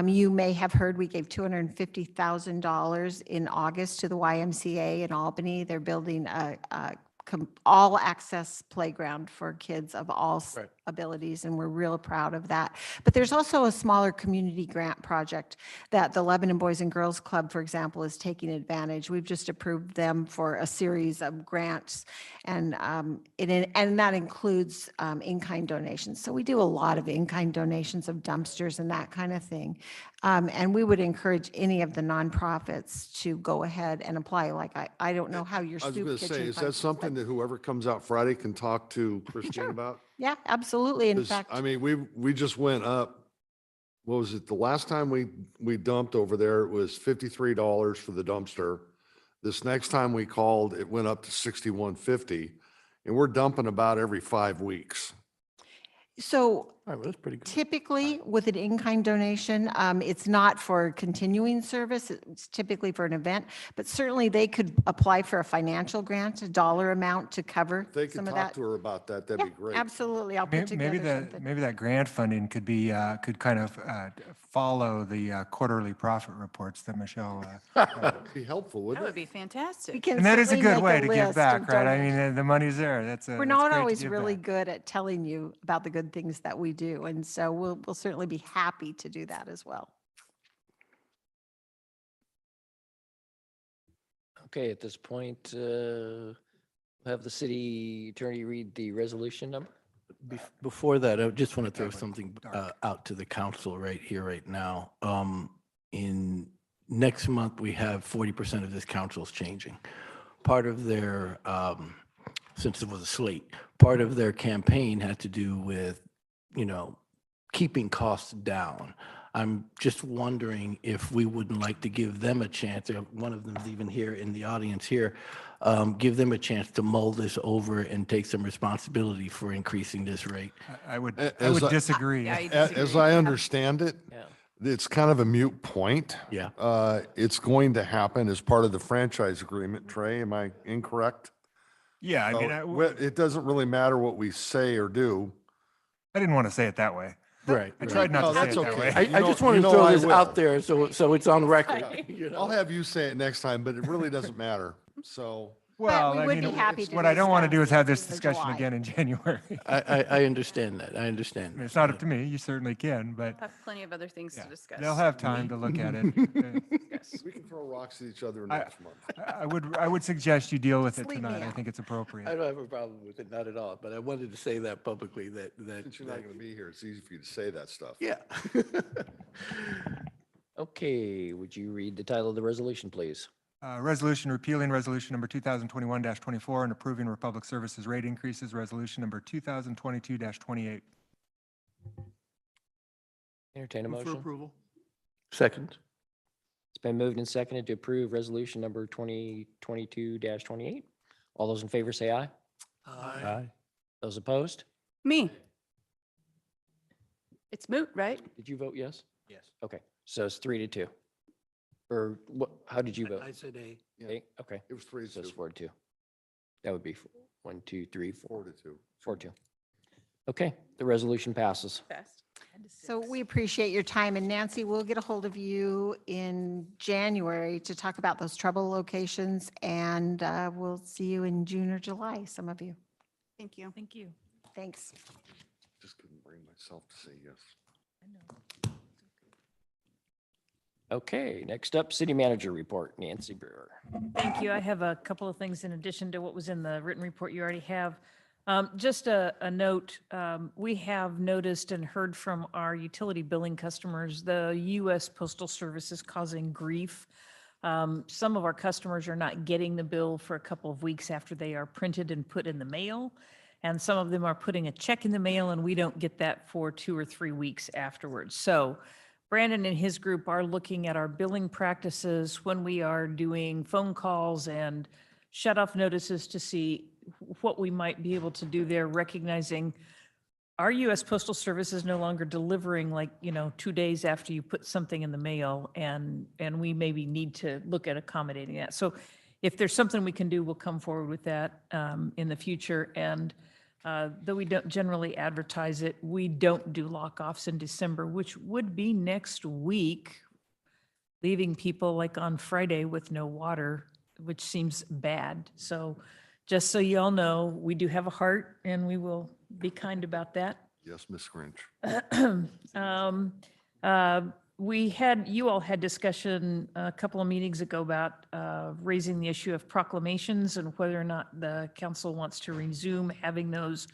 You may have heard we gave $250,000 in August to the YMCA in Albany. They're building a all-access playground for kids of all Right. abilities, and we're real proud of that. But there's also a smaller community grant project that the Lebanon Boys and Girls Club, for example, is taking advantage. We've just approved them for a series of grants, and that includes in-kind donations. So we do a lot of in-kind donations of dumpsters and that kind of thing. And we would encourage any of the nonprofits to go ahead and apply. Like, I don't know how your I was soup going to kitchen say, is that functions, something but- that whoever comes out Friday can talk to Christine about? Yeah, absolutely. In 'Cause, fact, I mean, we just went up, what was it? The last time we dumped over there, it was $53 for the dumpster. This next time we called, it went up to $61.50, and we're dumping about every 5 weeks. so All right, well, that's pretty good. typically with an in-kind donation, it's not for continuing service, it's typically for an event, but certainly they could apply for a financial grant, a dollar amount to cover If they could some of talk that. to her about that, that'd Yeah, be great. absolutely. I'll put Maybe together something. maybe that grant funding could be, could kind of follow the quarterly profit reports that Michelle. That'd be helpful, That wouldn't would it? be We fantastic. can And that is a certainly good make way to give list back, of right? I donations. mean, the money's there. That's We're that's not great to always give really back. good at telling you about the good things that we do, and so we'll certainly be happy to do that as well. Okay, at this point, have the city attorney read the resolution number. Before that, I just want to throw something out to the council right here, right now. In next month, we have 40% of this council's changing. Part of their, since it was a slate, part of their campaign had to do with, keeping costs down. I'm just wondering if we wouldn't like to give them a chance, or one of them's even here in the audience here, give them a chance to mull this over and take some responsibility for increasing this rate. I would As I- disagree. Yeah, I As disagree. I understand it, Yeah. it's kind of a moot point. Yeah. It's going to happen as part of the franchise agreement. Trey, am I incorrect? Yeah, I mean, So, it doesn't really matter what we say or do. I didn't want to say it that way. Right. I tried not No, to say that's it that okay. way. I You know- just want you to know throw I this will. out there so it's on record. you know? I'll have you say it next time, but it really doesn't matter. So, Well, we I would mean, be happy to what I don't want to do is have this discuss in discussion July. again in January. I understand that. I understand. I mean, it's not up to me. You certainly can, but Have plenty of other things yeah, to discuss. they'll have time to look at it. we can throw rocks at each other I- next month. I would suggest you deal with it Just leave me tonight. I out. think it's appropriate. I don't have a problem with it, not at all, but I wanted to say that publicly that Since you're not going to be here, it's easy for you to say that stuff. yeah. Okay, would you read the title of the resolution, please? Resolution repealing Resolution Number 2021-24 and approving Republic Services rate increases, Resolution Number 2022-28. Entertain a Move for motion. approval. Second. It's been moved and seconded to approve resolution number 2022-28. All those in favor say aye. Aye. Those opposed? Me. It's moot, right? Did you vote yes? Yes. Okay, so it's 3-2. Or what, how did you vote? I said A. Yeah, Eight? Okay, it was 3 so it's to 4-2. That would be 1, 2, 3, 4, 4 to 2. 4-2. Okay, the resolution passes. Fast. So we appreciate your time, and Nancy, we'll get a hold of you in January to talk about those trouble locations, and we'll see you in June or July, some of you. Thank you. Thank you. Thanks. Just couldn't bring myself to say yes. Okay, next up, city manager report, Nancy Brewer. Thank you. I have a couple of things in addition to what was in the written report you already have. Just a note, we have noticed and heard from our utility billing customers, the U.S. Postal Service is causing grief. Some of our customers are not getting the bill for a couple of weeks after they are printed and put in the mail. And some of them are putting a check in the mail and we don't get that for 2 or 3 weeks afterwards. So Brandon and his group are looking at our billing practices when we are doing phone calls and shut-off notices to see what we might be able to do there, recognizing our U.S. Postal Service is no longer delivering 2 days after you put something in the mail, and we maybe need to look at accommodating that. So if there's something we can do, we'll come forward with that in the future. And though we don't generally advertise it, we don't do lock-offs in December, which would be next week, leaving people like on Friday with no water, which seems bad. So just so you all know, we do have a heart and we will be kind about that. Yes, Ms. Grinch. You all had discussion a couple of meetings ago about raising the issue of proclamations and whether or not the council wants to resume having those.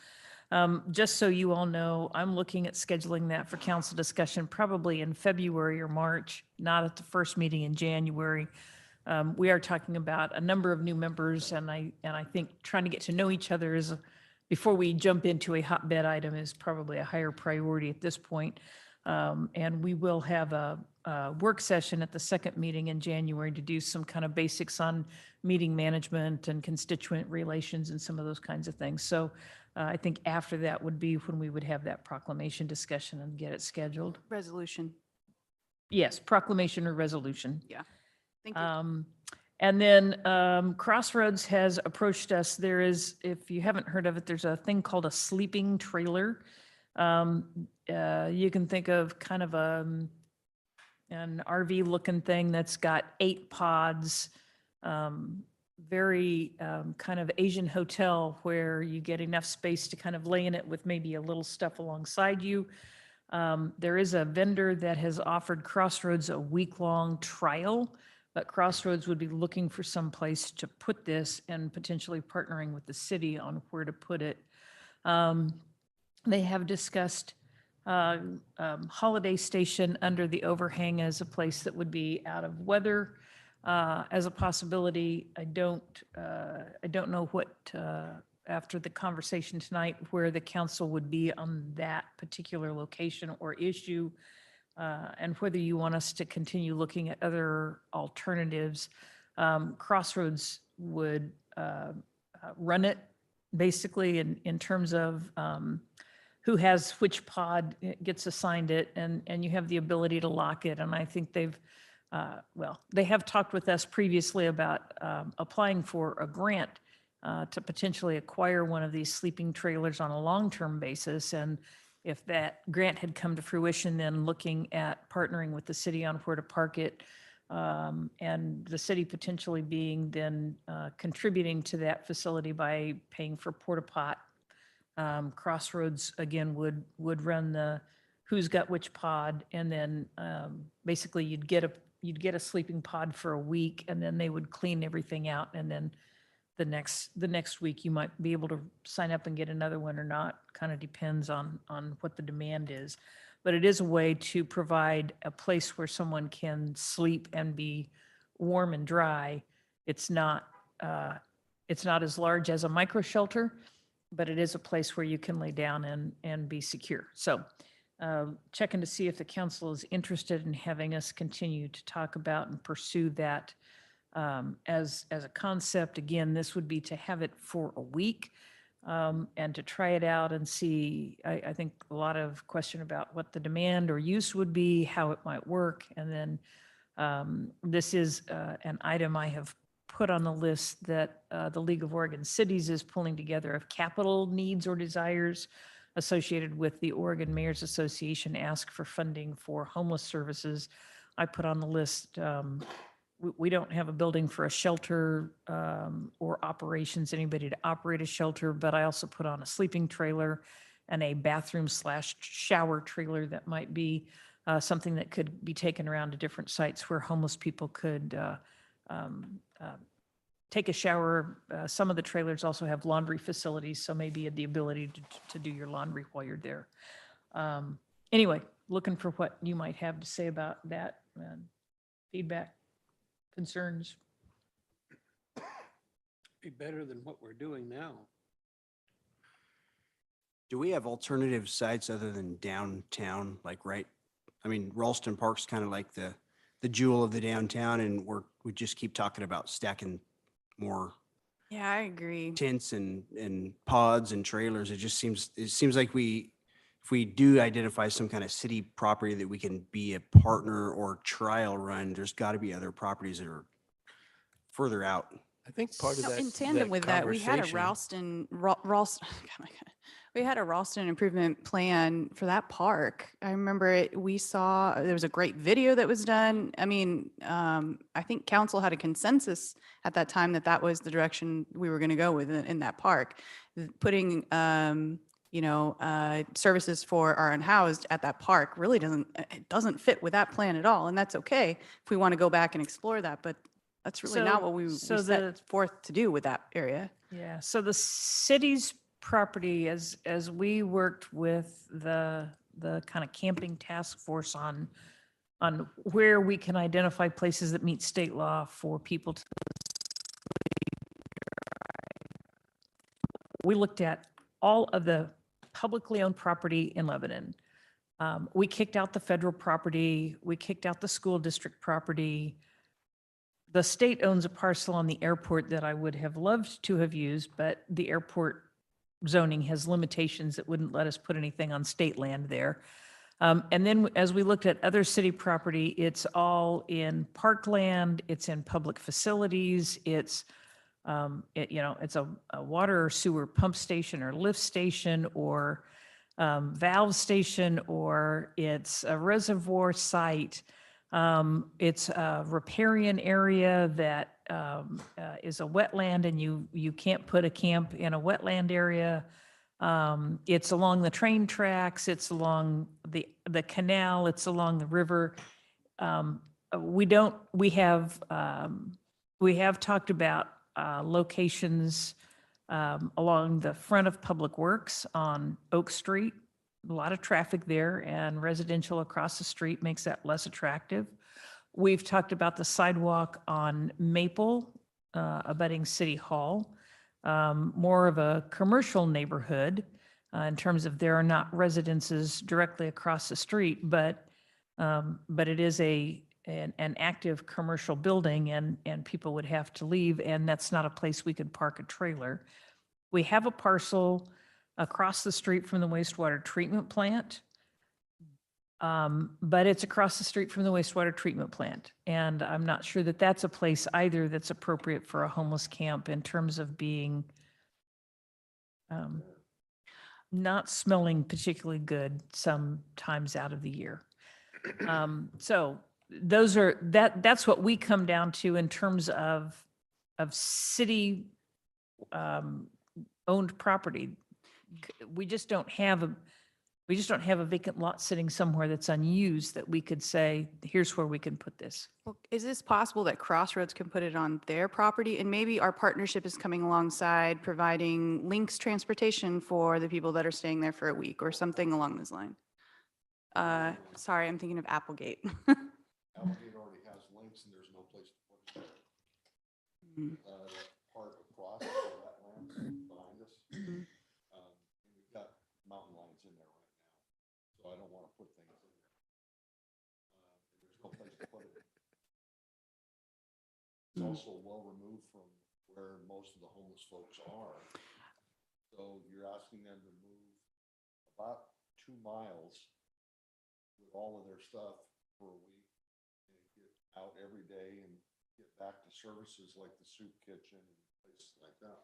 Just so you all know, I'm looking at scheduling that for council discussion probably in February or March, not at the first meeting in January. We are talking about a number of new members, and I think trying to get to know each other is, before we jump into a hotbed item, is probably a higher priority at this point. And we will have a work session at the second meeting in January to do some kind of basics on meeting management and constituent relations and some of those kinds of things. So I think after that would be when we would have that proclamation discussion and get it scheduled. Resolution. Yes, proclamation or resolution. Yeah. Thank you. And then Crossroads has approached us. There is, if you haven't heard of it, there's a thing called a sleeping trailer. You can think of kind of an RV looking thing that's got 8 pods, very kind of Asian hotel where you get enough space to kind of lay in it with maybe a little stuff alongside you. There is a vendor that has offered Crossroads a week-long trial, but Crossroads would be looking for some place to put this and potentially partnering with the city on where to put it. They have discussed Holiday Station under the overhang as a place that would be out of weather as a possibility. I don't know what, after the conversation tonight, where the council would be on that particular location or issue. and whether you want us to continue looking at other alternatives. Crossroads would run it basically in terms of who has which pod gets assigned it, and you have the ability to lock it. And I think they've, they have talked with us previously about applying for a grant to potentially acquire one of these sleeping trailers on a long-term basis. And if that grant had come to fruition, then looking at partnering with the city on where to park it, and the city potentially being then contributing to that facility by paying for porta pot. Crossroads again would run the who's got which pod, and then basically you'd get a sleeping pod for a week, and then they would clean everything out, and then the next week you might be able to sign up and get another one or not. Kind of depends on what the demand is. But it is a way to provide a place where someone can sleep and be warm and dry. It's not as large as a micro shelter, but it is a place where you can lay down and be secure. So checking to see if the council is interested in having us continue to talk about and pursue that as a concept. Again, this would be to have it for a week and to try it out and see. I think a lot of question about what the demand or use would be, how it might work. And then this is an item I have put on the list that the League of Oregon Cities is pulling together of capital needs or desires associated with the Oregon Mayors Association ask for funding for homeless services. I put on the list, we don't have a building for a shelter or operations, anybody to operate a shelter, but I also put on a sleeping trailer and a bathroom/shower trailer that might be something that could be taken around to different sites where homeless people could take a shower. Some of the trailers also have laundry facilities, so maybe the ability to do your laundry while you're there. Anyway, looking for what you might have to say about that, and feedback, concerns. Be better than what we're doing now. Do we have alternative sites other than downtown, like I mean, Ralston Park's kind of like the jewel of the downtown, and we just keep talking about stacking more Yeah, I agree. tents and pods and trailers. It seems like if we do identify some kind of city property that we can be a partner or trial run, there's got to be other properties that are further out. I think part of No, that. in tandem with that, we had a conversation- Ralston, we had a Ralston improvement plan for that park. I remember we saw, there was a great video that was done. I mean, I think council had a consensus at that time that was the direction we were going to go with in that park. Putting, services for our unhoused at that park really doesn't fit with that plan at all. And that's okay if we want to go back and explore that, but that's really not what we set forth to do with that area. Yeah, so the city's property, as we worked with the kind of camping task force on where we can identify places that meet state law for people to we looked at all of the publicly owned property in Lebanon. We kicked out the federal property, we kicked out the school district property. The state owns a parcel on the airport that I would have loved to have used, but the airport zoning has limitations that wouldn't let us put anything on state land there. And then as we looked at other city property, it's all in parkland, it's in public facilities, it's it's a water or sewer pump station or lift station or valve station, or it's a reservoir site. It's a riparian area that is a wetland, and you can't put a camp in a wetland area. It's along the train tracks, it's along the canal, it's along the river. We have talked about locations along the front of Public Works on Oak Street. A lot of traffic there, and residential across the street makes that less attractive. We've talked about the sidewalk on Maple, abutting City Hall, more of a commercial neighborhood in terms of there are not residences directly across the street, but But it is an active commercial building and people would have to leave, and that's not a place we could park a trailer. We have a parcel across the street from the wastewater treatment plant. But it's across the street from the wastewater treatment plant. And I'm not sure that that's a place either that's appropriate for a homeless camp in terms of being not smelling particularly good sometimes out of the year. So that's what we come down to in terms of city owned property. We just don't have a vacant lot sitting somewhere that's unused that we could say, here's where we can put this. Well, is this possible that Crossroads can put it on their property? And maybe our partnership is coming alongside providing Lynx transportation for the people that are staying there for a week or something along those lines. Sorry, I'm thinking of Applegate. Applegate already has links and there's no place to put it. Part across the wetlands behind us. And we've got mountain lions in there right now, so I don't want to put things in there. There's no place to put it. It's also well removed from where most of the homeless folks are. So you're asking them to move about 2 miles with all of their stuff for a week and get out every day and get back to services like the soup kitchen and places like that.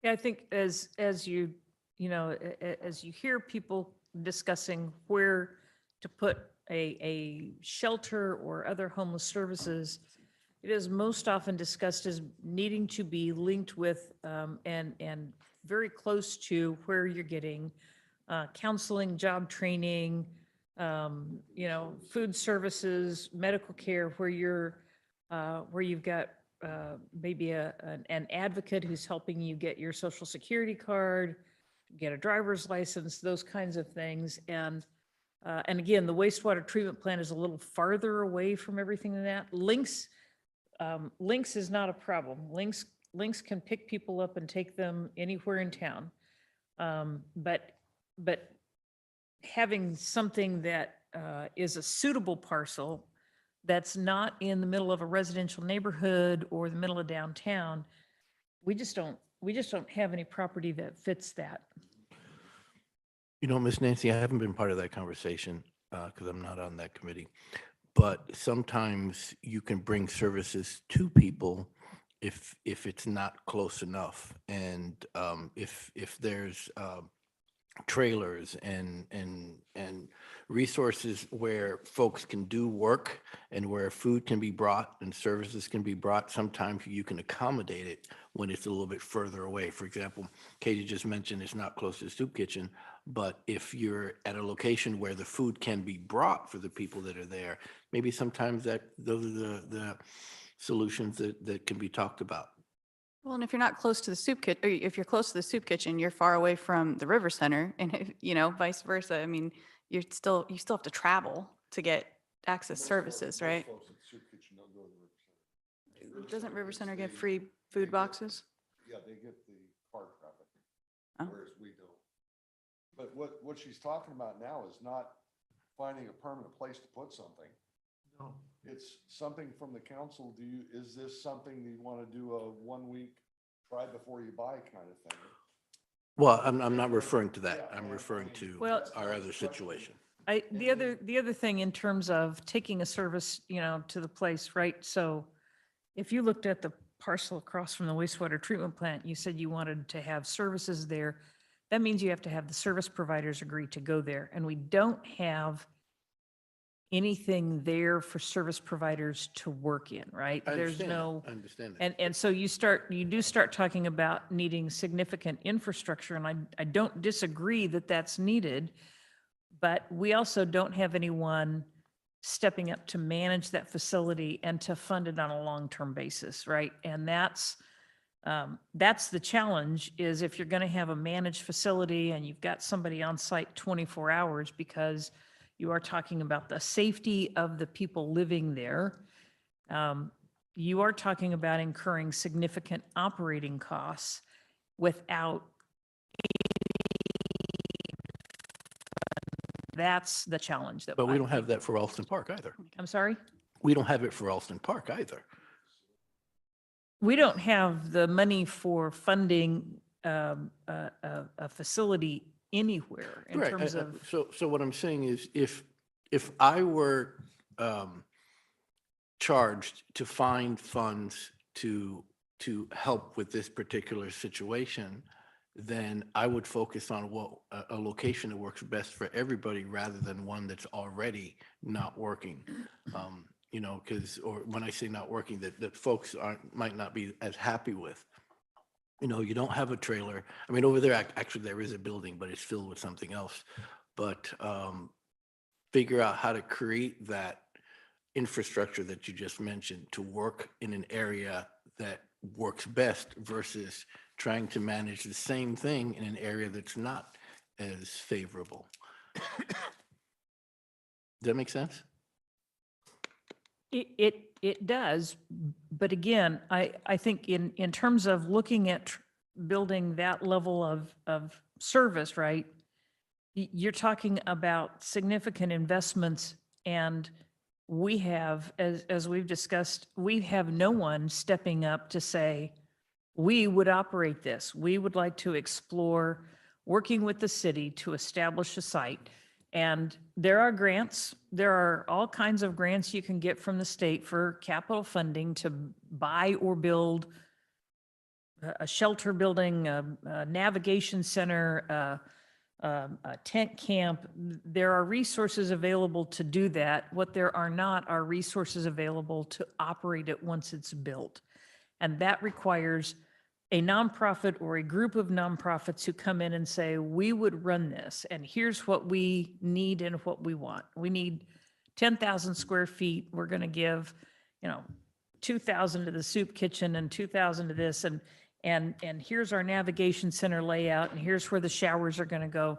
Yeah, I think as you hear people discussing where to put a shelter or other homeless services, it is most often discussed as needing to be linked with and very close to where you're getting counseling, job training, food services, medical care, where you've got maybe an advocate who's helping you get your social security card, get a driver's license, those kinds of things. And again, the wastewater treatment plant is a little farther away from everything than that. Lynx is not a problem. Lynx can pick people up and take them anywhere in town. But having something that is a suitable parcel that's not in the middle of a residential neighborhood or the middle of downtown, we just don't have any property that fits that. You know, Miss Nancy, I haven't been part of that conversation because I'm not on that committee. But sometimes you can bring services to people if it's not close enough, and if there's trailers and resources where folks can do work and where food can be brought and services can be brought, sometimes you can accommodate it when it's a little bit further away. For example, Katie just mentioned it's not close to the soup kitchen, but if you're at a location where the food can be brought for the people that are there, maybe sometimes those are the solutions that can be talked about. Well, and if you're not close to the soup kitchen, or if you're close to the soup kitchen, you're far away from the river center, and vice versa. I mean, you still have to travel to get access services, right? Folks at the soup kitchen don't go to the river center. Doesn't River Center get free food boxes? Yeah, they get the car traffic, Oh. whereas we don't. But what she's talking about now is not finding a permanent place to put something. No. It's something from the council. Is this something you want to do a 1 week try before you buy kind of thing? Well, I'm not referring to that. I'm referring to Well- our other situation. The other thing in terms of taking a service, to the place, right? So if you looked at the parcel across from the wastewater treatment plant, you said you wanted to have services there. That means you have to have the service providers agree to go there. And we don't have anything there for service providers to work in, right? I There's understand no. that. I understand that. And so you do start talking about needing significant infrastructure, and I don't disagree that that's needed, but we also don't have anyone stepping up to manage that facility and to fund it on a long-term basis, right? And that's the challenge, is if you're going to have a managed facility and you've got somebody on site 24 hours, because you are talking about the safety of the people living there. You are talking about incurring significant operating costs without that's the challenge that. But we I don't have think- that for Alston Park either. I'm sorry? We don't have it for Alston Park either. We don't have the money for funding a facility anywhere in Right, terms of, so what I'm saying is if I were charged to find funds to help with this particular situation, then I would focus on what a location that works best for everybody rather than one that's already not working. You know, because, or when I say not working, that folks might not be as happy with. You know, you don't have a trailer. I mean, over there, actually, there is a building, but it's filled with something else. But figure out how to create that infrastructure that you just mentioned to work in an area that works best versus trying to manage the same thing in an area that's not as favorable. Does that make sense? it does, but again, I think in terms of looking at building that level of service, right? You're talking about significant investments, and we have, as we've discussed, we have no one stepping up to say, we would operate this. We would like to explore working with the city to establish a site. And there are grants, there are all kinds of grants you can get from the state for capital funding to buy or build a shelter building, a navigation center, a tent camp. There are resources available to do that. What there are not are resources available to operate it once it's built. And that requires a nonprofit or a group of nonprofits who come in and say, we would run this, and here's what we need and what we want. We need 10,000 square feet. We're going to give, 2,000 to the soup kitchen and 2,000 to this, and here's our navigation center layout, and here's where the showers are going to go.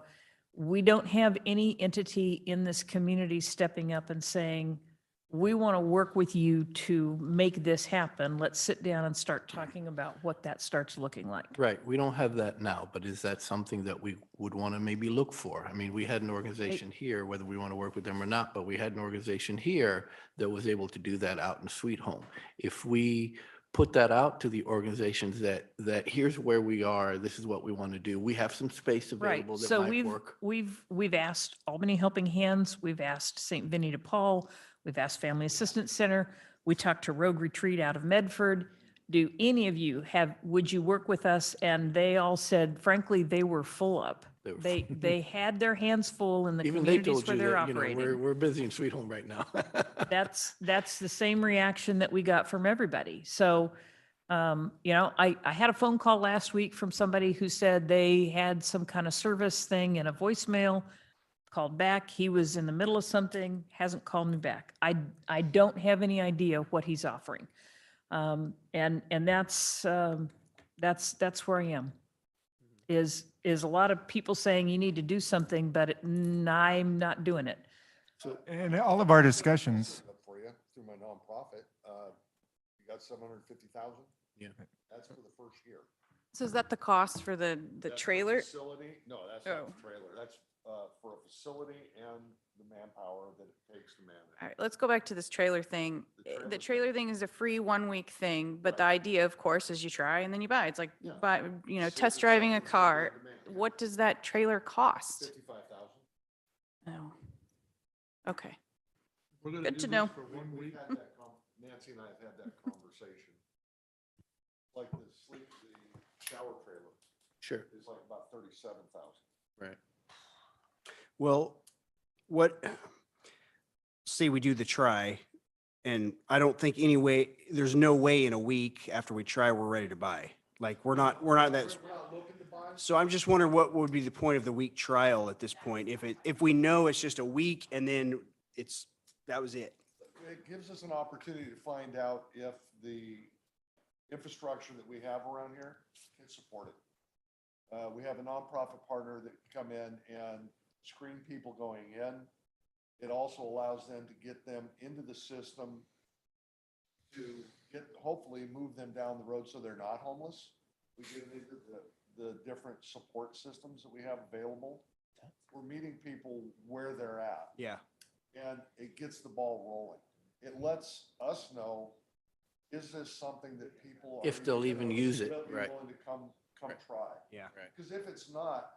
We don't have any entity in this community stepping up and saying, we want to work with you to make this happen. Let's sit down and start talking about what that starts looking like. Right, we don't have that now, but is that something that we would want to maybe look for? I mean, we had an organization here, whether we want to work with them or not, but we had an organization here that was able to do that out in Sweet Home. If we put that out to the organizations that here's where we are, this is what we want to do, we have some space Right, available that so might work. we've asked Albany Helping Hands, we've asked St. Vinny de Paul, we've asked Family Assistance Center, we talked to Rogue Retreat out of Medford. Do any of you would you work with us? And they all said, frankly, they were full up. They had their hands full in the Even they communities told where you they're that, operating. we're busy in Sweet Home right now. That's the same reaction that we got from everybody. So, I had a phone call last week from somebody who said they had some kind of service thing in a voicemail, called back. He was in the middle of something, hasn't called me back. I don't have any idea what he's offering. And that's where I am. Is a lot of people saying you need to do something, but I'm not doing it. And all of our discussions, For you through my nonprofit, you got 750,000? Yeah. That's for the first year. So is that the cost for the That's for trailer? Facility, no, that's Oh. not the trailer. That's for a facility and the manpower that it takes to manage. All right, let's go back to this trailer thing. The trailer thing is a free 1 week thing, but the idea, of course, is you try and then you buy. It's like, Yeah. buy, It's test driving a something car. that's in demand. What does that trailer cost? 55,000. Oh, okay. We're gonna Good do to this know. For 1 We've week. had that Nancy and I have had that conversation. Like the shower trailer Sure. is like about 37,000. Right. Well, say we do the try, and I don't think there's no way in a week after we try, we're ready to buy. Like, we're not that. We're not looking to buy. So I'm just wondering what would be the point of the week trial at this point? If we know it's just a week and then that was it. It gives us an opportunity to find out if the infrastructure that we have around here can support it. We have a nonprofit partner that can come in and screen people going in. It also allows them to get them into the system to hopefully move them down the road so they're not homeless. We get into the different support systems that we have available we're meeting people where they're at. Yeah. And it gets the ball rolling. It lets us know, is this something that people are? If they'll even use it, will be right. Willing to come try. Yeah. Because if it's not,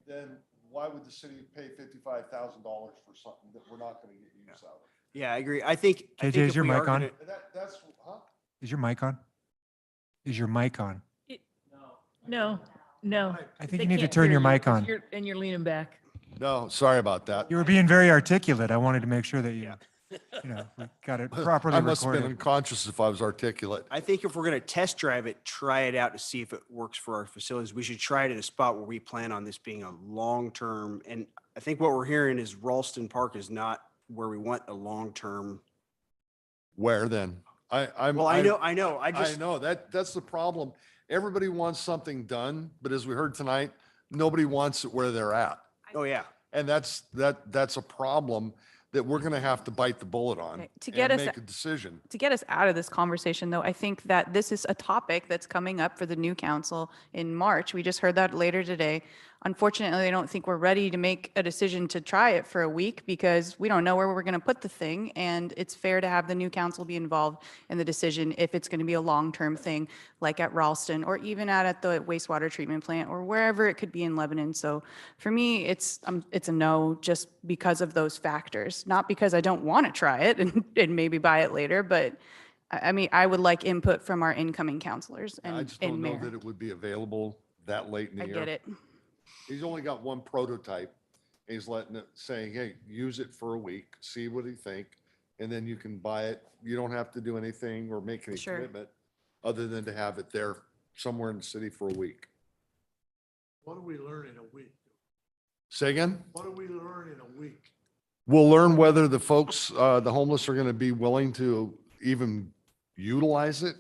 then why would the city pay $55,000 for something that we're not going to get use out of? Yeah, I agree. I think. JJ, if is your we are mic on? gonna- That's, huh? Is your mic on? Is your mic on? No, no. I think They you need to can't turn hear your you mic 'cause on. And you're leaning back. No, sorry about that. You were being very articulate. I wanted to make sure that we got it properly I must have been recorded. unconscious if I was articulate. I think if we're going to test drive it, try it out to see if it works for our facilities. We should try it at a spot where we plan on this being a long-term. And I think what we're hearing is Ralston Park is not where we want a long-term. Where then? I Well, I know. I just. know that's the problem. Everybody wants something done, but as we heard tonight, nobody wants it where they're at. Oh, yeah. And that's a problem that we're going to have to bite the bullet on Okay, to get and us- make a decision. To get us out of this conversation, though, I think that this is a topic that's coming up for the new council in March. We just heard that later today. Unfortunately, I don't think we're ready to make a decision to try it for a week because we don't know where we're going to put the thing. And it's fair to have the new council be involved in the decision if it's going to be a long-term thing, like at Ralston or even out at the wastewater treatment plant or wherever it could be in Lebanon. So for me, it's a no just because of those factors, not because I don't want to try it and maybe buy it later, but I mean, I would like input from our incoming counselors I and just don't know mayor. that it would be available that late in the I year. get it. He's only got one prototype. And he's letting it, saying, hey, use it for a week, see what you think, and then you can buy it. You don't have to do anything or make any Sure. commitment other than to have it there somewhere in the city for a week. What do we learn in a week? Say again? What do we learn in a week? We'll learn whether the folks, the homeless are going to be willing to even utilize it.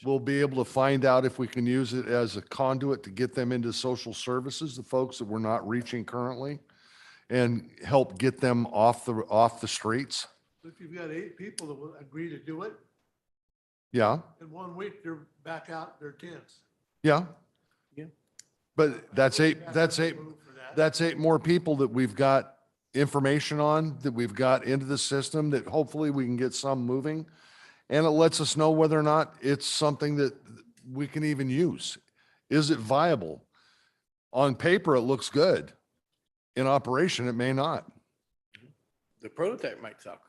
We'll be able to find out if we can use it as a conduit to get them into social services, the folks that we're not reaching currently, and help get them off the streets. If you've got 8 people that will agree to do it, Yeah, in 1 week, they're back out their tents. yeah. Yeah. But that's eight more people that we've got information on, that we've got into the system, that hopefully we can get some moving. And it lets us know whether or not it's something that we can even use. Is it viable? On paper, it looks good. In operation, it may not. The prototype might suck.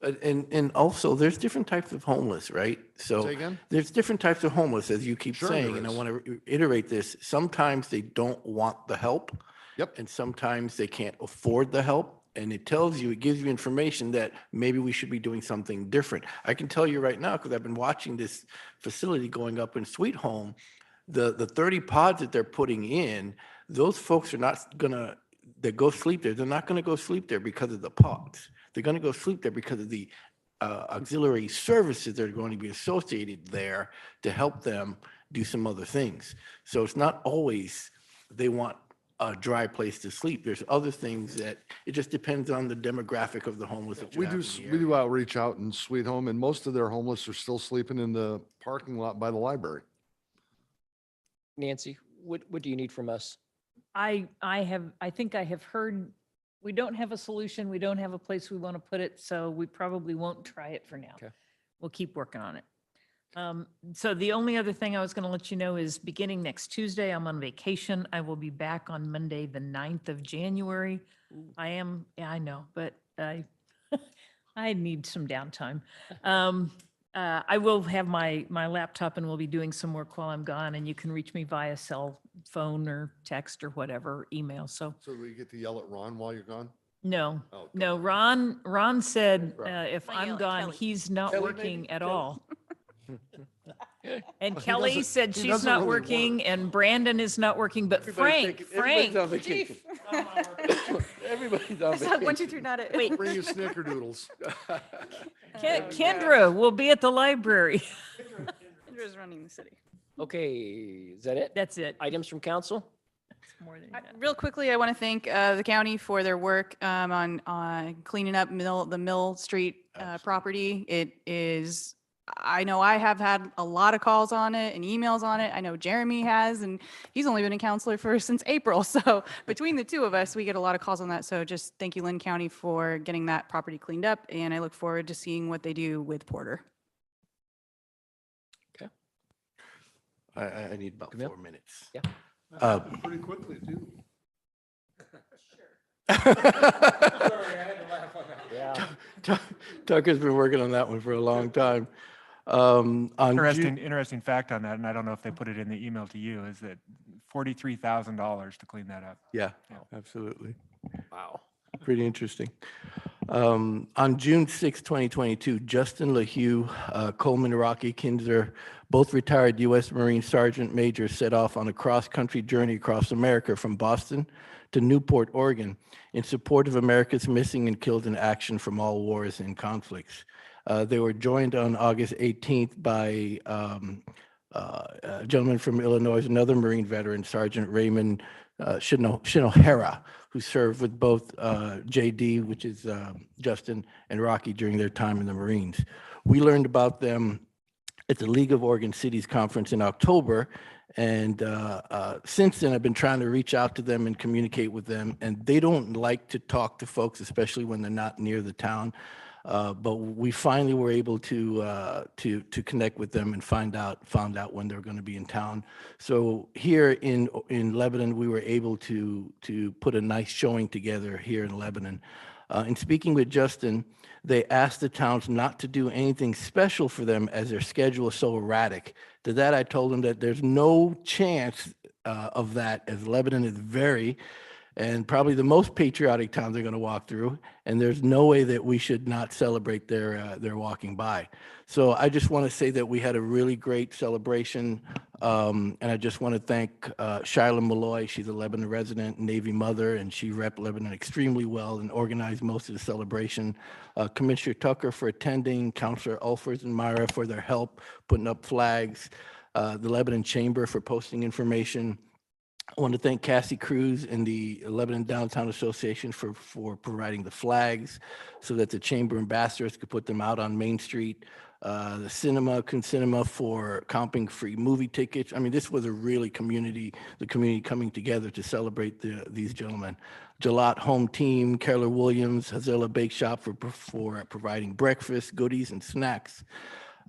And also, there's different types of homeless, right? So Say again? there's different types of homeless, as you keep Sure saying, there and I is. want to reiterate this. Sometimes they don't want the help. Yep. And sometimes they can't afford the help. And it tells you, it gives you information that maybe we should be doing something different. I can tell you right now, because I've been watching this facility going up in Sweet Home, the 30 pods that they're putting in, those folks are not gonna, that go sleep there, they're not gonna go sleep there because of the pods. They're gonna go sleep there because of the auxiliary services that are going to be associated there to help them do some other things. So it's not always they want a dry place to sleep. There's other things that, it just depends on the demographic of the homeless that you We have do, in the we area. do outreach out in Sweet Home, and most of their homeless are still sleeping in the parking lot by the library. Nancy, what do you need from us? I think I have heard, we don't have a solution. We don't have a place we want to put it, so we probably won't try it for now. Okay. We'll keep working on it. So the only other thing I was going to let you know is beginning next Tuesday, I'm on vacation. I will be back on Monday, the 9th of January. Yeah, I know, but I need some downtime. I will have my laptop and we'll be doing some work while I'm gone, and you can reach me via cell phone or text or whatever, email. So So we get to yell at Ron while you're gone? no, Oh, no, Ron said, Ron. if Might yell I'm at gone, Kelly. he's not Kelly, working maybe? at Kelly. all. And Well, he Kelly doesn't- said he she's doesn't not really work. working and Brandon is not working, but Frank, Everybody's on vacation. Everybody's on It's like 1, 2, vacation. 3, not it. wait, Bring you snickerdoodles. Kendra will be at the library. Kendra's running the city. Okay, is that it? That's it. Items from council? More than Real quickly, I want to thank the county for their work on cleaning up the Mill Street property. It is, I know I have had a lot of calls on it and emails on it. I know Jeremy has, and he's only been a counselor since April. So between the two of us, we get a lot of calls on that. So just thank you, Lynn County, for getting that property cleaned up. And I look forward to seeing what they do with Porter. I need about Camille? 4 minutes. Yeah. Pretty quickly, too. Yeah. Tucker's been working on that one for a long time. On Interesting fact on that, and I don't know if they put it in the email to you, is that $43,000 to clean that up. Yeah, absolutely. Wow. Pretty interesting. On June 6, 2022, Justin LaHue, Coleman Rocky Kinzer, both retired U.S. Marine Sergeant Majors, set off on a cross-country journey across America from Boston to Newport, Oregon, in support of America's missing and killed in action from all wars and conflicts. They were joined on August 18th by a gentleman from Illinois, another Marine veteran, Sergeant Raymond Shinohara, who served with both JD, which is Justin, and Rocky during their time in the Marines. We learned about them at the League of Oregon Cities Conference in October, and since then I've been trying to reach out to them and communicate with them, and they don't like to talk to folks, especially when they're not near the town. But we finally were able to connect with them and found out when they're going to be in town. So here in Lebanon, we were able to put a nice showing together here in Lebanon. In speaking with Justin, they asked the towns not to do anything special for them as their schedule is so erratic. To that, I told them that there's no chance of that, as Lebanon is very, and probably the most patriotic town they're going to walk through, and there's no way that we should not celebrate their walking by. So I just want to say that we had a really great celebration, and I just want to thank Shyla Malloy. She's a Lebanon resident, Navy mother, and she rep Lebanon extremely well and organized most of the celebration. Commissioner Tucker for attending, Councilor Ulfers and Myra for their help putting up flags, the Lebanon Chamber for posting information. I want to thank Cassie Cruz and the Lebanon Downtown Association for providing the flags so that the chamber ambassadors could put them out on Main Street. The Cinema for comping free movie tickets. I mean, this was a really the community coming together to celebrate these gentlemen. Jalot Home Team, Carla Williams, Hazela Bake Shop for providing breakfast, goodies, and snacks.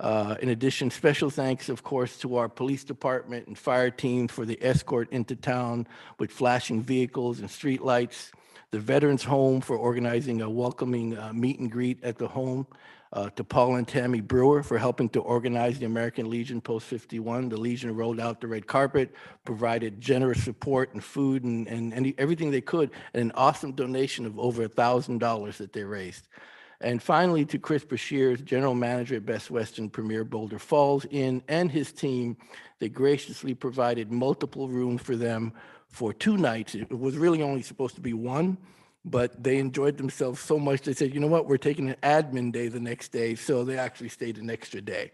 In addition, special thanks, of course, to our police department and fire teams for the escort into town with flashing vehicles and street lights, the Veterans Home for organizing a welcoming meet and greet at the home, to Paul and Tammy Brewer for helping to organize the American Legion Post 51. The Legion rolled out the red carpet, provided generous support and food and everything they could, and an awesome donation of over $1,000 that they raised. And finally, to Chris Brashears, General Manager at Best Western Premier Boulder Falls Inn, and his team. They graciously provided multiple rooms for them for 2 nights. It was really only supposed to be 1, but they enjoyed themselves so much, they said, you know what, we're taking an admin day the next day, so they actually stayed an extra day.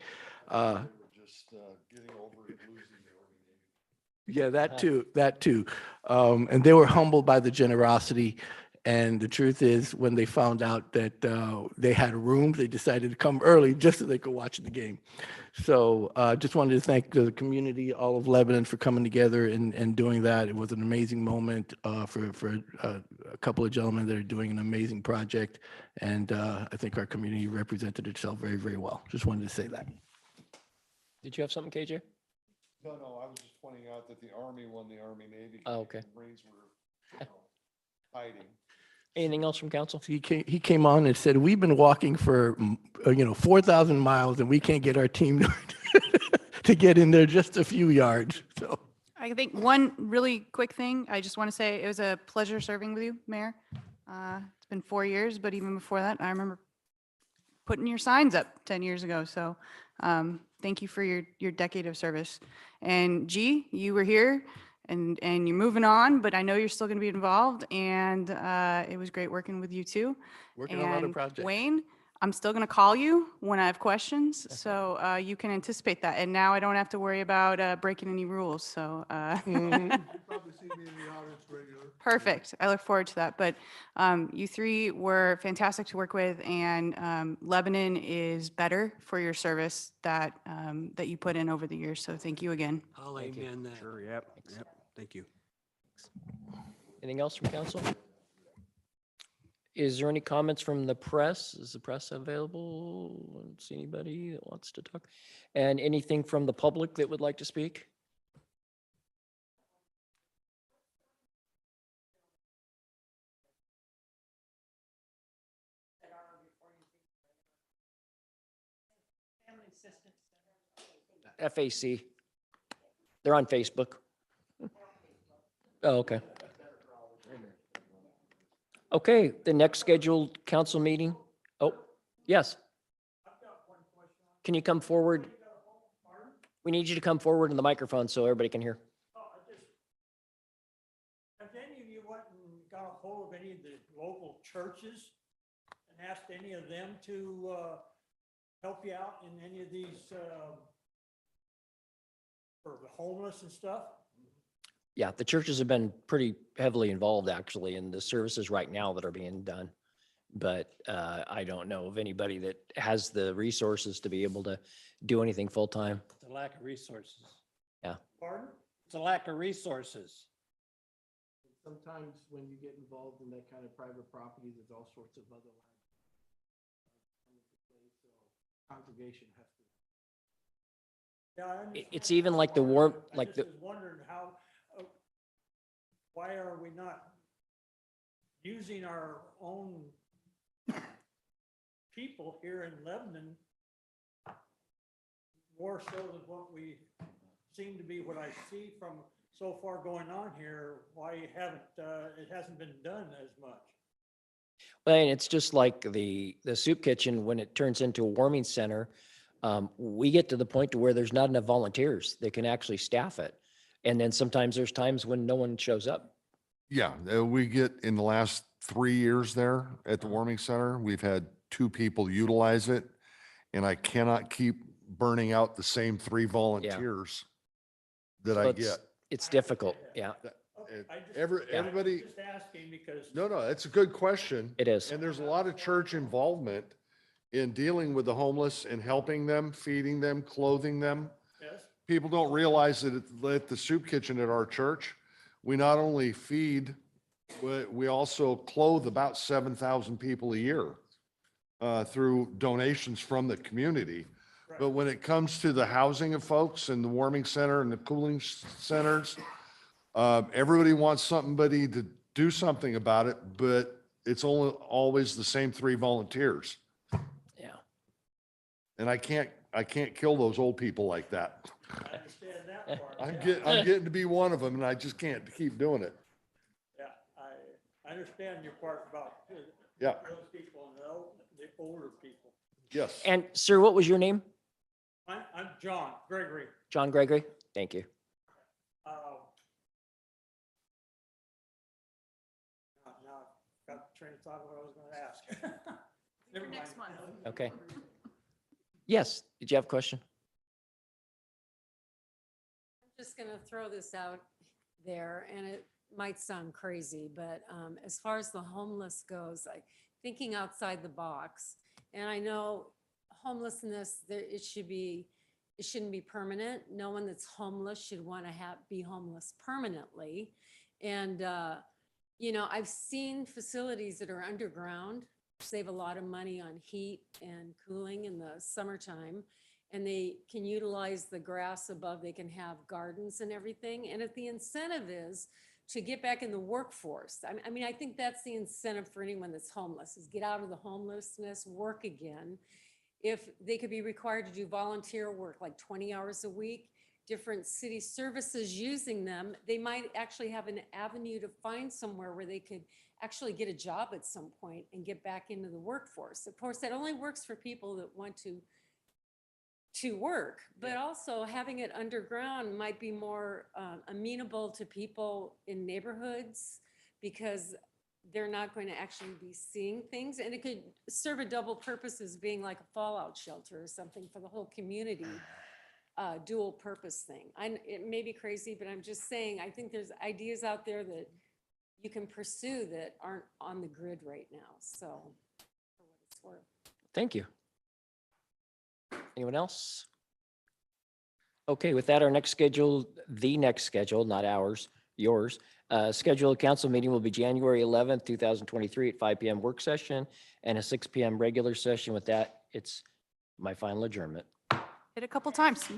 Yeah, that too. And they were humbled by the generosity. And the truth is, when they found out that they had a room, they decided to come early just so they could watch the game. So just wanted to thank the community, all of Lebanon, for coming together and doing that. It was an amazing moment for a couple of gentlemen that are doing an amazing project. And I think our community represented itself very, very well. Just wanted to say that. Did you have something, KJ? No, I was just pointing out that the Army won the Army-Navy. Oh, okay. The Marines were hiding. Anything else from council? He came on and said, we've been walking for 4,000 miles and we can't get our team to get in there just a few yards. So I think one really quick thing, I just want to say it was a pleasure serving with you, Mayor. It's been 4 years, but even before that, I remember putting your signs up 10 years ago. So thank you for your decade of service. And G, you were here and you're moving on, but I know you're still going to be involved. And it was great working with you too. Working on other projects. Wayne, I'm still going to call you when I have questions. So you can anticipate that. And now I don't have to worry about breaking any rules. So You probably see me in the audience regularly. Perfect. I look forward to that. But you three were fantastic to work with, and Lebanon is better for your service that that you put in over the years. So thank you again. I'll amen that. Sure, yep, yep. Thank you. Anything else from council? Is there any comments from the press? Is the press available? I don't see anybody that wants to talk. And anything from the public that would like to speak? FAC. They're on Facebook. Oh, okay. Okay, the next scheduled council meeting. Oh, yes. Can you come forward? We need you to come forward in the microphone so everybody can hear. Have any of you went and got a hold of any of the local churches and asked any of them to help you out in any of these for the homeless and stuff? Yeah, the churches have been pretty heavily involved actually in the services right now that are being done. But I don't know of anybody that has the resources to be able to do anything full-time. It's a lack of resources. Yeah. Pardon? It's a lack of resources. Sometimes when you get involved in that kind of private property, there's all sorts of other congregation has to. Yeah, I understand. It's even like the war, like I the, just was wondering how, why are we not using our own people here in Lebanon more so than what we seem to be, what I see from so far going on here, why you haven't, it hasn't been done as much. well, and it's just like the soup kitchen, when it turns into a warming center, we get to the point to where there's not enough volunteers that can actually staff it. And then sometimes there's times when no one shows up. Yeah, we get in the last 3 years there at the warming center, we've had 2 people utilize it. And I cannot keep burning out the same 3 volunteers that So I it's- get. It's difficult, yeah. Everybody, Just asking because. no, it's a good question. It is. And there's a lot of church involvement in dealing with the homeless and helping them, feeding them, clothing them. Yes. People don't realize that at the soup kitchen at our church, we not only feed, we also clothe about 7,000 people a year through donations from the community. But when it comes to the housing of folks and the warming center and the cooling centers, everybody wants somebody to do something about it, but it's only always the same 3 volunteers. Yeah. And I can't kill those old people like that. I understand that part. I'm getting to be one of them and I just can't keep doing it. Yeah, I understand your part about Yeah. those people and the older people. Yes. And sir, what was your name? I'm John Gregory. John Gregory? Thank you. Now I've got the train of thought of what I was going to ask. Never mind. Next month. Okay. Yes, did you have a question? I'm just going to throw this out there, and it might sound crazy, but as far as the homeless goes, thinking outside the box, and I know homelessness, it shouldn't be permanent. No one that's homeless should want to be homeless permanently. And, I've seen facilities that are underground save a lot of money on heat and cooling in the summertime. And they can utilize the grass above. They can have gardens and everything. And if the incentive is to get back in the workforce, I think that's the incentive for anyone that's homeless, is get out of the homelessness, work again. If they could be required to do volunteer work, like 20 hours a week, different city services using them, they might actually have an avenue to find somewhere where they could actually get a job at some point and get back into the workforce. Of course, that only works for people that want to work, but also having it underground might be more amenable to people in neighborhoods, because they're not going to actually be seeing things, and it could serve a double purpose as being like a fallout shelter or something for the whole community, dual purpose thing. It may be crazy, but I'm just saying, I think there's ideas out there that you can pursue that aren't on the grid right now. So for what it's worth. Thank you. Anyone else? Okay, with that, the next schedule, not ours, yours, scheduled council meeting will be January 11th, 2023 at 5 PM work session and a 6 PM regular session. With that, it's my final adjournment. Hit a couple times.